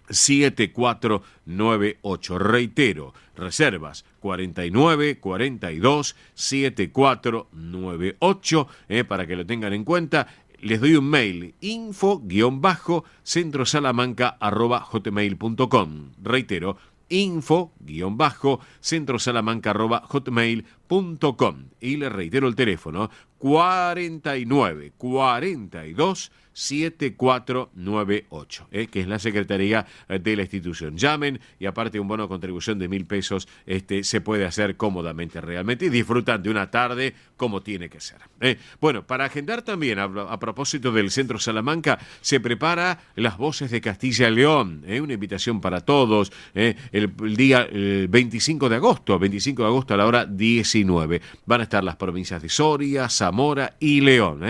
7498. Reitero, reservas 49 42 7498, para que lo tengan en cuenta. Les doy un mail, info-centrosalamanca@hotmail.com. Reitero, info-centrosalamanca@hotmail.com. Y les reitero el teléfono, 49 42 7498, que es la Secretaría de la institución. Llamen y aparte un bono de contribución de 1.000 pesos se puede hacer cómodamente realmente y disfrutan de una tarde como tiene que ser. Bueno, para agendar también, a propósito del Centro Salamanca, se prepara Las Voces de Castilla y León, una invitación para todos, el día 25 de agosto a la hora 19. Van a estar las provincias de Soria, Zamora y León.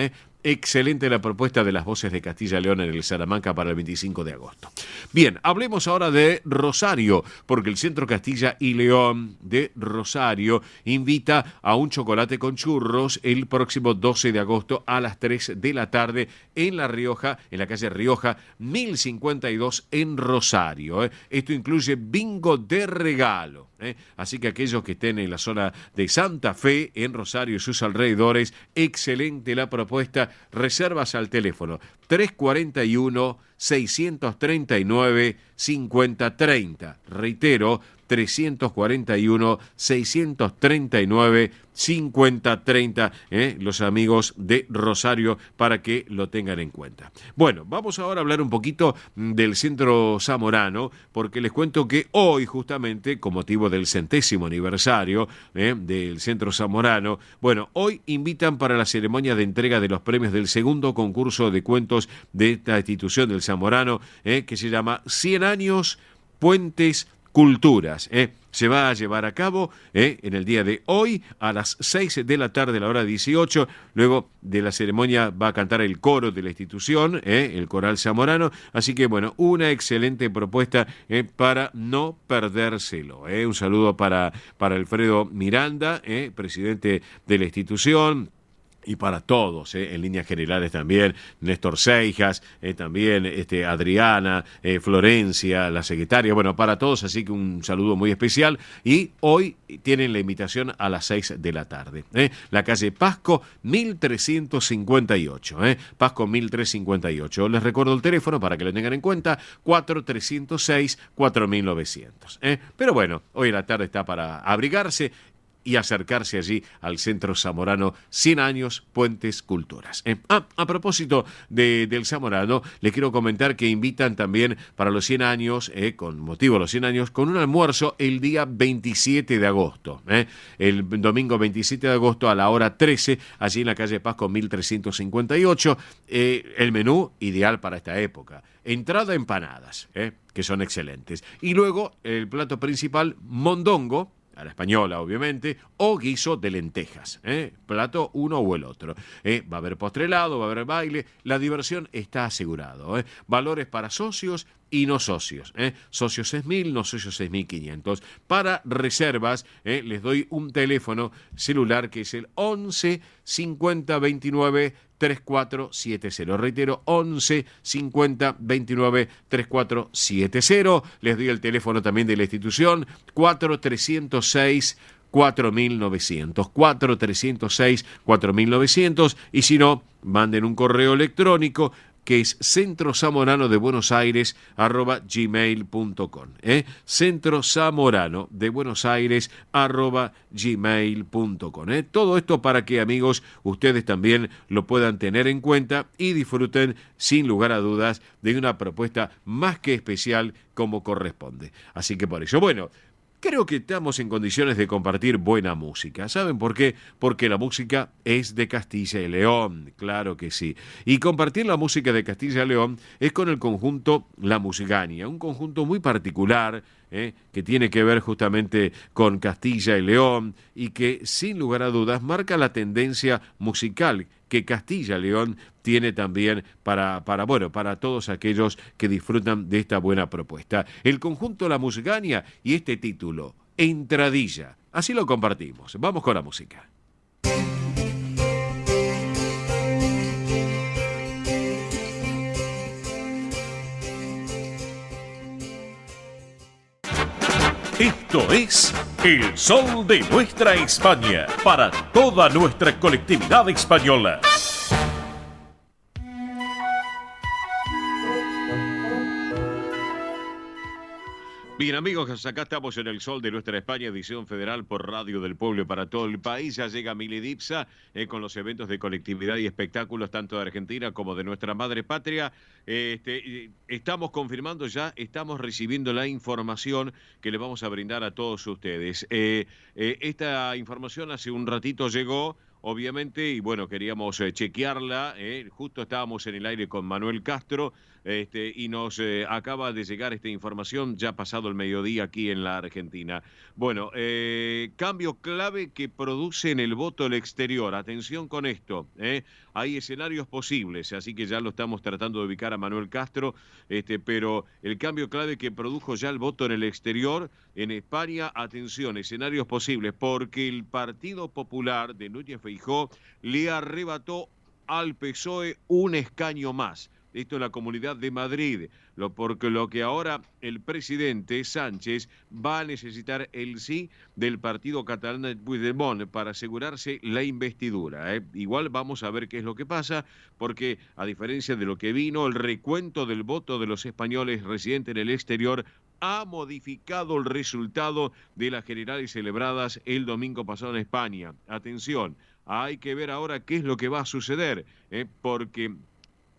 Excelente la propuesta de Las Voces de Castilla y León en el Salamanca para el 25 de agosto. Bien, hablemos ahora de Rosario, porque el Centro Castilla y León de Rosario invita a un chocolate con churros el próximo 12 de agosto a las 3 de la tarde en La Rioja, en la calle Rioja 1052 en Rosario. Esto incluye bingo de regalo. Así que aquellos que estén en la zona de Santa Fe, en Rosario y sus alrededores, excelente la propuesta. Reservas al teléfono 341-639-5030. Reitero, 341-639-5030, los amigos de Rosario, para que lo tengan en cuenta. Bueno, vamos ahora a hablar un poquito del Centro Zamorano, porque les cuento que hoy, justamente, con motivo del 100º aniversario del Centro Zamorano, bueno, hoy invitan para la ceremonia de entrega de los premios del segundo concurso de cuentos de esta institución del Zamorano, que se llama 100 años, Puentes, Culturas. Se va a llevar a cabo en el día de hoy a las 6 de la tarde, a la hora 18. Luego de la ceremonia va a cantar el coro de la institución, el Coral Zamorano. Así que, bueno, una excelente propuesta para no perdérselo. Un saludo para Alfredo Miranda, presidente de la institución. Y para todos, en líneas generales también, Néstor Seijas, también Adriana, Florencia, la secretaria, bueno, para todos, así que un saludo muy especial. Y hoy tienen la invitación a las 6 de la tarde. La calle Pasco 1358, Pasco 1358. Les recuerdo el teléfono para que lo tengan en cuenta, 4306-4900. Pero bueno, hoy en la tarde está para abrigarse y acercarse allí al Centro Zamorano 100 años, Puentes, Culturas. A propósito del Zamorano, les quiero comentar que invitan también para los 100 años, con motivo de los 100 años, con un almuerzo el día 27 de agosto. El domingo 27 de agosto a la hora 13, allí en la calle Pasco 1358. El menú ideal para esta época. Entrada, empanadas, que son excelentes. Y luego el plato principal, mondongo, a la española, obviamente, o guiso de lentejas, plato uno o el otro. Va a haber postrelado, va a haber baile, la diversión está asegurado. Valores para socios y no socios. Socios 6.000, no socios 6.500. Para reservas, les doy un teléfono celular que es el 11 50 29 3470. Reitero, 11 50 29 3470. Les doy el teléfono también de la institución, 4306 4900, 4306 4900. Y si no, manden un correo electrónico que es centrozamorano@gmail.com. centrozamorano@gmail.com. Todo esto para que, amigos, ustedes también lo puedan tener en cuenta y disfruten, sin lugar a dudas, de una propuesta más que especial como corresponde. Así que por eso, bueno, creo que estamos en condiciones de compartir buena música. ¿Saben por qué? Porque la música es de Castilla y León, claro que sí. Y compartir la música de Castilla y León es con el conjunto La Musgania, un conjunto muy particular, que tiene que ver justamente con Castilla y León y que, sin lugar a dudas, marca la tendencia musical que Castilla y León tiene también para todos aquellos que disfrutan de esta buena propuesta. El conjunto La Musgania y este título, Entradilla. Así lo compartimos. Vamos con la música. Esto es El Sol de Nuestra España, para toda nuestra colectividad española. Bien, amigos, acá estamos en El Sol de Nuestra España, edición federal por Radio del Pueblo y para todo el país. Ya llega Mili Dipsa con los eventos de colectividad y espectáculos tanto de Argentina como de nuestra madre patria. Estamos confirmando ya, estamos recibiendo la información que le vamos a brindar a todos ustedes. Esta información hace un ratito llegó, obviamente, y bueno, queríamos chequearla. Justo estábamos en el aire con Manuel Castro. Y nos acaba de llegar esta información ya pasado el mediodía aquí en la Argentina. Bueno, cambio clave que produce en el voto al exterior. Atención con esto, hay escenarios posibles, así que ya lo estamos tratando de ubicar a Manuel Castro, pero el cambio clave que produjo ya el voto en el exterior en España, atención, escenarios posibles, porque el Partido Popular de Núñez Feijóo le arrebató al PSOE un escaño más. Esto en la Comunidad de Madrid, porque lo que ahora el presidente Sánchez va a necesitar el sí del partido catalán de Puigdemont para asegurarse la investidura. Igual vamos a ver qué es lo que pasa, porque a diferencia de lo que vino, el recuento del voto de los españoles residentes en el exterior ha modificado el resultado de las generales celebradas el domingo pasado en España. Atención, hay que ver ahora qué es lo que va a suceder, porque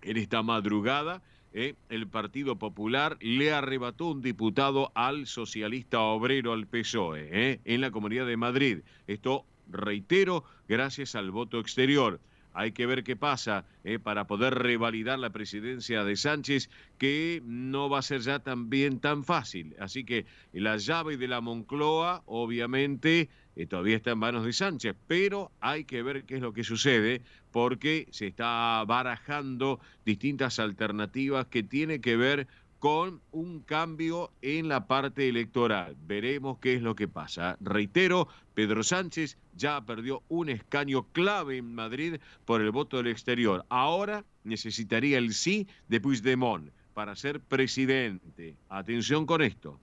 en esta madrugada, el Partido Popular le arrebató un diputado al socialista obrero, al PSOE, en la Comunidad de Madrid. Esto, reitero, gracias al voto exterior. Hay que ver qué pasa para poder revalidar la presidencia de Sánchez, que no va a ser ya también tan fácil. Así que la llave de la Moncloa, obviamente, todavía está en manos de Sánchez, pero hay que ver qué es lo que sucede, porque se está barajando distintas alternativas que tienen que ver con un cambio en la parte electoral. Veremos qué es lo que pasa. Reitero, Pedro Sánchez ya perdió un escaño clave en Madrid por el voto del exterior. Ahora necesitaría el sí de Puigdemont para ser presidente. Atención con esto,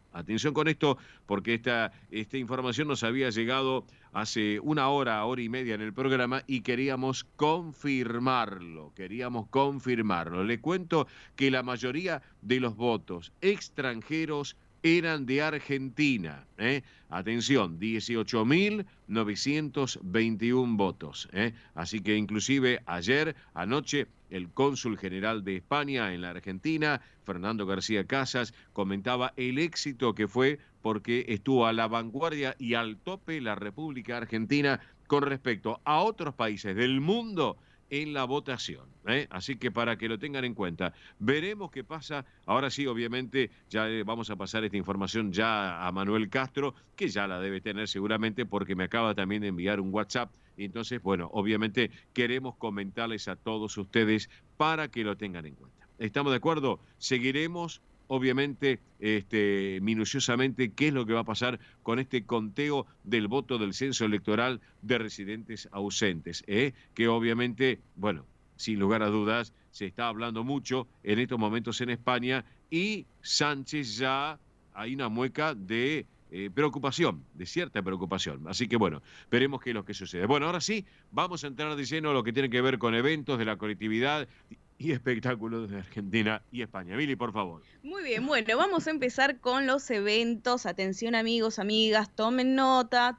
porque esta información nos había llegado hace una hora y media en el programa y queríamos confirmarlo. Le cuento que la mayoría de los votos extranjeros eran de Argentina. Atención, 18.921 votos. Así que inclusive anoche, el cónsul general de España en la Argentina, Fernando García Casas, comentaba el éxito que fue porque estuvo a la vanguardia y al tope la República Argentina con respecto a otros países del mundo en la votación. Así que para que lo tengan en cuenta, veremos qué pasa. Ahora sí, obviamente, ya vamos a pasar esta información ya a Manuel Castro, que ya la debe tener seguramente porque me acaba también de enviar un WhatsApp. Y entonces, bueno, obviamente queremos comentarles a todos ustedes para que lo tengan en cuenta. ¿Estamos de acuerdo? Seguiremos, obviamente, minuciosamente qué es lo que va a pasar con este conteo del voto del censo electoral de residentes ausentes, que obviamente, bueno, sin lugar a dudas, se está hablando mucho en estos momentos en España y Sánchez ya hay una mueca de preocupación, de cierta preocupación. Así que bueno, veremos qué es lo que sucede. Bueno, ahora sí, vamos a entrar de lleno a lo que tiene que ver con eventos de la colectividad y espectáculos de Argentina y España. Mili, por favor. Muy bien, bueno, vamos a empezar con los eventos. Atención, amigos, amigas, tomen nota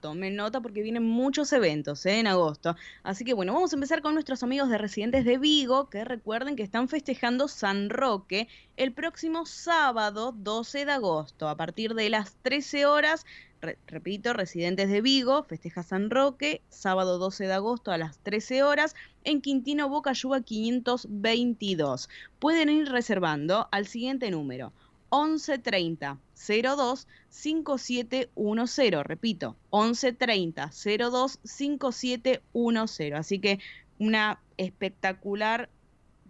porque vienen muchos eventos en agosto. Así que bueno, vamos a empezar con nuestros amigos de Residentes de Vigo, que recuerden que están festejando San Roque el próximo sábado 12 de agosto, a partir de las 13 horas. Repito, Residentes de Vigo festeja San Roque, sábado 12 de agosto a las 13 horas, en Quintino Bocayuga 522. Pueden ir reservando al siguiente número, 1130 02 5710. Repito, 1130 02 5710. Así que una espectacular...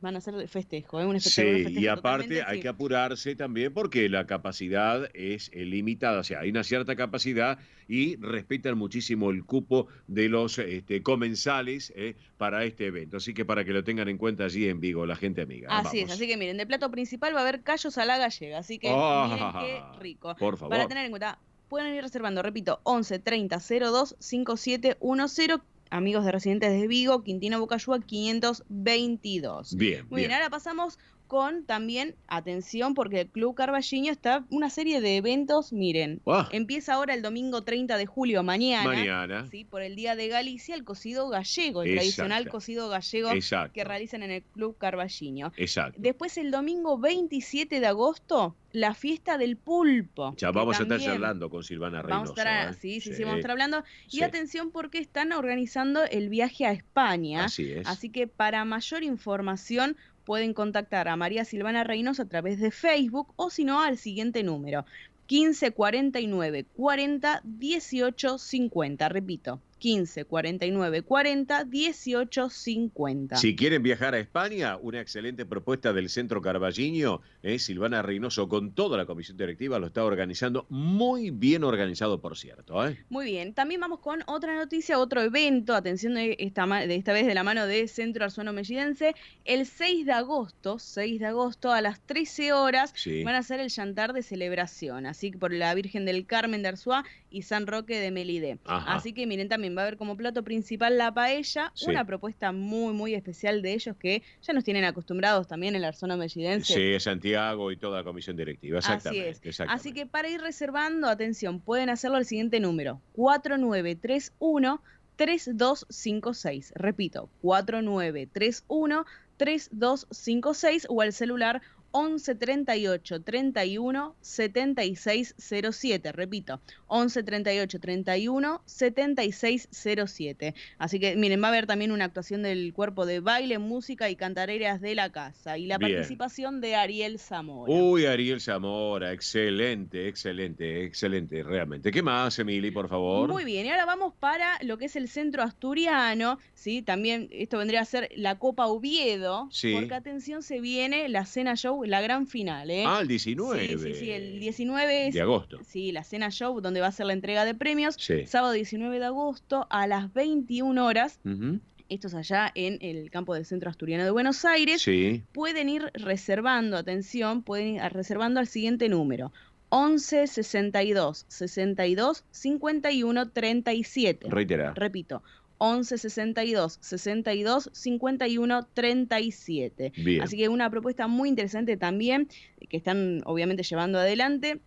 van a ser de festejo, un espectáculo de festejo. Y aparte hay que apurarse también porque la capacidad es limitada, o sea, hay una cierta capacidad y respetan muchísimo el cupo de los comensales para este evento. Así que para que lo tengan en cuenta allí en Vigo, la gente amiga. Así Vamos. es, así que miren, de plato principal va a haber callos a la gallega, así que miren qué rico. Por favor. Para tener en cuenta, pueden ir reservando, repito, 11 30 02 5710. Amigos de Residentes de Vigo, Quintino Bocayúa 522. Bien, Muy bien, ahora pasamos con también, atención, porque el Club Carballiño está una serie de eventos, miren, empieza ahora el domingo 30 de julio, mañana. ¿Sí? Por el Día de Galicia, el cocido gallego, el tradicional cocido gallego que realizan en el Club Carballiño. Exacto. Después el domingo 27 de agosto, la fiesta del pulpo. Ya vamos a estar charlando con Silvana Reynoso. Sí, vamos a estar hablando. Y atención porque están organizando el viaje a España. Así es. Así que para mayor información pueden contactar a María Silvana Reynoso a través de Facebook o si no al siguiente número, 15 49 40 18 50. Repito, 15 49 40 18 50. Si quieren viajar a España, una excelente propuesta del Centro Carballiño. Silvana Reynoso con toda la comisión directiva lo está organizando, muy bien organizado, por cierto. Muy bien, también vamos con otra noticia, otro evento, atención de esta vez de la mano de Centro Arzuano Mellidense, el 6 de agosto a las 13 horas van a hacer el jantar de celebración, así que por la Virgen del Carmen de Arzuá y San Roque de Melide. Así que miren, también va a haber como plato principal la paella, una propuesta muy, muy especial de ellos que ya nos tienen acostumbrados también en el Arzuano Mellidense. Sí, Santiago y toda la comisión directiva, exactamente. Así que para ir reservando, atención, pueden hacerlo al siguiente número, 4931 3256. Repito, 4931 3256 o al celular 11 38 31 76 07. Repito, 11 38 31 76 07. Así que miren, va a haber también una actuación del cuerpo de baile, música y cantareras de la casa y la participación de Ariel Zamora. Uy, Ariel Zamora, excelente, realmente. ¿Qué más, Emily, por favor? Muy bien, y ahora vamos para lo que es el centro asturiano, ¿sí? También esto vendría a ser la Copa Oviedo, porque atención, se viene la cena show, la gran final, el 19. Sí, el 19 de agosto. Sí, la cena show, donde va a ser la entrega de premios. Sábado 19 de agosto a las 21 horas. Esto es allá en el campo del Centro Asturiano de Buenos Aires. Pueden ir reservando, atención, pueden ir reservando al siguiente número. 11 62 62 51 37. Reitera. Repito, 11 62 62 51 37. Bien. Así que una propuesta muy interesante también, que están obviamente llevando adelante.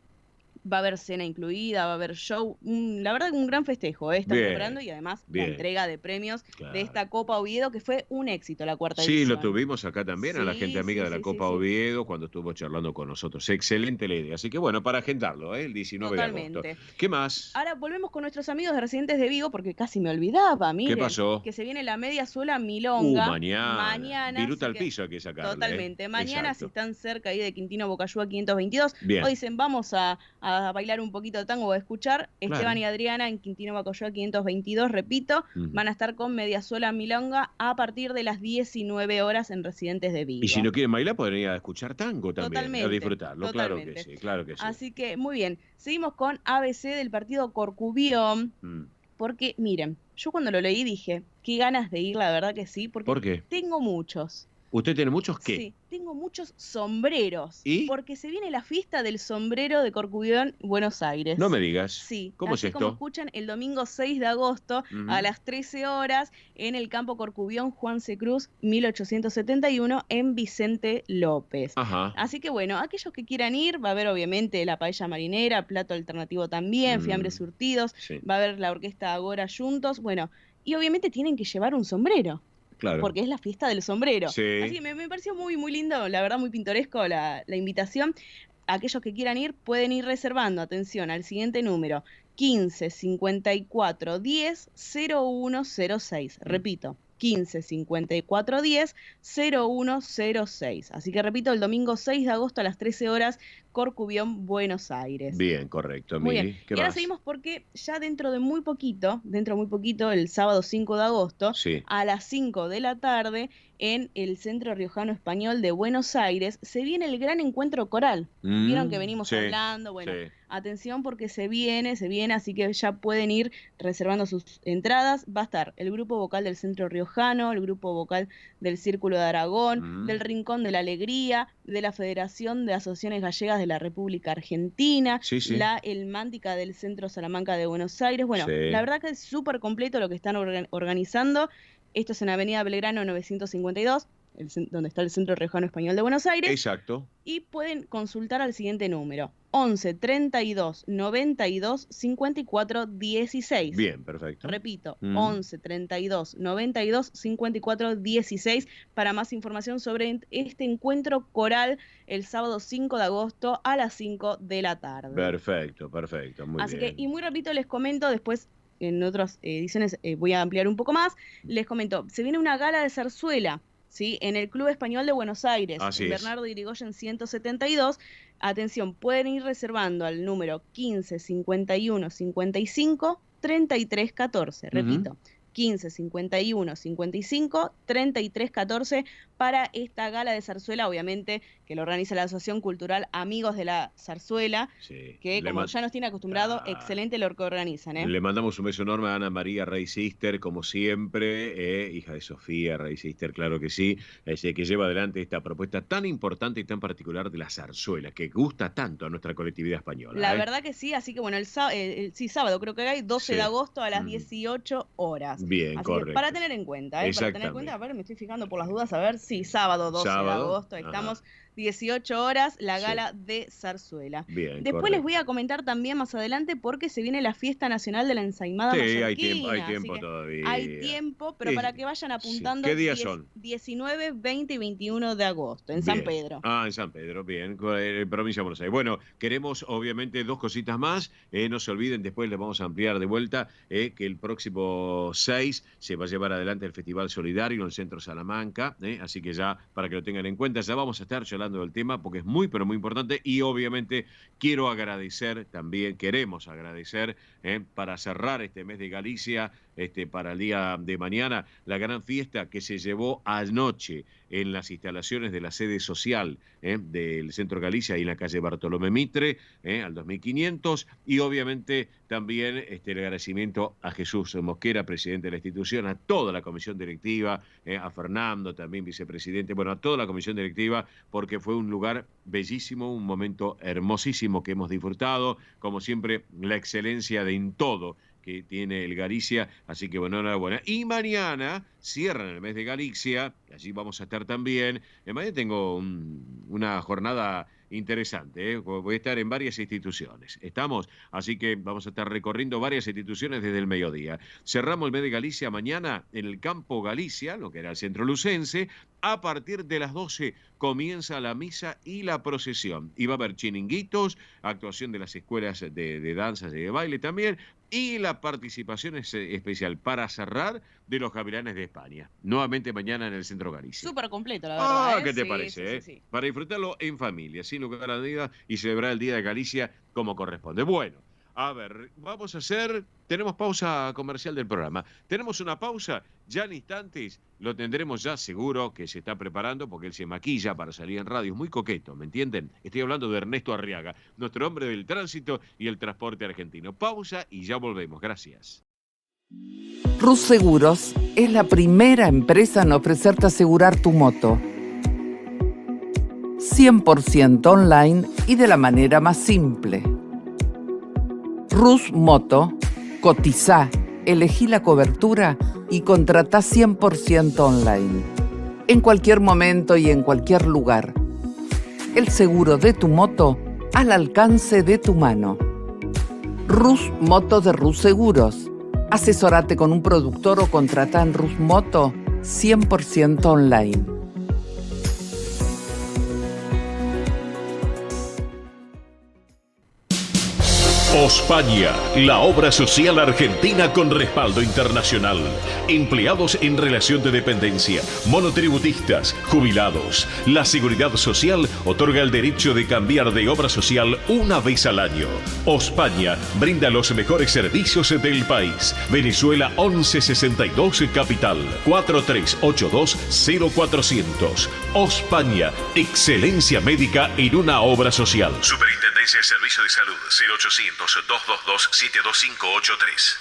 Va a haber cena incluida, va a haber show. La verdad que un gran festejo, están preparando, y además la entrega de premios de esta Copa Oviedo, que fue un éxito la cuarta edición. Sí, lo tuvimos acá también, a la gente amiga de la Copa Oviedo, cuando estuvo charlando con nosotros. Excelente la idea. Así que bueno, para agendarlo, el 19 de agosto. ¿Qué más? Ahora volvemos con nuestros amigos de Residentes de Vigo, porque casi me olvidaba, miren. ¿Qué pasó? Que se viene la media suela milonga. Mañana. Viruta al piso hay que sacarle. Totalmente. Mañana, si están cerca ahí de Quintino Bocayúa 522, o dicen, vamos a bailar un poquito de tango o a escuchar, Esteban y Adriana en Quintino Bocayúa 522, repito, van a estar con media sola milonga a partir de las 19 horas en Residentes de Vigo. Y si no quieren bailar, podrían ir a escuchar tango también, a disfrutarlo, claro que sí. Así que, muy bien, seguimos con ABC del partido Corcubión, porque, miren, yo cuando lo leí dije, qué ganas de ir, la verdad que sí, porque ¿por qué? Tengo muchos. ¿Usted tiene muchos qué? Sí, tengo muchos sombreros. ¿Y? Porque se viene la fiesta del sombrero de Corcubión, Buenos Aires. No me digas. Sí. ¿Cómo es esto? Como escuchan, el domingo 6 de agosto a las 13 horas en el campo Corcubión Juan C. Cruz, 1871, en Vicente López. Así que bueno, aquellos que quieran ir, va a haber obviamente la paella marinera, plato alternativo también, fiambres surtidos, va a haber la orquesta Agora Juntos, bueno, y obviamente tienen que llevar un sombrero. Claro. Porque es la fiesta del sombrero. Sí. Así que me pareció muy, muy lindo, la verdad, muy pintoresco la invitación. Aquellos que quieran ir pueden ir reservando, atención, al siguiente número, 15 54 10 0106. Repito, 15 54 10 0106. Así que repito, el domingo 6 de agosto a las 13 horas, Corcubión, Buenos Aires. Bien, correcto. Muy bien. Y ahora seguimos porque ya dentro de muy poquito, el sábado 5 de agosto, a las 5 de la tarde, en el Centro Riojano Español de Buenos Aires, se viene el gran encuentro coral. Vieron que venimos hablando, bueno, atención porque se viene, así que ya pueden ir reservando sus entradas. Va a estar el grupo vocal del Centro Riojano, el grupo vocal del Círculo de Aragón, del Rincón de la Alegría, de la Federación de Asociaciones Gallegas de la República Argentina, la Elmántica del Centro Salamanca de Buenos Aires. Bueno, la verdad que es súper completo lo que están organizando. Esto es en Avenida Belgrano 952, donde está el Centro Riojano Español de Buenos Aires. Exacto. Y pueden consultar al siguiente número: 11 32 92 54 16. Bien, perfecto. Repito, 11 32 92 54 16 para más información sobre este encuentro coral el sábado 5 de agosto a las 5 de la tarde. Perfecto, muy Así bien. que, y muy rapidito les comento, después en otras ediciones voy a ampliar un poco más, les comento, se viene una gala de zarzuela, ¿sí? En el Club Español de Buenos Aires, en Bernardo Irigoyen 172. Atención, pueden ir reservando al número 15 51 55 33 14. Repito, 15 51 55 33 14 para esta gala de zarzuela, obviamente que lo organiza la Asociación Cultural Amigos de la Zarzuela, que como ya nos tiene acostumbrado, excelente lo que organizan. Le mandamos un beso enorme a Ana María Rey Sister, como siempre, hija de Sofía Rey Sister, claro que sí, que lleva adelante esta propuesta tan importante y tan particular de la zarzuela, que gusta tanto a nuestra colectividad española. La verdad que sí, así que bueno, sábado creo que hay 12 de agosto a las 18 horas. Bien, así correcto. Para tener en cuenta, para tener en cuenta, a ver, me estoy fijando por las dudas, a ver, sí, sábado 12 de agosto, estamos 18 horas, la gala de zarzuela. Bien, después les voy a comentar también más adelante porque se viene la Fiesta Nacional de la Ensaimada Mallorquina. Hay tiempo todavía. Hay tiempo, pero para que vayan apuntando. ¿Qué días son? 19, 20 y 21 de agosto, en San Pedro. En San Pedro, bien, provincia de Buenos Aires. Bueno, queremos obviamente 2 cositas más. No se olviden, después les vamos a ampliar de vuelta que el próximo 6 se va a llevar adelante el Festival Solidario en el Centro Salamanca. Así que ya, para que lo tengan en cuenta, ya vamos a estar charlando del tema porque es muy, pero muy importante. Y obviamente queremos agradecer para cerrar este mes de Galicia, para el día de mañana, la gran fiesta que se llevó anoche en las instalaciones de la sede social del Centro Galicia y en la calle Bartolomé Mitre, al 2500, y obviamente también el agradecimiento a Jesús Mosquera, presidente de la institución, a toda la comisión directiva, a Fernando, también vicepresidente, bueno, a toda la comisión directiva, porque fue un lugar bellísimo, un momento hermosísimo que hemos disfrutado, como siempre, la excelencia de en todo que tiene el Galicia, así que bueno, enhorabuena. Y mañana cierran el mes de Galicia, allí vamos a estar también. Mañana tengo una jornada interesante, voy a estar en varias instituciones, ¿estamos? Así que vamos a estar recorriendo varias instituciones desde el mediodía. Cerramos el mes de Galicia mañana en el Campo Galicia, lo que era el Centro Lucense. A partir de las 12 comienza la misa y la procesión. Y va a haber chiringuitos, actuación de las escuelas de danzas y de baile también, y la participación especial para cerrar de los Gavilanes de España. Nuevamente mañana en el Centro Galicia. Súper completo, la verdad. ¿Qué te parece? Sí. Para disfrutarlo en familia, sin lugar a dudas, y celebrar el Día de Galicia como corresponde. Bueno, a ver, tenemos pausa comercial del programa. Tenemos una pausa, ya en instantes lo tendremos ya seguro que se está preparando porque él se maquilla para salir en radio. Es muy coqueto, ¿me entienden? Estoy hablando de Ernesto Arriaga, nuestro hombre del tránsito y el transporte argentino. Pausa y ya volvemos. Gracias. Rus Seguros es la primera empresa en ofrecerte asegurar tu moto 100% online y de la manera más simple. Rus Moto, cotizá, elegí la cobertura y contratá 100% online. En cualquier momento y en cualquier lugar. El seguro de tu moto al alcance de tu mano. Rus Moto de Rus Seguros. Asesorate con un productor o contratá en Rus Moto 100% online. Ospaña, la obra social argentina con respaldo internacional. Empleados en relación de dependencia, monotributistas, jubilados. La Seguridad Social otorga el derecho de cambiar de obra social una vez al año. Ospaña brinda los mejores servicios del país. Venezuela 1162 Capital 4382-0400. Ospaña, excelencia médica en una obra social. Superintendencia de Servicio de Salud 0800-222-72583.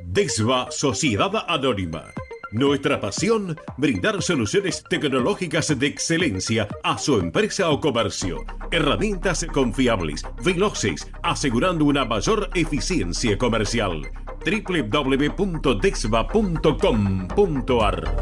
DESVA Sociedad Anónima. Nuestra pasión, brindar soluciones tecnológicas de excelencia a su empresa o comercio. Herramientas confiables, veloces, asegurando una mayor eficiencia comercial. www.desva.com.ar.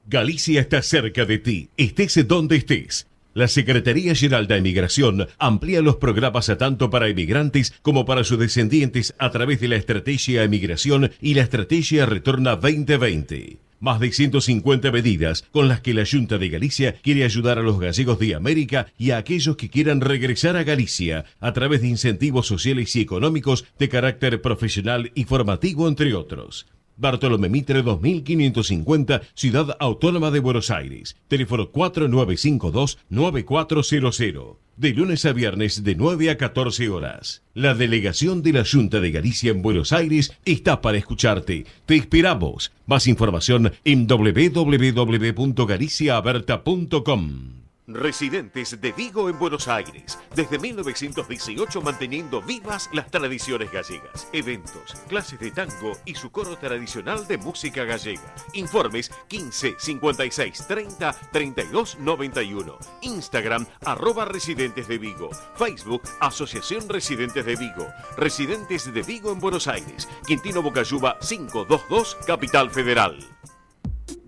Galicia está cerca de ti, estés donde estés. La Secretaría General de Emigración amplía los programas tanto para emigrantes como para sus descendientes a través de la Estrategia Emigración y la Estrategia Retorna 2020. Más de 150 medidas con las que la Junta de Galicia quiere ayudar a los gallegos de América y a aquellos que quieran regresar a Galicia a través de incentivos sociales y económicos de carácter profesional y formativo, entre otros. Bartolomé Mitre 2550, Ciudad Autónoma de Buenos Aires. Teléfono 4952-9400. De lunes a viernes de 9 a 14 horas. La delegación de la Junta de Galicia en Buenos Aires está para escucharte. Te esperamos. Más información en www.galiciaaberta.com. Residentes de Vigo en Buenos Aires, desde 1918 manteniendo vivas las tradiciones gallegas, eventos, clases de tango y su coro tradicional de música gallega. Informes 15 56 30 32 91. Instagram @Residentes de Vigo. Facebook Asociación Residentes de Vigo. Residentes de Vigo en Buenos Aires. Quintino Bocayuba 522, Capital Federal.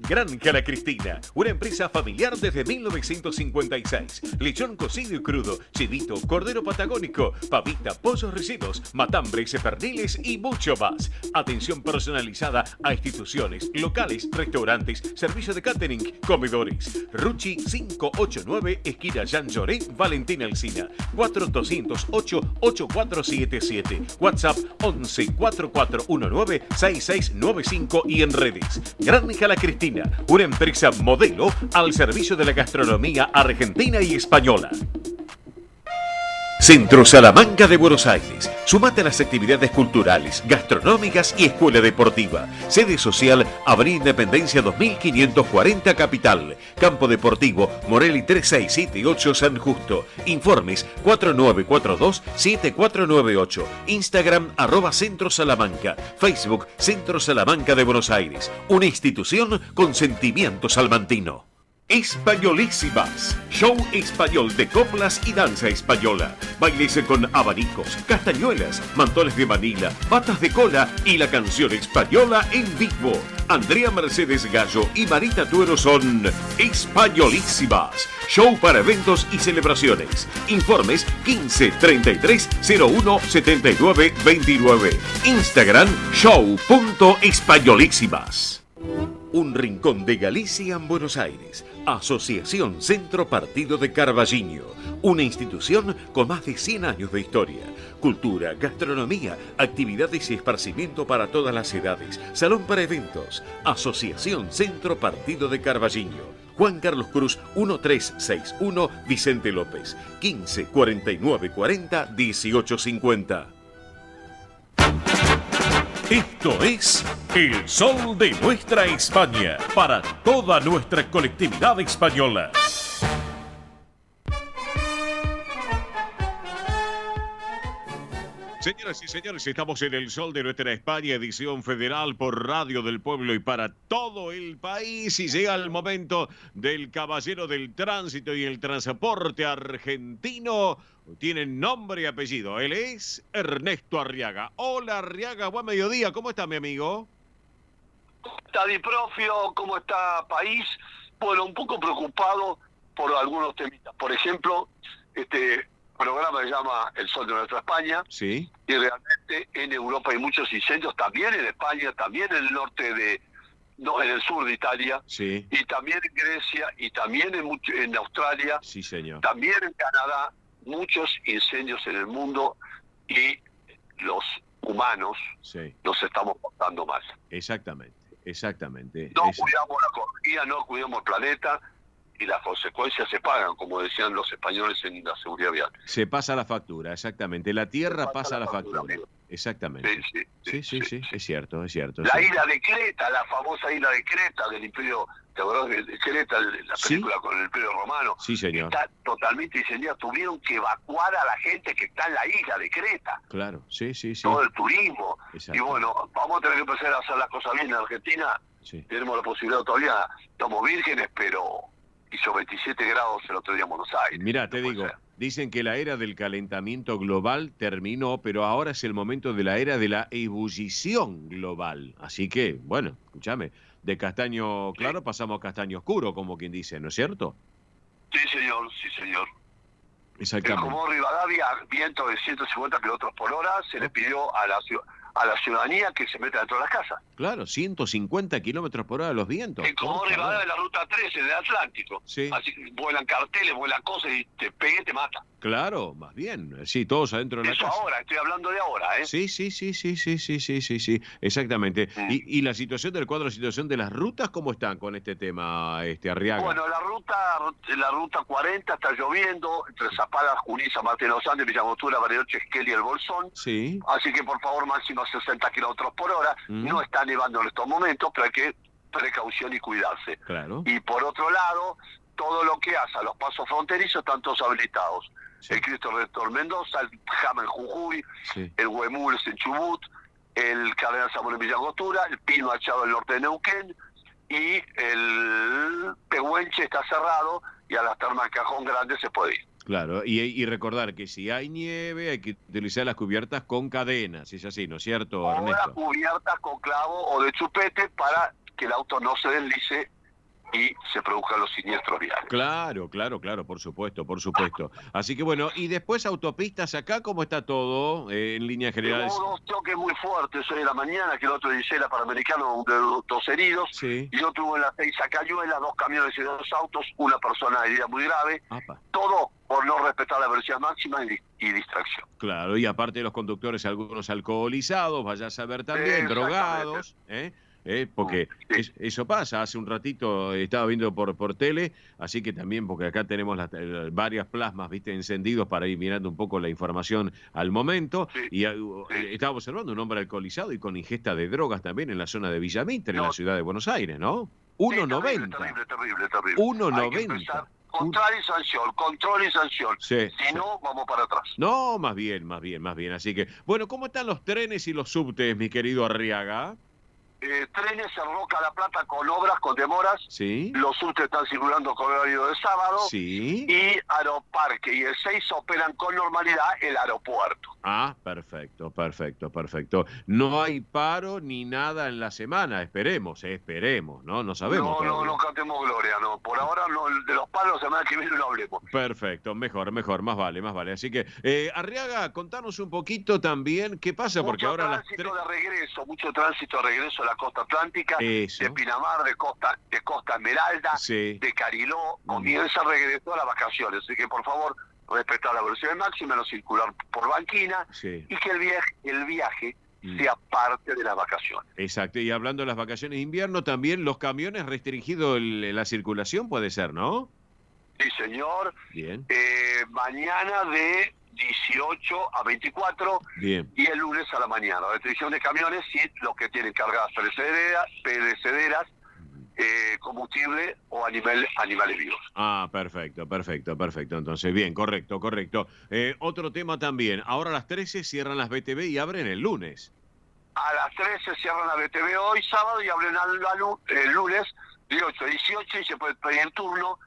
Granja La Cristina, una empresa familiar desde 1956. Lechón cocido y crudo, chivito, cordero patagónico, pavita, pollos rellenos, matambres, perniles y mucho más. Atención personalizada a instituciones, locales, restaurantes, servicio de catering, comedores. Ruchi 589, esquina Jean Lloré, Valentina Alsina. 4208-8477. WhatsApp 11 4419 6695 y en redes. Granja La Cristina, una empresa modelo al servicio de la gastronomía argentina y española. Centro Salamanca de Buenos Aires. Sumate a las actividades culturales, gastronómicas y escuela deportiva. Sede social, Avenida Independencia 2540 Capital. Campo Deportivo, Morelli 3678 San Justo. Informes 4942-7498. Instagram @Centro Salamanca. Facebook Centro Salamanca de Buenos Aires. Una institución con sentimiento salmantino. Españolísimas, show español de coplas y danza española, bailes con abanicos, castañuelas, mantones de Manila, patas de cola y la canción española en vivo. Andrea Mercedes Gallo y Marita Tuero son Españolísimas, show para eventos y celebraciones. Informes 15 33 01 79 29. Instagram show.españolísimas. Un rincón de Galicia en Buenos Aires. Asociación Centro Partido de Carballiño. Una institución con más de 100 años de historia. Cultura, gastronomía, actividades y esparcimiento para todas las edades. Salón para eventos. Asociación Centro Partido de Carballiño. Juan Carlos Cruz 1361, Vicente López. 15 49 40 18 50. Esto es El Sol de Nuestra España, para toda nuestra colectividad española. Señoras y señores, estamos en El Sol de Nuestra España, edición federal por Radio del Pueblo y para todo el país. Y llega el momento del caballero del tránsito y el transporte argentino. Tiene nombre y apellido. Él es Ernesto Arriaga. Hola Arriaga, buen mediodía. ¿Cómo está mi amigo? ¿Cómo está Diprofio? ¿Cómo está país? Bueno, un poco preocupado por algunos temitas. Por ejemplo, este programa se llama El Sol de Nuestra España. Sí. Y realmente en Europa hay muchos incendios, también en España, también en el norte no, en el sur de Italia, Sí. y también en Grecia, y también en Australia, Sí, señor. también en Canadá, muchos incendios en el mundo, y los humanos Sí. nos estamos portando mal. Exactamente. No cuidamos la ecología, no cuidamos el planeta, y las consecuencias se pagan, como decían los españoles en la seguridad vial. Se pasa la factura, exactamente. La tierra pasa la factura. amigo. Exactamente. Sí, es cierto, es cierto. La isla de Creta, la famosa isla de Creta del Imperio, ¿te acordás de Creta, la película con el Imperio Romano? Sí, señor. Está totalmente incendiada. Tuvieron que evacuar a la gente que está en la isla de Creta. Claro, sí. Todo el turismo. Exacto. Y bueno, vamos a tener que empezar a hacer las cosas bien en Argentina. Tenemos la posibilidad todavía, estamos vírgenes, pero hizo 27 grados el otro día en Buenos Aires. Mira, te digo, dicen que la era del calentamiento global terminó, pero ahora es el momento de la era de la ebullición global. Así que, bueno, escúchame, de castaño claro pasamos a castaño oscuro, como quien dice, ¿no es cierto? Sí, señor, sí, señor. Exactamente. Como Rivadavia, viento de 150 kilómetros por hora, se le pidió a la ciudadanía que se meta dentro de las casas. Claro, 150 kilómetros por hora los vientos. En Comodoro Rivadavia, en la ruta 13 del Atlántico. Sí. Así que vuelan carteles, vuelan cosas y te pegue y te mata. Claro, más bien. Sí, todos adentro de la Eso casa. ahora, estoy hablando de ahora, ¿eh? Sí, exactamente. ¿Y la situación del cuadro, la situación de las rutas, cómo están con este tema, Arriaga? Bueno, la ruta 40 está lloviendo, entre Zapala, Junín, San Martín de los Andes, Villangostura, Bariloche, Esquel y El Bolsón. Sí. Así que por favor, máximo 60 kilómetros por hora. No está nevando en estos momentos, pero hay que precaución y cuidarse. Claro. Y por otro lado, todo lo que hace a los pasos fronterizos están todos habilitados. El Cristo Redentor Mendoza, el Jama en Jujuy, el Huemules en Chubut, el Cardenal Samuel en Villangostura, el Pino Achado en el norte de Neuquén, y el Pehuenche está cerrado, y a las termas Cajón Grande se puede ir. Claro, y recordar que si hay nieve hay que utilizar las cubiertas con cadenas, es así, ¿no es cierto, O Ernesto? las cubiertas con clavo o de chupete para que el auto no se deslice y se produzcan los siniestros viales. Claro, por supuesto. Así que bueno, y después autopistas acá, ¿cómo está todo en líneas generales? Hubo dos choques muy fuertes hoy de la mañana, que el otro dice la Panamericano, de dos heridos, y yo tuve en la 6 a Cayuela, 2 camiones y 2 autos, una persona herida muy grave, todo por no respetar la velocidad máxima y distracción. Claro, y aparte de los conductores, algunos alcoholizados, vaya a saber también, drogados, porque eso pasa. Hace un ratito estaba viendo por tele, así que también, porque acá tenemos varias plasmas, encendidos para ir mirando un poco la información al momento, y estaba observando un hombre alcoholizado y con ingesta de drogas también en la zona de Villa Mitre, en la ciudad de Buenos Aires, ¿no? 1.90. Terrible. 1.90. Control y sanción. Sí. Si no, vamos para atrás. No, más bien. Así que, bueno, ¿cómo están los trenes y los subtes, mi querido Arriaga? Trenes en Roca La Plata con obras, con demoras. Sí. Los subtes están circulando con horario de sábado. Sí. Y Aeroparque y el 6 operan con normalidad el aeropuerto. Ah, perfecto. No hay paro ni nada en la semana, esperemos, ¿no? No sabemos. No cantemos gloria, no. Por ahora no, de los paros la semana que viene no hablemos. Perfecto, mejor, más vale. Así que, Arriaga, contanos un poquito también qué pasa, porque ahora mucho tránsito de regreso a la costa atlántica, de Pinamar, de Costa Esmeralda, de Cariló, comienza a regresar a las vacaciones, así que por favor respetar la velocidad máxima, no circular por banquina, y que el viaje sea parte de las vacaciones. Exacto, y hablando de las vacaciones de invierno, también los camiones restringidos la circulación, puede ser, ¿no? Sí, señor. Bien. Mañana de 18 a 24. Bien. Y el lunes a la mañana. Restricción de camiones y los que tienen cargadas perecederas, combustible o animales vivos. Ah, perfecto. Entonces, bien, correcto. Otro tema también. Ahora a las 13 cierran las BTV y abren el lunes. A las 13 cierran la BTV hoy, sábado, y abren el lunes de 8 a 18 y se puede pedir turno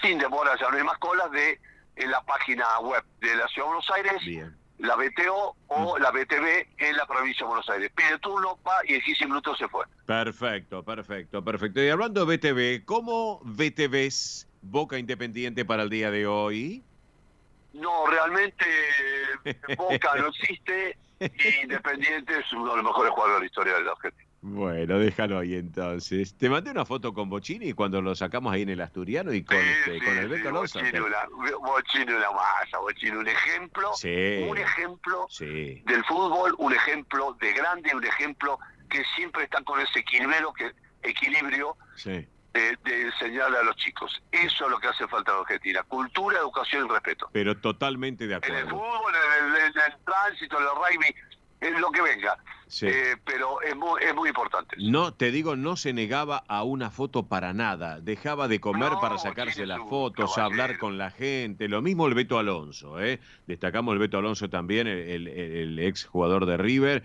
sin demora, ya no hay más colas en la página web de la Ciudad de Buenos Aires. Bien. La BTO o la BTV en la provincia de Buenos Aires. Pide turno, va y en 15 minutos se fue. Perfecto. Y hablando de BTV, ¿cómo BTVs Boca Independiente para el día de hoy? No, realmente Boca no existe y Independiente es uno de los mejores jugadores de la historia de la Argentina. Bueno, déjalo ahí entonces. Te mandé una foto con Bocini cuando lo sacamos ahí en el Asturiano y con, con el Beto Alonso. Bocini una masa, Bocini un ejemplo, sí. Del fútbol, un ejemplo de grande, un ejemplo que siempre está con ese equilibrio sí. de enseñarle a los chicos. Eso es lo que hace falta en Argentina: cultura, educación y respeto. Pero totalmente de acuerdo. En el fútbol, en el tránsito, en el rugby, en lo que venga. Sí. Pero es muy importante. No, te digo, no se negaba a una foto para nada. Dejaba de comer para sacarse las fotos, hablar con la gente. Lo mismo el Beto Alonso, ¿eh? Destacamos el Beto Alonso también, el ex jugador de River.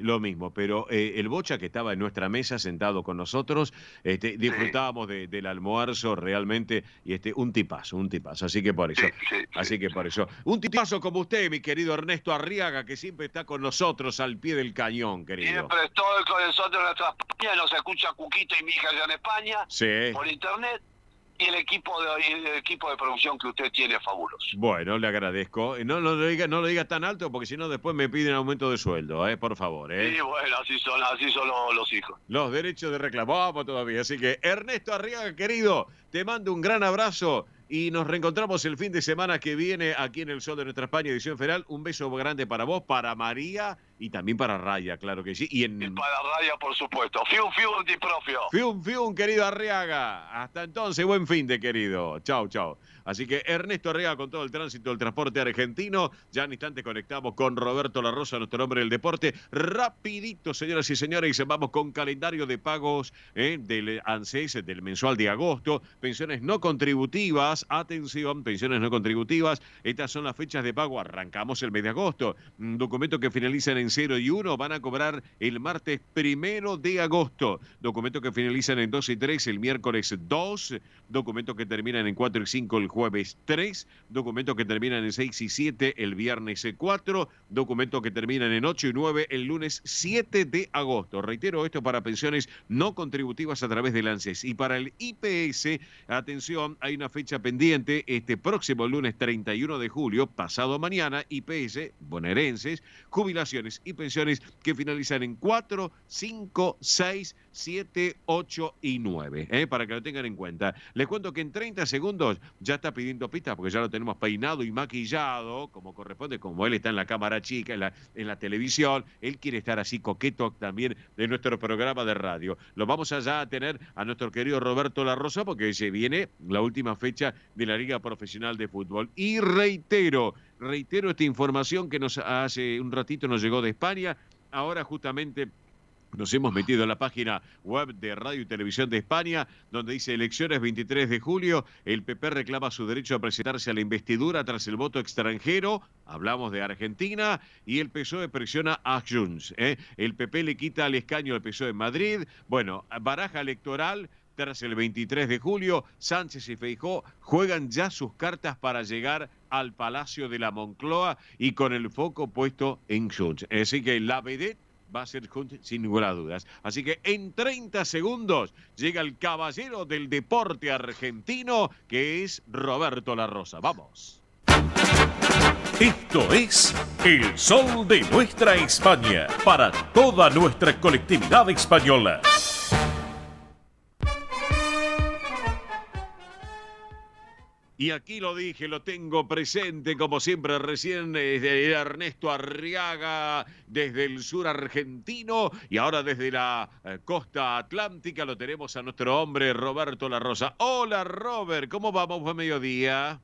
Lo mismo, pero el Bocha, que estaba en nuestra mesa sentado con nosotros, disfrutábamos del almuerzo realmente, y un tipazo. Así que por eso. Así que por eso. Un tipazo como usted, mi querido Ernesto Arriaga, que siempre está con nosotros al pie del cañón, querido. Siempre estoy con nosotros en nuestra España, nos escucha Cuquito y mi hija allá en España, sí. Por internet, y el equipo de producción que usted tiene es fabuloso. Bueno, le agradezco. No lo diga tan alto, porque si no después me piden aumento de sueldo, por favor. Sí, bueno, así son los hijos. Los derechos de reclamo, vamos todavía. Así que, Ernesto Arriaga, querido, te mando un gran abrazo y nos reencontramos el fin de semana que viene aquí en El Sol de Nuestra España, edición federal. Un beso grande para vos, para María y también para Raya, claro que sí. Y para Raya, por supuesto. Fium, di propio. Fium, querido Arriaga. Hasta entonces, buen fin de querido. Chau. Así que Ernesto Arriaga con todo el tránsito del transporte argentino. Ya en instante conectamos con Roberto La Rosa, nuestro hombre del deporte. Rapidito, señoras y señores, vamos con calendario de pagos del ANSES, del mensual de agosto. Pensiones no contributivas. Atención, pensiones no contributivas. Estas son las fechas de pago. Arrancamos el mes de agosto. Documentos que finalizan en 0 y 1 van a cobrar el martes 1 de agosto. Documentos que finalizan en 2 y 3 el miércoles 2. Documentos que terminan en 4 y 5 el jueves 3. Documentos que terminan en 6 y 7 el viernes 4. Documentos que terminan en 8 y 9 el lunes 7 de agosto. Reitero, esto para pensiones no contributivas a través del ANSES. Y para el IPS, atención, hay una fecha pendiente este próximo lunes 31 de julio, pasado mañana. IPS, bonaerenses, jubilaciones y pensiones que finalizan en 4, 5, 6, 7, 8 y 9, para que lo tengan en cuenta. Les cuento que en 30 segundos ya está pidiendo pistas, porque ya lo tenemos peinado y maquillado como corresponde, como él está en la cámara chica, en la televisión. Él quiere estar así coqueto también de nuestro programa de radio. Lo vamos allá a tener a nuestro querido Roberto La Rosa, porque se viene la última fecha de la Liga Profesional de Fútbol. Y reitero esta información que hace un ratito nos llegó de España. Ahora justamente nos hemos metido en la página web de Radio y Televisión de España, donde dice: elecciones 23 de julio, el PP reclama su derecho a presentarse a la investidura tras el voto extranjero. Hablamos de Argentina. Y el PSOE presiona a Junts. El PP le quita el escaño al PSOE en Madrid. Bueno, baraja electoral. Tras el 23 de julio, Sánchez y Feijóo juegan ya sus cartas para llegar al Palacio de la Moncloa, y con el foco puesto en Junts. Así que la vedette va a ser Junts sin ninguna duda. Así que en 30 segundos llega el caballero del deporte argentino, que es Roberto La Rosa. ¡Vamos! Esto es El Sol de Nuestra España, para toda nuestra colectividad española. Y aquí lo dije, lo tengo presente, como siempre, recién Ernesto Arriaga desde el sur argentino, y ahora desde la costa atlántica lo tenemos a nuestro hombre Roberto La Rosa. Hola, Robert, ¿cómo vamos? Buen mediodía.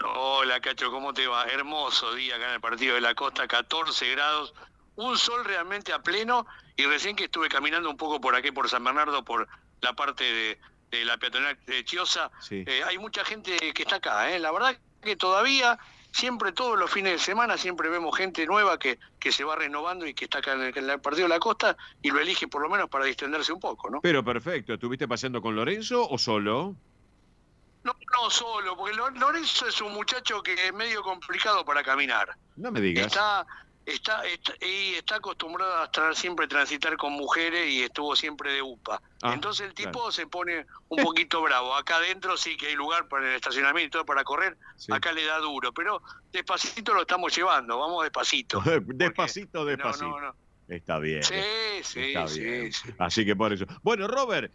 Hola, Cacho, ¿cómo te va? Hermoso día acá en el partido de la costa, 14 grados, un sol realmente a pleno, y recién que estuve caminando un poco por aquí, por San Bernardo, por la parte de la peatonal de Chiosa, sí. Hay mucha gente que está acá, La verdad que todavía, siempre todos los fines de semana, siempre vemos gente nueva que se va renovando y que está acá en el partido de la costa, y lo elige por lo menos para distenderse un poco, ¿no? Pero perfecto, ¿estuviste paseando con Lorenzo o solo? No solo, porque Lorenzo es un muchacho que es medio complicado para caminar. No me digas. Está acostumbrado a estar siempre transitar con mujeres, y estuvo siempre de UPA. Entonces el tipo se pone un poquito bravo. Acá adentro sí que hay lugar para el estacionamiento y todo para correr. Sí. Acá le da duro, pero despacito lo estamos llevando. Vamos despacito. Despacito. Está bien. Sí, Está bien. sí. Así que por eso. Bueno, Robert,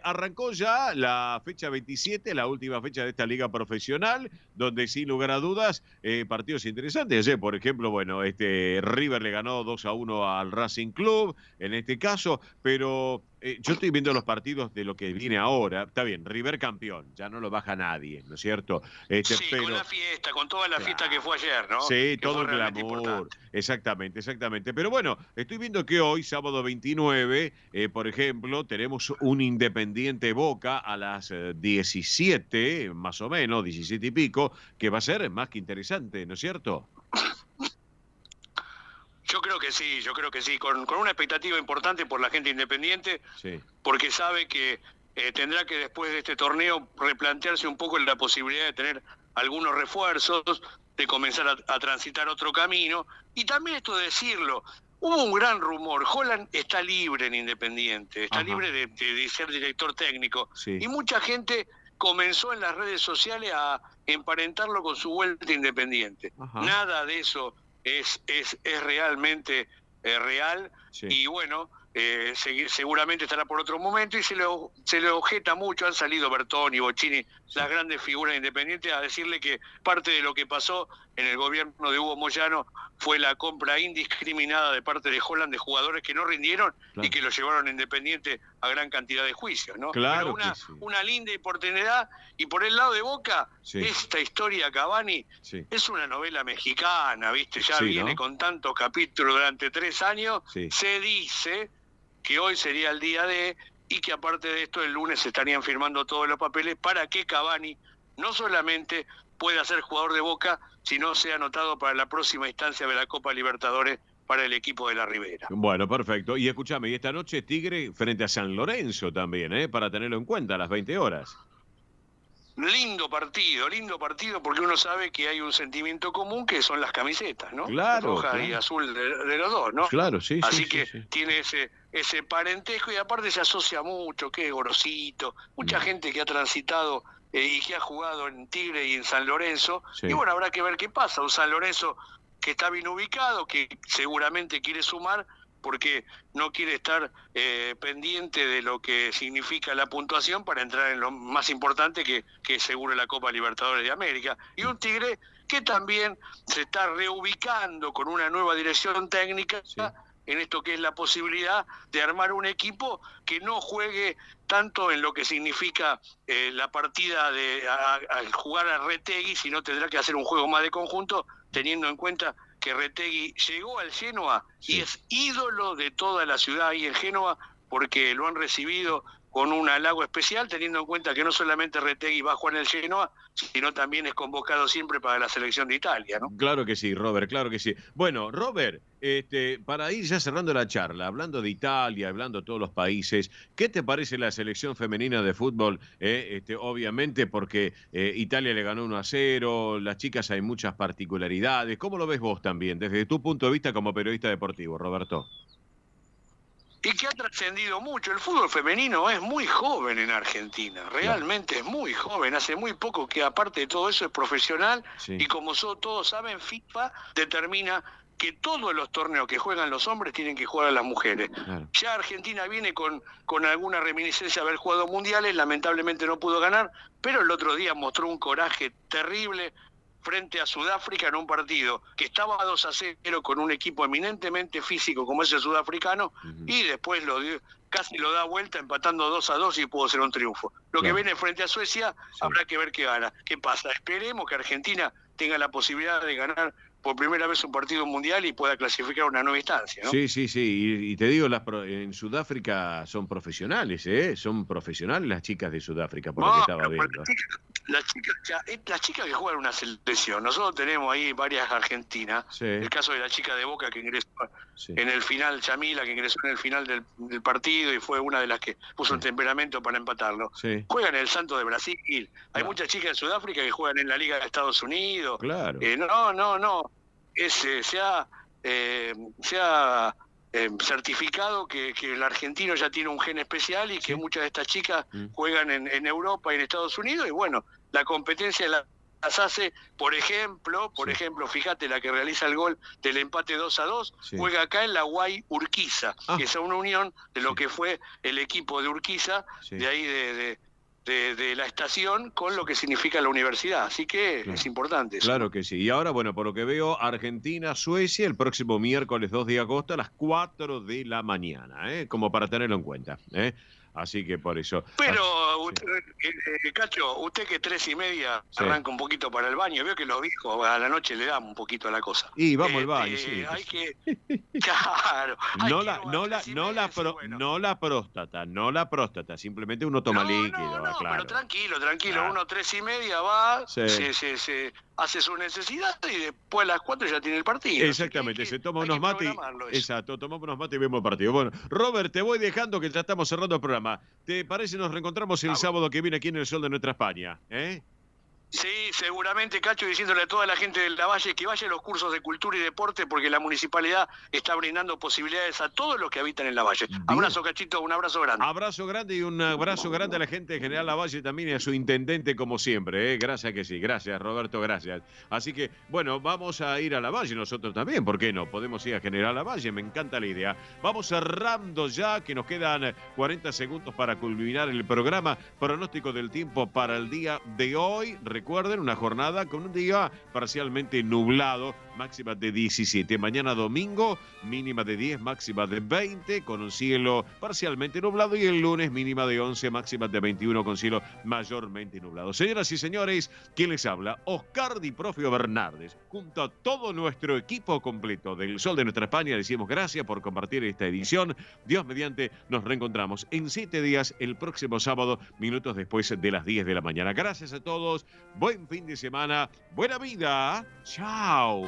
arrancó ya la fecha 27, la última fecha de esta liga profesional, donde sin lugar a dudas, partidos interesantes. Ayer, por ejemplo, bueno, River le ganó 2-1 al Racing Club, en este caso, pero yo estoy viendo los partidos de lo que viene ahora. Está bien, River campeón, ya no lo baja nadie, ¿no es cierto? Sí, pero... con la fiesta, con toda la fiesta que fue ayer, ¿no? Sí, que todo el glamour. Exactamente. Pero bueno, estoy viendo que hoy, sábado 29, por ejemplo, tenemos un Independiente Boca a las 17, más o menos, 17 y pico, que va a ser más que interesante, ¿no es cierto? Yo creo que sí, con una expectativa importante por la gente independiente, sí, porque sabe que tendrá que después de este torneo replantearse un poco la posibilidad de tener algunos refuerzos, de comenzar a transitar otro camino, y también esto de decirlo, hubo un gran rumor, Holland está libre en Independiente, está libre de ser director técnico, y mucha gente comenzó en las redes sociales a emparentarlo con su vuelta Independiente. Nada de eso es realmente real, y bueno, seguramente estará por otro momento, y se le objeta mucho. Han salido Bertoni, Bocchini, las grandes figuras independientes, a decirle que parte de lo que pasó en el gobierno de Hugo Moyano fue la compra indiscriminada de parte de Holland de jugadores que no rindieron y que lo llevaron a Independiente a gran cantidad de juicios, ¿no? Claro. Pero una linda oportunidad. Y por el lado de Boca, esta historia Cavani es una novela mexicana, ¿viste? Ya viene, ¿no?, con tantos capítulos durante 3 años. Se dice que hoy sería el día de, y que aparte de esto el lunes se estarían firmando todos los papeles para que Cavani no solamente pueda ser jugador de Boca, sino sea anotado para la próxima instancia de la Copa Libertadores para el equipo de la Ribera. Bueno, perfecto. Y escúchame, y esta noche Tigre frente a San Lorenzo también, para tenerlo en cuenta a las 20 horas. Lindo partido, porque uno sabe que hay un sentimiento común que son las camisetas, ¿no? Claro. Roja y azul de los dos, ¿no? Claro, sí. Así que tiene ese parentesco, y aparte se asocia mucho, que es Gorosito, mucha gente que ha transitado y que ha jugado en Tigre y en San Lorenzo. Y bueno, habrá que ver qué pasa. Un San Lorenzo que está bien ubicado, que seguramente quiere sumar, porque no quiere estar pendiente de lo que significa la puntuación para entrar en lo más importante, que es seguro la Copa Libertadores de América. Y un Tigre que también se está reubicando con una nueva dirección técnica en esto que es la posibilidad de armar un equipo que no juegue tanto en lo que significa la partida al jugar a Retegui, sino tendrá que hacer un juego más de conjunto, teniendo en cuenta que Retegui llegó al Génova y es ídolo de toda la ciudad ahí en Génova, porque lo han recibido con un halago especial, teniendo en cuenta que no solamente Retegui va a jugar en el Génova, sino también es convocado siempre para la selección de Italia, ¿no? Claro que sí, Robert, claro que sí. Bueno, Robert, para ir ya cerrando la charla, hablando de Italia, hablando de todos los países, ¿qué te parece la selección femenina de fútbol? Obviamente porque Italia le ganó 1-0, las chicas hay muchas particularidades. ¿Cómo lo ves vos también, desde tu punto de vista como periodista deportivo, Roberto? Y que ha trascendido mucho. El fútbol femenino es muy joven en Argentina, realmente es muy joven. Hace muy poco que, aparte de todo eso, es profesional, y como todos saben, FIFA determina que todos los torneos que juegan los hombres tienen que jugar a las mujeres. Ya Argentina viene con alguna reminiscencia de haber jugado mundiales, lamentablemente no pudo ganar, pero el otro día mostró un coraje terrible frente a Sudáfrica en un partido que estaba 2-0 con un equipo eminentemente físico como es el sudafricano, y después casi lo da vuelta empatando 2-2 y pudo ser un triunfo. Lo que viene frente a Suecia, habrá que ver qué pasa. Esperemos que Argentina tenga la posibilidad de ganar por primera vez un partido mundial y pueda clasificar a una nueva instancia, ¿no? Sí. Y te digo, en Sudáfrica son profesionales, son profesionales las chicas de Sudáfrica, por lo que estaba viendo. Las chicas que juegan una selección, nosotros tenemos ahí varias argentinas, el caso de la chica de Boca que ingresó en el final, Yamila, que ingresó en el final del partido y fue una de las que puso un temperamento para empatarlo. Juegan en el Santos de Brasil, hay muchas chicas de Sudáfrica que juegan en la Liga de Estados Unidos. Claro. No. Se ha certificado que el argentino ya tiene un gen especial, y que muchas de estas chicas juegan en Europa y en Estados Unidos, y bueno, la competencia es la las hace, por ejemplo, fíjate, la que realiza el gol del empate 2-2, juega acá en la Guay Urquiza, que es una unión de lo que fue el equipo de Urquiza, de ahí de la estación, con lo que significa la universidad. Así que es importante eso. Claro que sí. Y ahora, bueno, por lo que veo, Argentina-Suecia el próximo miércoles 2 de agosto a las 4 de la mañana, como para tenerlo en cuenta. Así que por eso. Pero, usted, Cacho, usted que 3:30 arranca un poquito para el baño, veo que los viejos a la noche le dan un poquito a la cosa. Y vamos al baño, sí. Hay que. Claro. No la próstata, simplemente uno toma líquido. No, claro. pero tranquilo. Uno 3:30 va, se hace su necesidad y después a las 4 ya tiene el partido. Exactamente, se toma unos mates. Exacto, tomamos unos mates y vemos el partido. Bueno, Robert, te voy dejando que ya estamos cerrando el programa. ¿Te parece nos reencontramos el sábado que viene aquí en el Sol de Nuestra España? Sí, seguramente, Cacho, diciéndole a toda la gente de Lavalle que vaya a los cursos de cultura y deporte porque la municipalidad está brindando posibilidades a todos los que habitan en Lavalle. Abrazo, Cachito, un abrazo grande. Abrazo grande y un abrazo grande a la gente de General Lavalle también y a su intendente como siempre. Gracias que sí, gracias Roberto, gracias. Así que, bueno, vamos a ir a Lavalle nosotros también, ¿por qué no? Podemos ir a General Lavalle, me encanta la idea. Vamos cerrando ya, que nos quedan 40 segundos para culminar el programa. Pronóstico del tiempo para el día de hoy. Recuerden, una jornada con un día parcialmente nublado, máxima de 17. Mañana domingo, mínima de 10, máxima de 20, con un cielo parcialmente nublado. Y el lunes, mínima de 11, máxima de 21, con cielo mayormente nublado. Señoras y señores, ¿quién les habla? Oscar Di Profio Bernardes. Junto a todo nuestro equipo completo del Sol de Nuestra España, le decimos gracias por compartir esta edición. Dios mediante, nos reencontramos en 7 días, el próximo sábado, minutos después de las 10 de la mañana. Gracias a todos. Buen fin de semana, buena vida, chao.